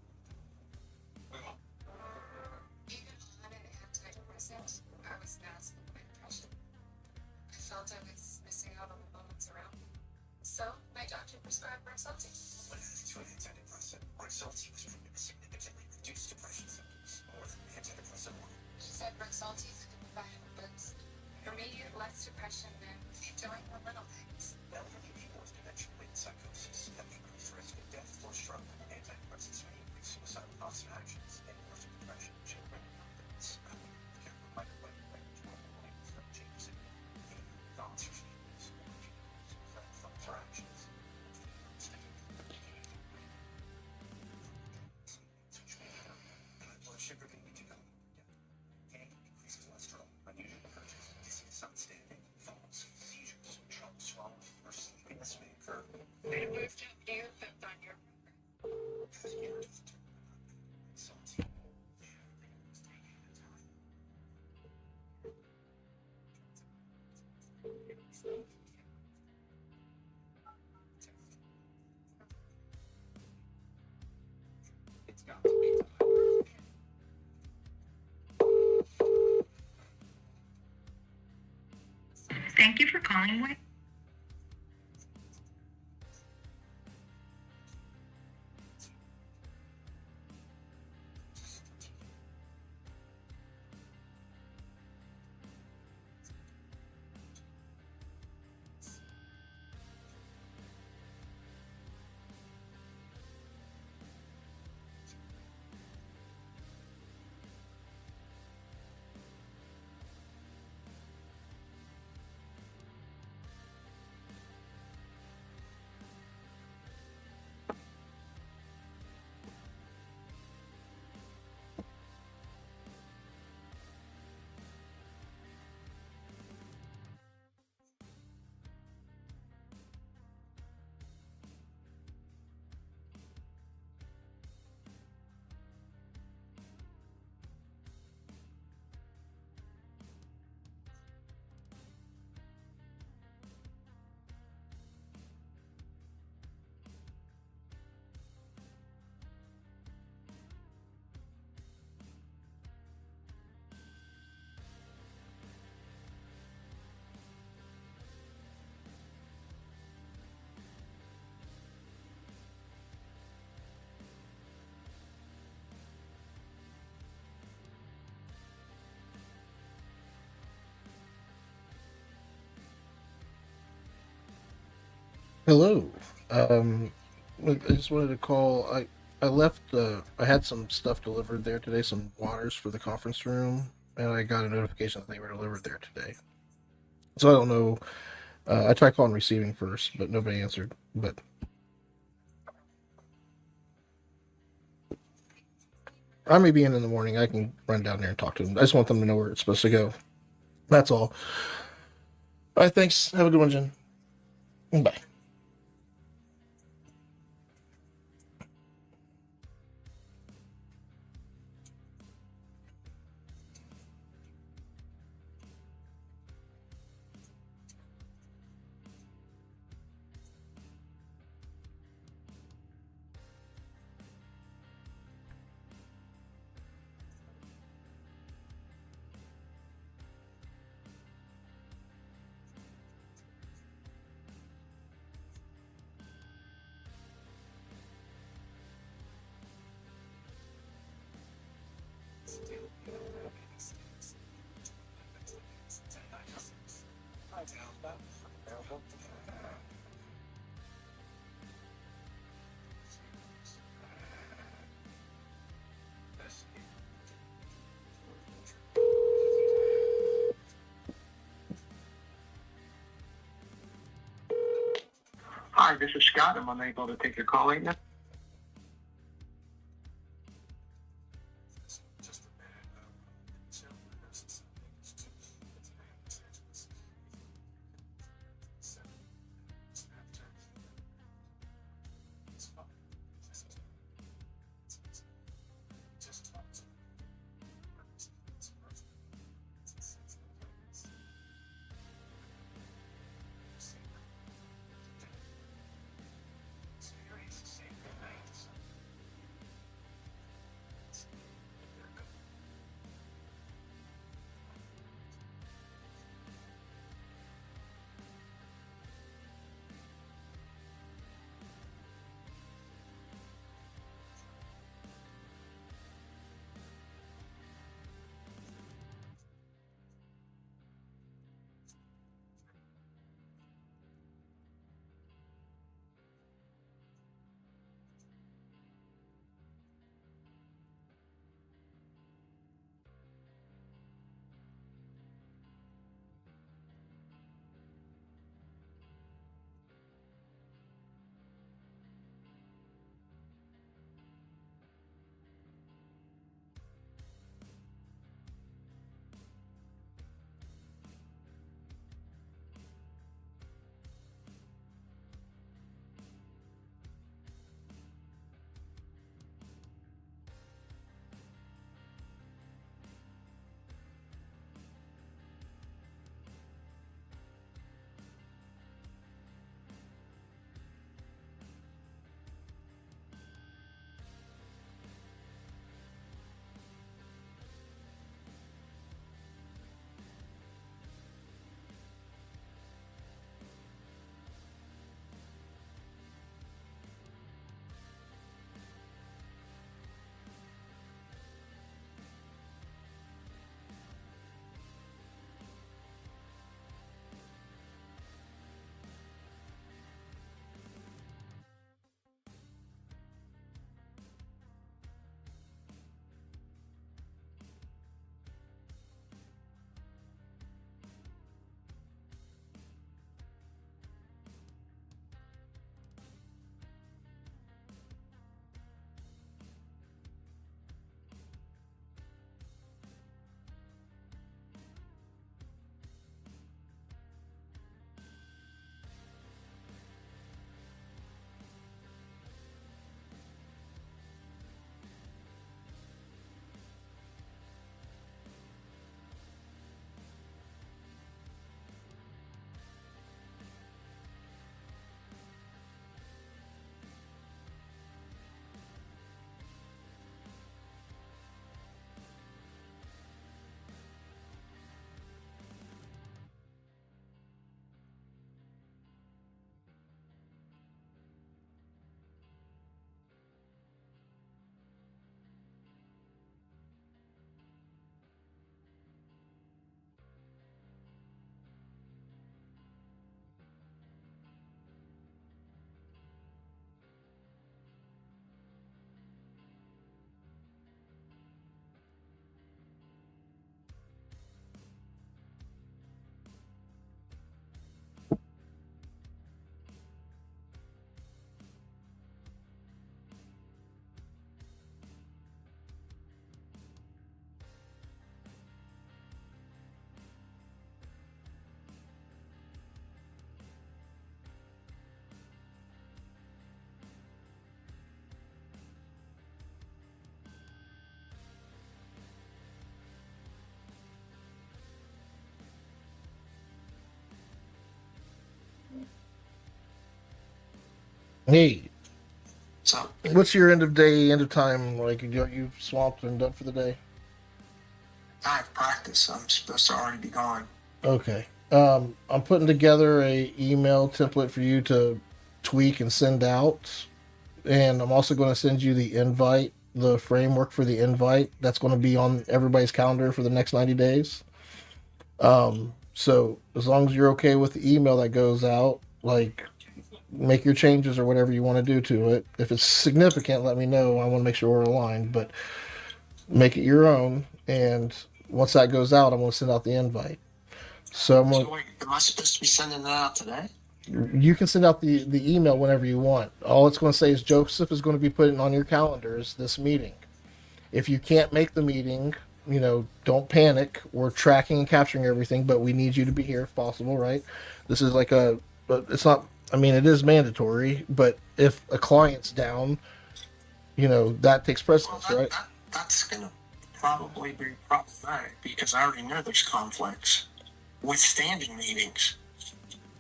We won't. My doctor prescribed Rexulti. When added to an antidepressant, Rexulti was proven to significantly reduce depression symptoms, more than the antidepressant alone. She said Rexulti could provide a boost. For me, less depression than enjoying the little things. Elderly people with dementia-related psychosis have increased risk of death or stroke. Antidepressants may increase suicidal thoughts and actions and worsen depression in children and infants. Careful microwave range will changes in behavior, thoughts or feelings, or suicidal thoughts or actions. Blood sugar can lead to increased cholesterol, unusual urges, dizziness, unstanding, falls, seizures, trouble swallowing, or sleepiness may occur. I moved up here, flipped on your It's got to be done. Thank you for calling. Hello. I just wanted to call. I left. I had some stuff delivered there today, some waters for the conference room, and I got a notification that they were delivered there today. So I don't know. I tried calling receiving first, but nobody answered. But I may be in the morning. I can run down there and talk to them. I just want them to know where it's supposed to go. That's all. All right. Thanks. Have a good one, Jen. Bye. Hi, this is Scott. I'm unable to take your call right now. Hey, So what's your end of time like? You swamped and done for the day? I have practice. I'm supposed to already be gone. Okay. I'm putting together a email template for you to tweak and send out, and I'm also going to send you the invite, the framework for the invite. That's going to be on everybody's calendar for the next 90 days. So as long as you're okay with the email that goes out, like make your changes or whatever you want to do to it. If it's significant, let me know. I want to make sure we're aligned, but make it your own. And once that goes out, I'm going to send out the invite. So I'm So going wait, am I supposed to be sending that out today? you can send out the email whenever you want. All it's going to say is Joseph is going to be putting on your calendars this meeting. If you can't make the meeting, don't panic. We're tracking and capturing everything, but we need you to be here if possible, right? This is like but it's not, I mean, it is mandatory, but if a client's down, that takes Well, precedence, right? that's gonna probably be problematic because I already know there's conflicts with standing meetings.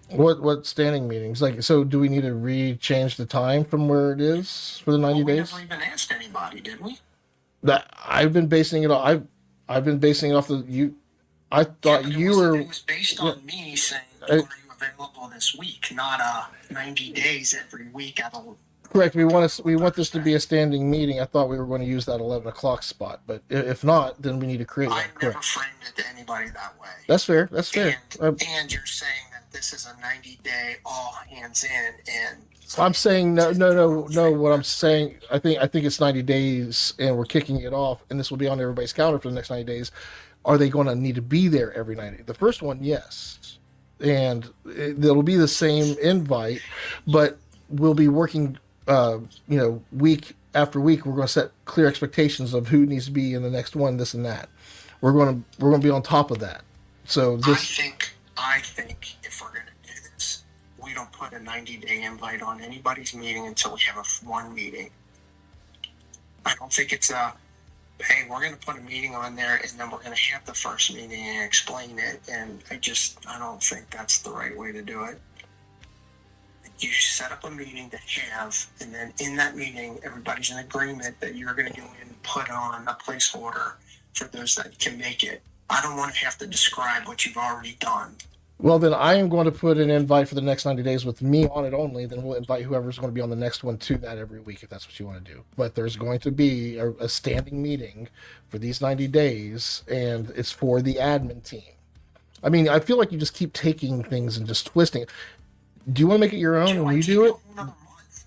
What standing meetings? Like, so do we need to change the time from where it is for the 90 Well, we days? never even asked anybody, did we? That I've been basing it on, I've been basing it off I Yeah, thought but you were, it was based yeah, on me saying, I, are you available this week? Not 90 days every week at a correct. We want this to Thursday. be a standing meeting. I thought we were going to use that 11 o'clock spot, but if not, then we need to create I one. never Correct. framed it to anybody that way. That's fair. That's fair. And you're saying that this is a 90-day all hands in and I'm saying no. What I'm saying, I think it's 90 days, and we're kicking it off, and this will be on everybody's calendar for the next 90 days. Are they going to need to be there every 90? The first one, yes, and it'll be the same invite, but we'll be working, week after week. We're going to set clear expectations of who needs to be in the next one, this and that. We're going to be on top of that. So this, I think if we're gonna do this, we don't put a 90-day invite on anybody's meeting until we have one meeting. I don't think it's hey, we're gonna put a meeting on there and then we're gonna have the first meeting and explain it. And I don't think that's the right way to do it. You set up a meeting to have, and then in that meeting, everybody's in agreement that you're gonna go in and put on a placeholder for those that can make it. I don't want to have to describe what you've already done. well, then I am going to put an invite for the next 90 days with me on it only. Then we'll invite whoever's going to be on the next one to that every week if that's what you want to do. But there's going to be a standing meeting for these 90 days, and it's for the admin team. I mean, I feel like you just keep taking things and just twisting it. Do you want to make it your own Joe, and I you gave do you it? a whole nother month.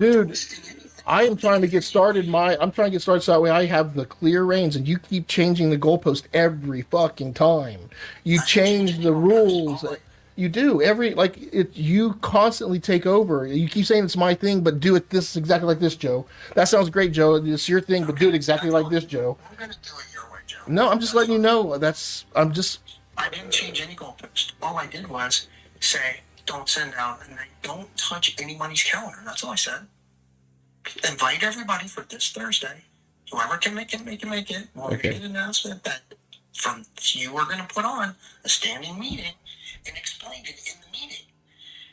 Dude, Twisting anything. I am trying to get started. I'm trying to get started so that way I have the clear reins, and you keep changing the goalpost every fucking time. You I didn't change any the goalpost, rules. Paul. You do you constantly take over. You keep saying it's my thing, but do it this exactly like this, Joe. That sounds great, Joe. It's your thing, but do it exactly like this, Joe. I'm gonna do it your way, Joe. No, I'm just That's letting you all. know. I didn't change any goalpost. All I did was say, don't send out, and I don't touch anybody's calendar. That's all I said. Invite everybody for this Thursday. Whoever can make it, make it. We're Okay. gonna get an announcement that you are gonna put on a standing meeting and explain it in the meeting.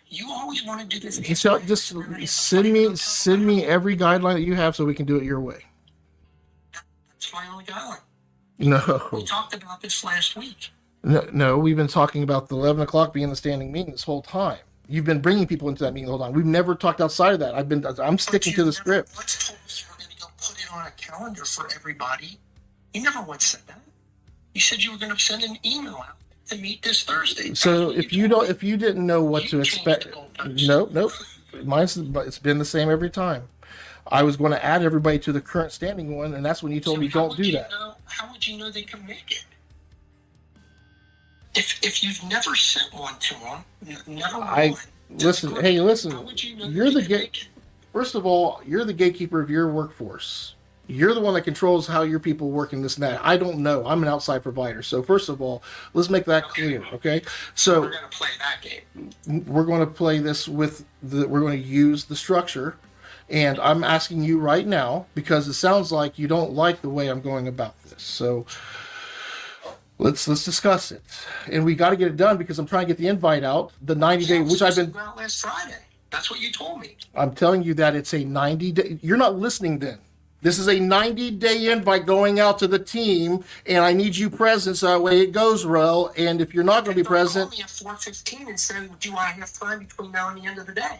You always want to do this. Just send me every guideline that you have so we can do it your way. That's my only guideline. No. We talked about this last week. No, we've been talking about the 11 o'clock being the standing meeting this whole time. You've been bringing people into that meeting the whole time. We've never talked outside of that. I'm sticking to the script. Once told me you were going to go put it on a calendar for everybody. You never once said that. You said you were going to send an email out to meet this Thursday. So if you didn't know what to expect, nope. It's been the same every time. I was going to add everybody to the current standing one, and that's when you told me don't do that. How would you know they can make it? If you've never sent one to them, never one. Listen. Hey, listen. How would you know You're they the can make it? First of all, you're the gatekeeper of your workforce. You're the one that controls how your people work in this and that. I don't know. I'm an outside provider. So first of all, let's make that clear, okay? So We're going to play that game. we're going to play this we're going to use the structure, and I'm asking you right now because it sounds like you don't like the way I'm going about this. So let's discuss it, and we got to get it done because I'm trying to get the invite out, the 90-day, which I've been. Out last Friday. That's what you told me. I'm telling you that it's a 90-day. You're not listening then. This is a 90-day invite going out to the team, and I need you present so that way it goes well. And if you're not going to be present, call me at 4:15 and say, "Do I have time between now and the end of the day?"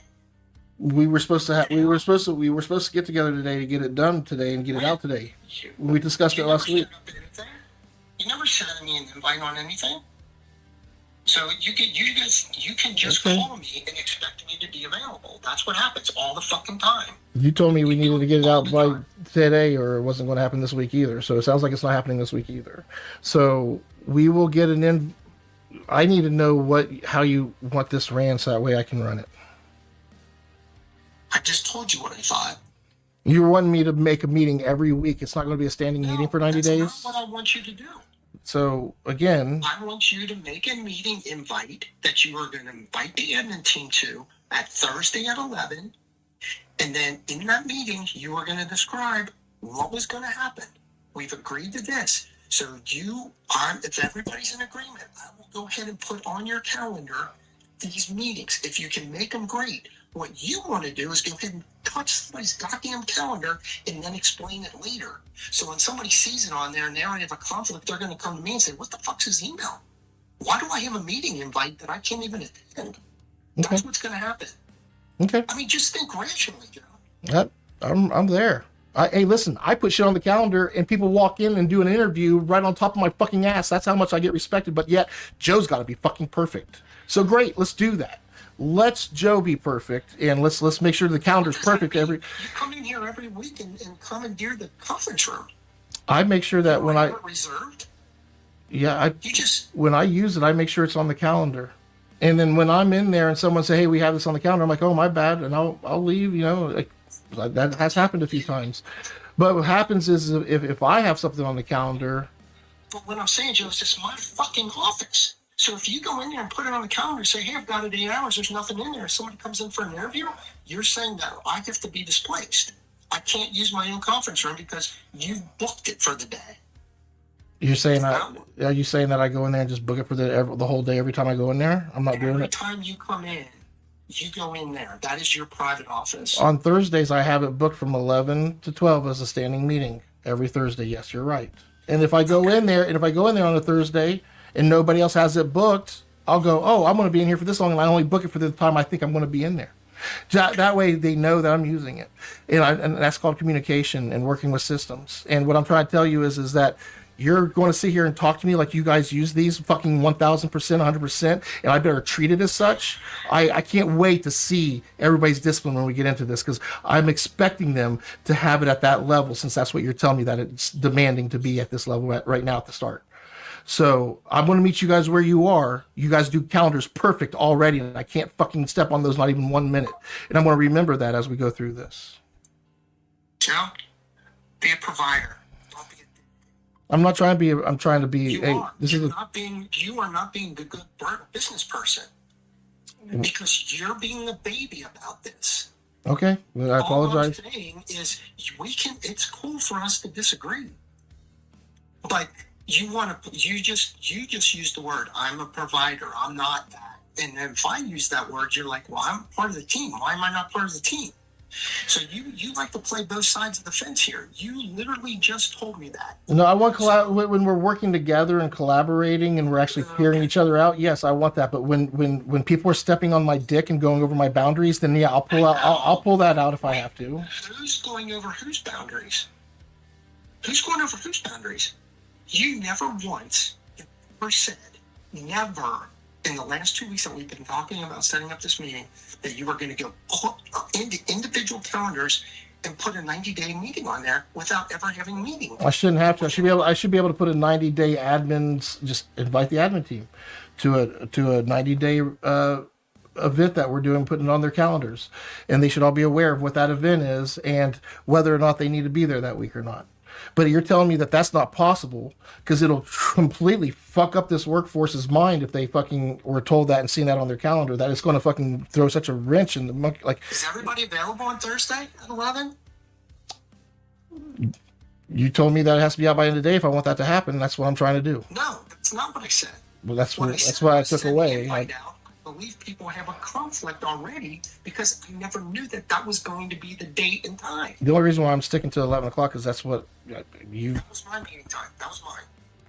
we were supposed to get together today to get it done today and get it out today. We discussed it last week. You never sent me an invite on anything. So you can just call me and expect me to be available. That's what happens all the fucking time. You told me we needed to get it out by today, or it wasn't going to happen this week either. So it sounds like it's not happening this week either. So we will get an in. I need to know how you want this ran so that way I can run it. I just told you what I thought. You were wanting me to make a meeting every week. It's not going to be a standing meeting for 90 days. That's not what I want you to do. So again, I want you to make a meeting invite that you are going to invite the admin team to at Thursday at 11. And then in that meeting, you are going to describe what was going to happen. We've agreed to this. So if everybody's in agreement, I will go ahead and put on your calendar these meetings. If you can make them great, what you want to do is go ahead and touch somebody's goddamn calendar and then explain it later. So when somebody sees it on there and they already have a conflict, they're going to come to me and say, "What the fuck's his email? Why do I have a meeting invite that I can't even attend?" Okay. That's what's going to happen. Okay. I mean, just think rationally, Joe. I'm there. Hey, listen, I put shit on the calendar and people walk in and do an interview right on top of my fucking ass. That's how much I get respected. But yet, Joe's got to be fucking perfect. So great, let's do that. Let's Joe be perfect, and let's make sure the calendar's perfect. You come in here every week and commandeer the conference room. I make sure that when reserved. Yeah, when I use it, I make sure it's on the calendar. And then when I'm in there and someone say, "Hey, we have this on the calendar," I'm like, "Oh, my bad," and I'll leave. That has happened a few times. But what happens is if I have something on the calendar. But what I'm saying, Joe, is this my fucking office. So if you go in there and put it on the calendar and say, "Hey, I've got it 8 hours, there's nothing in there," if somebody comes in for an interview, you're saying that I have to be displaced. I can't use my own conference room because you booked it for the day. You're saying are you saying that I go in there and just book it for the whole day every time I go in there? I'm not doing it. Every time you come in, you go in there. That is your private office. On Thursdays, I have it booked from 11 to 12 as a standing meeting every Thursday. Yes, you're right. And if I go in there on a Thursday and nobody else has it booked, I'll go, "Oh, I'm going to be in here for this long," and I only book it for the time I think I'm going to be in there. That way they know that I'm using it. And that's called communication and working with systems. And what I'm trying to tell you is that you're going to sit here and talk to me like you guys use these fucking 1,000%, 100%, and I better treat it as such. I can't wait to see everybody's discipline when we get into this, because I'm expecting them to have it at that level, since that's what you're telling me that it's demanding to be at this level right now at the start. So I'm going to meet you guys where you are. You guys do calendars perfect already, and I can't fucking step on those not even 1 minute. And I'm going to remember that as we go through this. Joe, be a provider. Don't be a dick. I'm not trying to be. I'm trying to be. You are. You are not being a good business person, because you're being a baby about this. Okay, well, I apologize. All I'm saying is it's cool for us to disagree, but you just used the word, "I'm a provider." I'm not that. And if I use that word, you're like, "Well, I'm part of the team. Why am I not part of the team?" So you like to play both sides of the fence here. You literally just told me that. No, I want when we're working together and collaborating and we're actually hearing each other out. Yes, I want that. But when people are stepping on my dick and going over my boundaries, then yeah, I'll pull that out if I have to. Who's going over whose boundaries? Who's going over whose boundaries? You never once ever said, never in the last 2 weeks that we've been talking about setting up this meeting, that you were going to go put into individual calendars and put a 90-day meeting on there without ever having a meeting. I shouldn't have to. I should be able to put a 90-day admins. Just invite the admin team to a 90-day event that we're doing, putting it on their calendars, and they should all be aware of what that event is and whether or not they need to be there that week or not. But you're telling me that that's not possible, because it'll completely fuck up this workforce's mind if they fucking were told that and seen that on their calendar, that it's going to fucking throw such a wrench in the monkey. Like, is everybody available on Thursday at 11? You told me that it has to be out by the end of the day if I want that to happen. That's what I'm trying to do. No, that's not what I said. Well, that's what I took away. believe people have a conflict already because I never knew that that was going to be the date and time. The only reason why I'm sticking to 11 o'clock is that's what you. That was my meeting time. That was mine.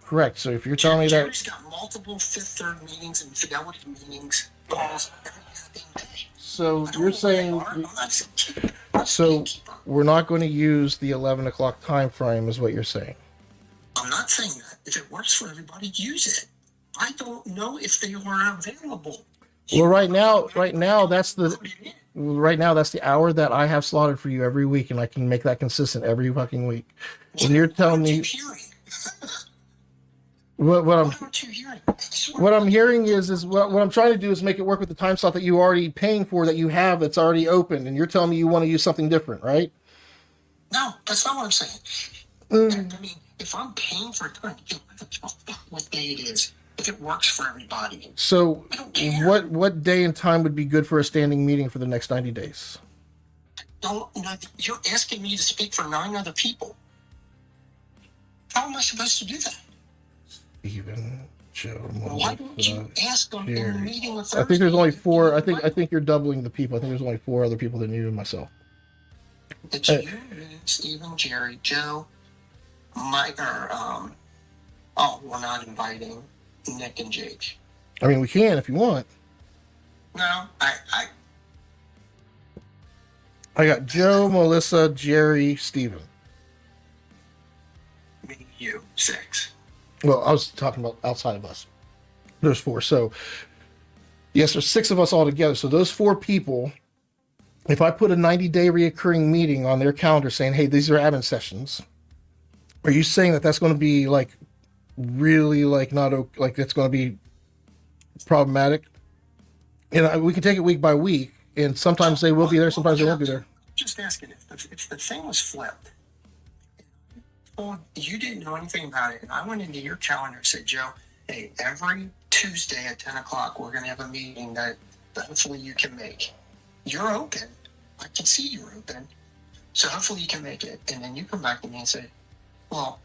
Correct. So if you're telling me Jerry's that. got multiple Fifth Third meetings and Fidelity meetings, calls every goddamn day. So I don't you're know saying. where they are. I'm not a gatekeeper. I'm a So gatekeeper. we're not going to use the 11 o'clock time frame, is what you're saying. I'm not saying that. If it works for everybody, use it. I don't know if they are available. Well, right now that's the hour that I have slotted for you every week, and I can make that consistent every fucking week. And you're telling me what I'm hearing is what I'm trying to do is make it work with the time slot that you're already paying for, that you have, that's already open, and you're telling me you want to use something different, right? No, that's not what I'm saying. I mean, if I'm paying for it, what day it is, if it works for everybody. So I don't care. what day and time would be good for a standing meeting for the next 90 days? You're asking me to speak for 9 other people. How am I supposed to do that? Stephen, Joe, Why don't you ask them in the meeting with I think there's only 4. I think you're doubling the people. I think there's only 4 other people than you and myself. It's you, me, Stephen, Jerry, Joe, Mike, or we're not inviting Nick and Jake. I mean, we can if you want. No, I got Joe, Melissa, Jerry, Stephen. Me, you, 6. Well, I was talking about outside of us. There's 4. So, yes, there's 6 of us all together. So those 4 people, if I put a 90-day reoccurring meeting on their calendar saying, hey, these are admin sessions, are you saying that that's going to be like really like not like it's going to be problematic? And we can take it week by week, and sometimes they will be there, sometimes they won't be there. Just asking if the thing was flipped. Well, you didn't know anything about it, and I went into your calendar and said, Joe, hey, every Tuesday at 10 o'clock, we're going to have a meeting that hopefully you can make. You're open. I can see you're open. So hopefully you can make it. And then you come back to me and say, well,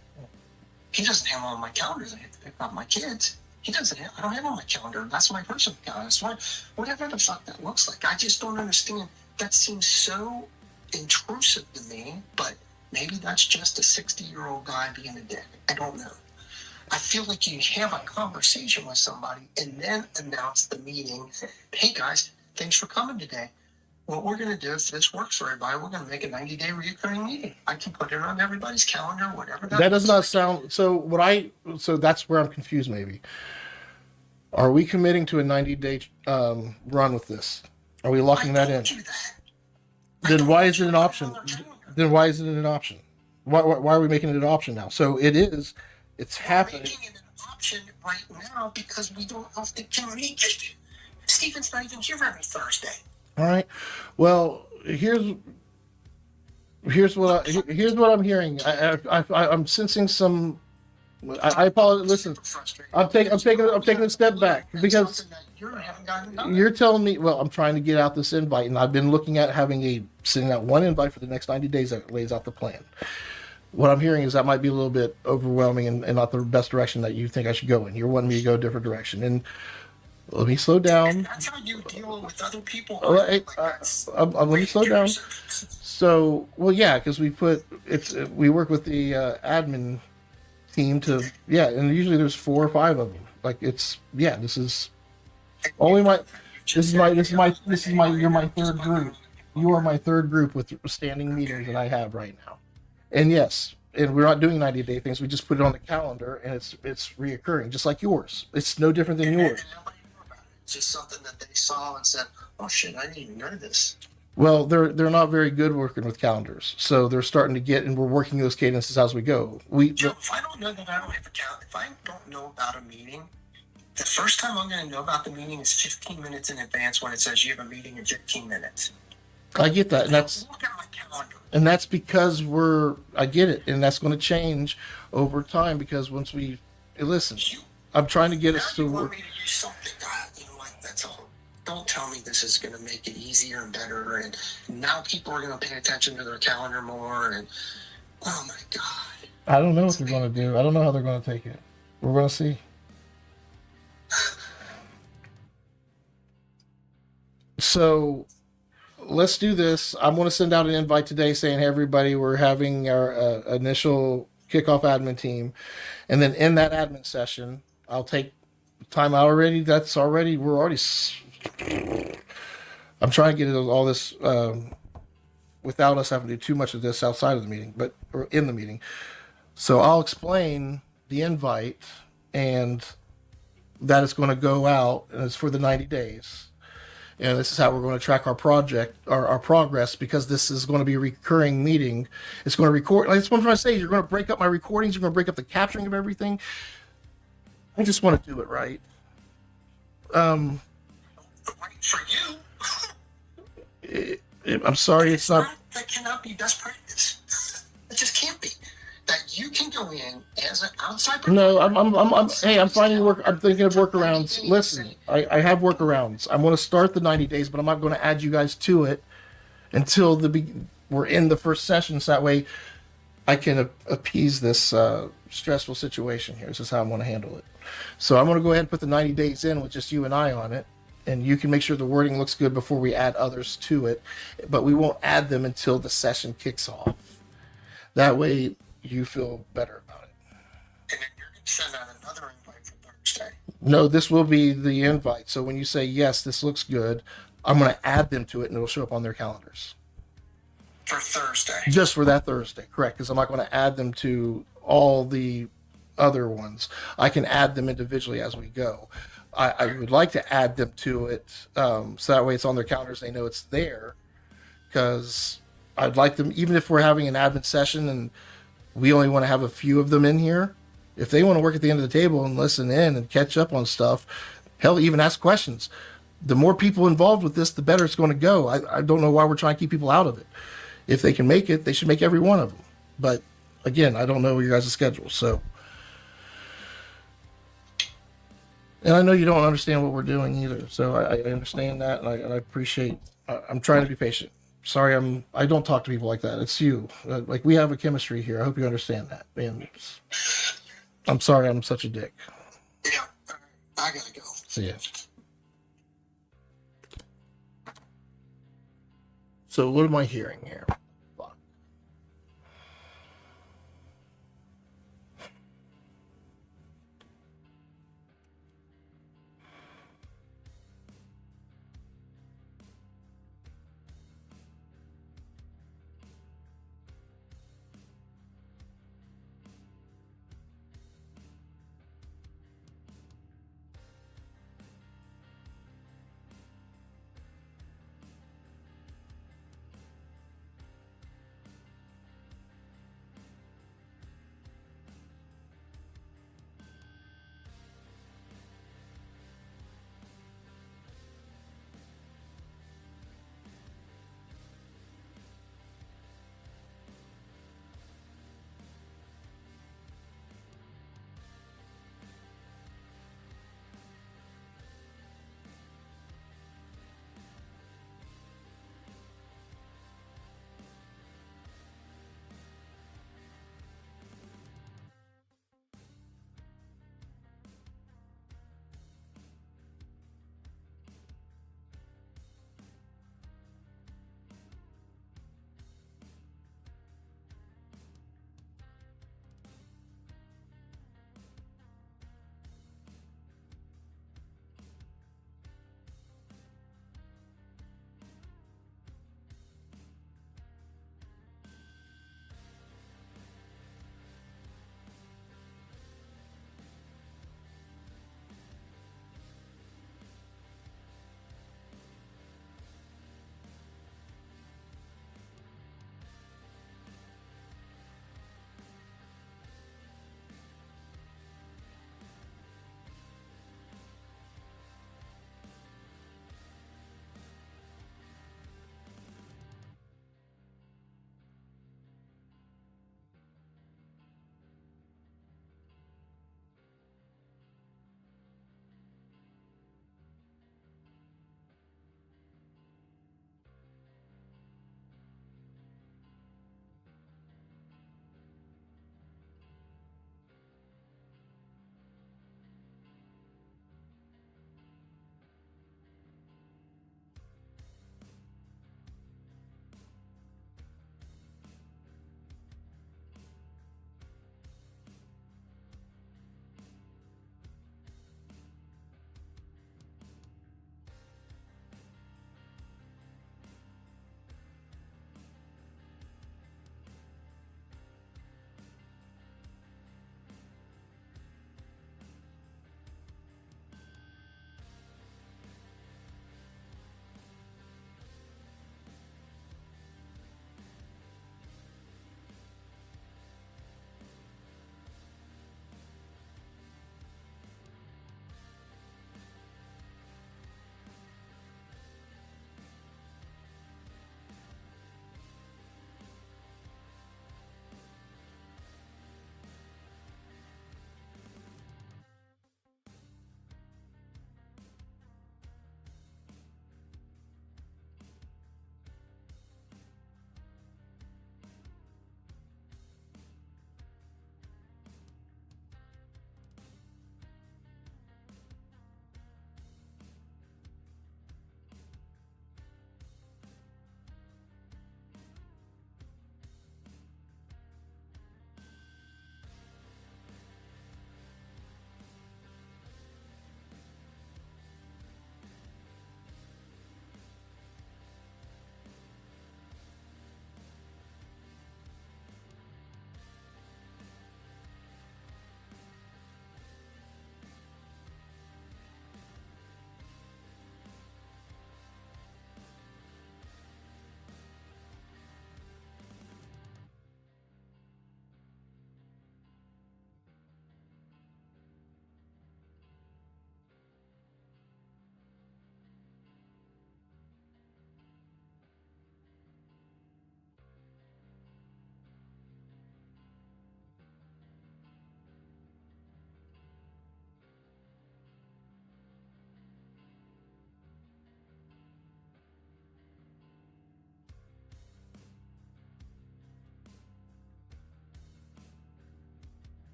he doesn't have on my calendar. I have to pick up my kids. I don't have on my calendar. That's my personal calendar. That's whatever the fuck that looks like. I just don't understand. That seems so intrusive to me, but maybe that's just a 60-year-old guy being a dick. I don't know. I feel like you have a conversation with somebody and then announce the meeting. Hey guys, thanks for coming today. What we're going to do, if this works for everybody, we're going to make a 90-day recurring meeting. I can put it on everybody's calendar, whatever. That does not sound so. So that's where I'm confused. Maybe are we committing to a 90-day run with this? Are we locking that in? Then why is it an option? Then why is it an option? Why are we making it an option now? So it is. It's happening. We're making it an option right now because we don't have to communicate. Stephen's not even here every Thursday. All right. Well, here's what I'm hearing. I'm sensing some. I apologize. Listen, I'm taking a step back because you're telling me. Well, I'm trying to get out this invite, and I've been looking at sending out one invite for the next 90 days that lays out the plan. What I'm hearing is that might be a little bit overwhelming and not the best direction that you think I should go in. You're wanting me to go a different direction, and let me slow down. That's how you deal with other people. Let me slow down. So, well, yeah, because we work with the admin team to, and usually there's 4 or 5 of them. Like you're my third group. You are my third group with standing meetings that I have right now. And yes, and we're not doing 90-day things. We just put it on the calendar, and it's reoccurring, just like yours. It's no different than yours. It's just something that they saw and said, "Oh shit, I didn't even know this." Well, they're not very good working with calendars, so they're starting to get, and we're working those cadences as we go. Joe, if I don't know that I don't have a calendar, if I don't know about a meeting, the first time I'm going to know about the meeting is 15 minutes in advance when it says you have a meeting in 15 minutes. I get that, and that's look at my calendar. And that's because I get it, and that's going to change over time because once we listen, I'm trying to get us to work. work. Want me to use something, that's all. Don't tell me this is going to make it easier and better, and now people are going to pay attention to their calendar more, and oh my God. I don't know what they're going to do. I don't know how they're going to take it. We're going to see. So let's do this. I'm going to send out an invite today saying, hey, everybody, we're having our initial kickoff admin team. And then in that admin session, I'll take time out already. I'm trying to get all this without us having to do too much of this outside of the meeting, or in the meeting. So I'll explain the invite and that it's going to go out and it's for the 90 days. And this is how we're going to track our project, our progress, because this is going to be a recurring meeting. It's going to record. Like, that's what I'm trying to say. You're going to break up my recordings. You're going to break up the capturing of everything. I just want to do it right. Right for you. I'm sorry, it's not. That cannot be best practice. It just can't be. That you can go in as an outside. No, I'm finding work. I'm thinking of workarounds. Listen, I have workarounds. I'm going to start the 90 days, but I'm not going to add you guys to it until we're in the first session. So that way I can appease this stressful situation here. This is how I'm going to handle it. So I'm going to go ahead and put the 90 days in with just you and I on it. And you can make sure the wording looks good before we add others to it. But we won't add them until the session kicks off. That way you feel better about it. And then you're going to send out another invite for Thursday. No, this will be the invite. So when you say, yes, this looks good, I'm going to add them to it and it'll show up on their calendars. For Thursday. Just for that Thursday, correct. Because I'm not going to add them to all the other ones. I can add them individually as we go. I would like to add them to it so that way it's on their calendars. They know it's there. Because I'd like them, even if we're having an admin session and we only want to have a few of them in here, if they want to work at the end of the table and listen in and catch up on stuff, hell, even ask questions. The more people involved with this, the better it's going to go. I don't know why we're trying to keep people out of it. If they can make it, they should make every one of them. But again, I don't know your guys' schedule. So, and I know you don't understand what we're doing either. So I understand that. And I appreciate, I'm trying to be patient. Sorry, I don't talk to people like that. It's you. Like, we have a chemistry here. I hope you understand that. And I'm sorry I'm such a dick. Yeah, I gotta go. See ya. So what am I hearing here? Fuck.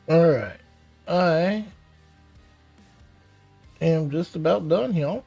All right. I am just about done, y'all.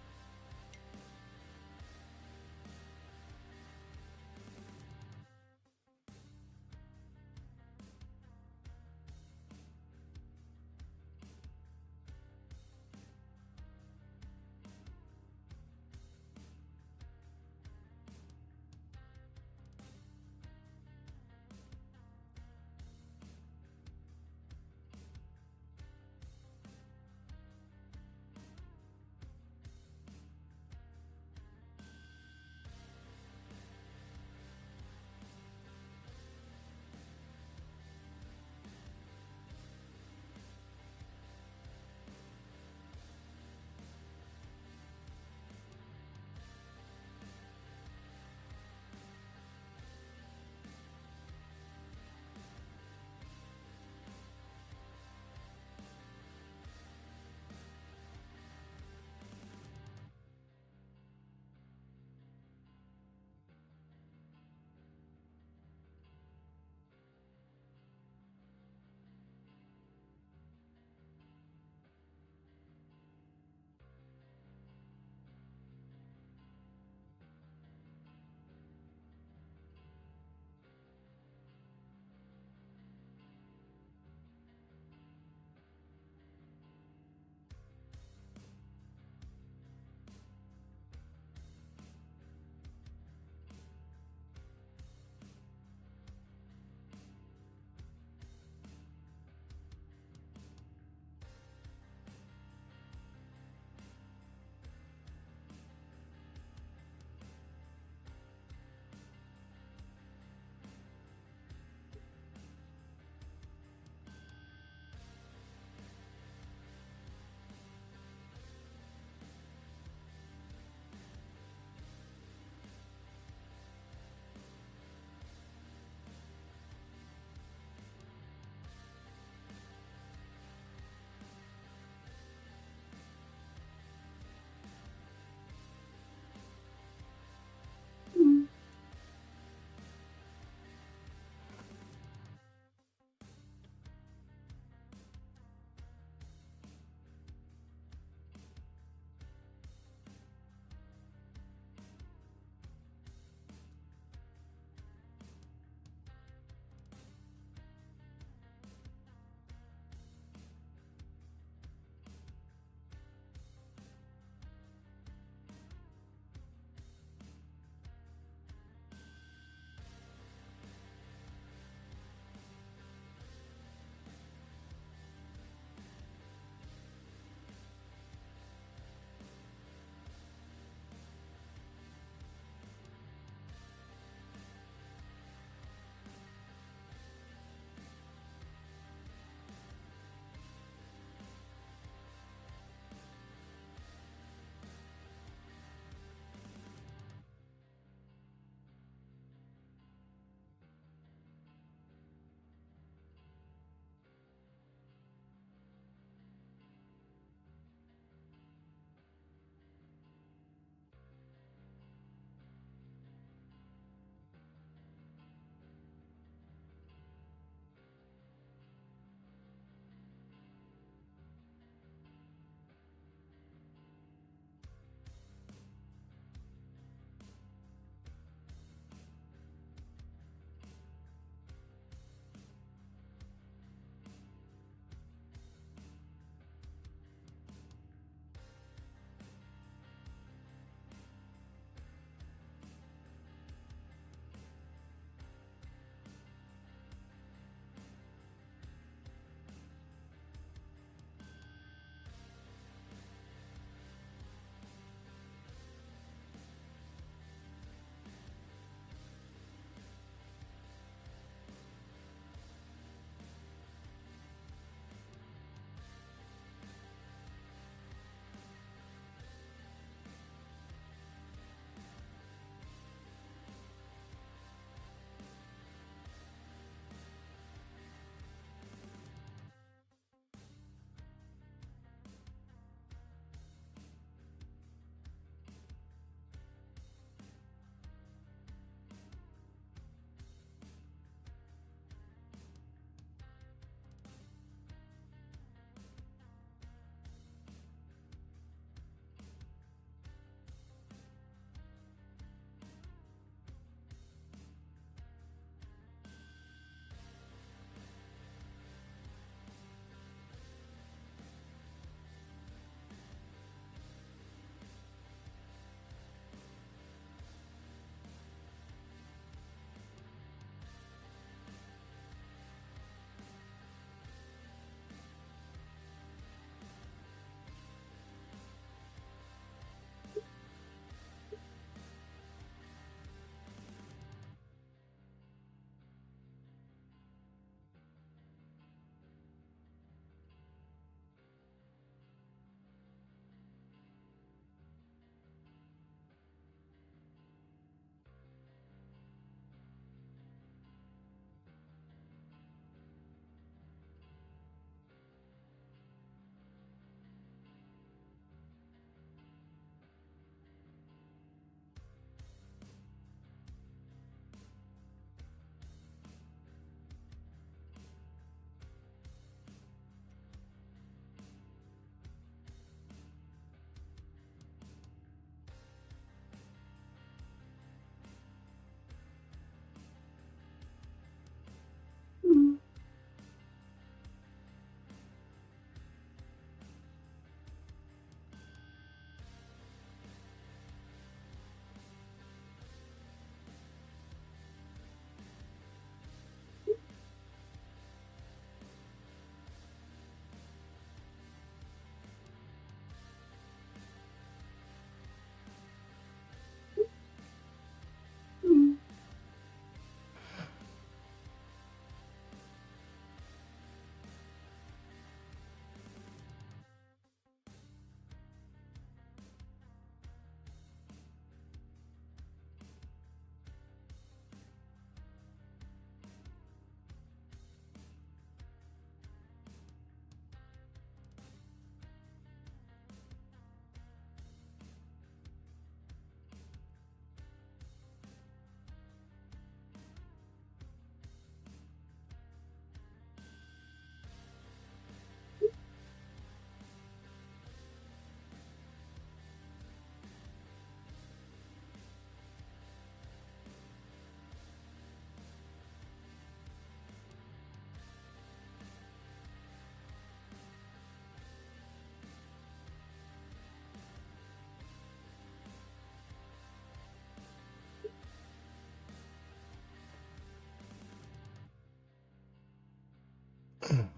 Mm.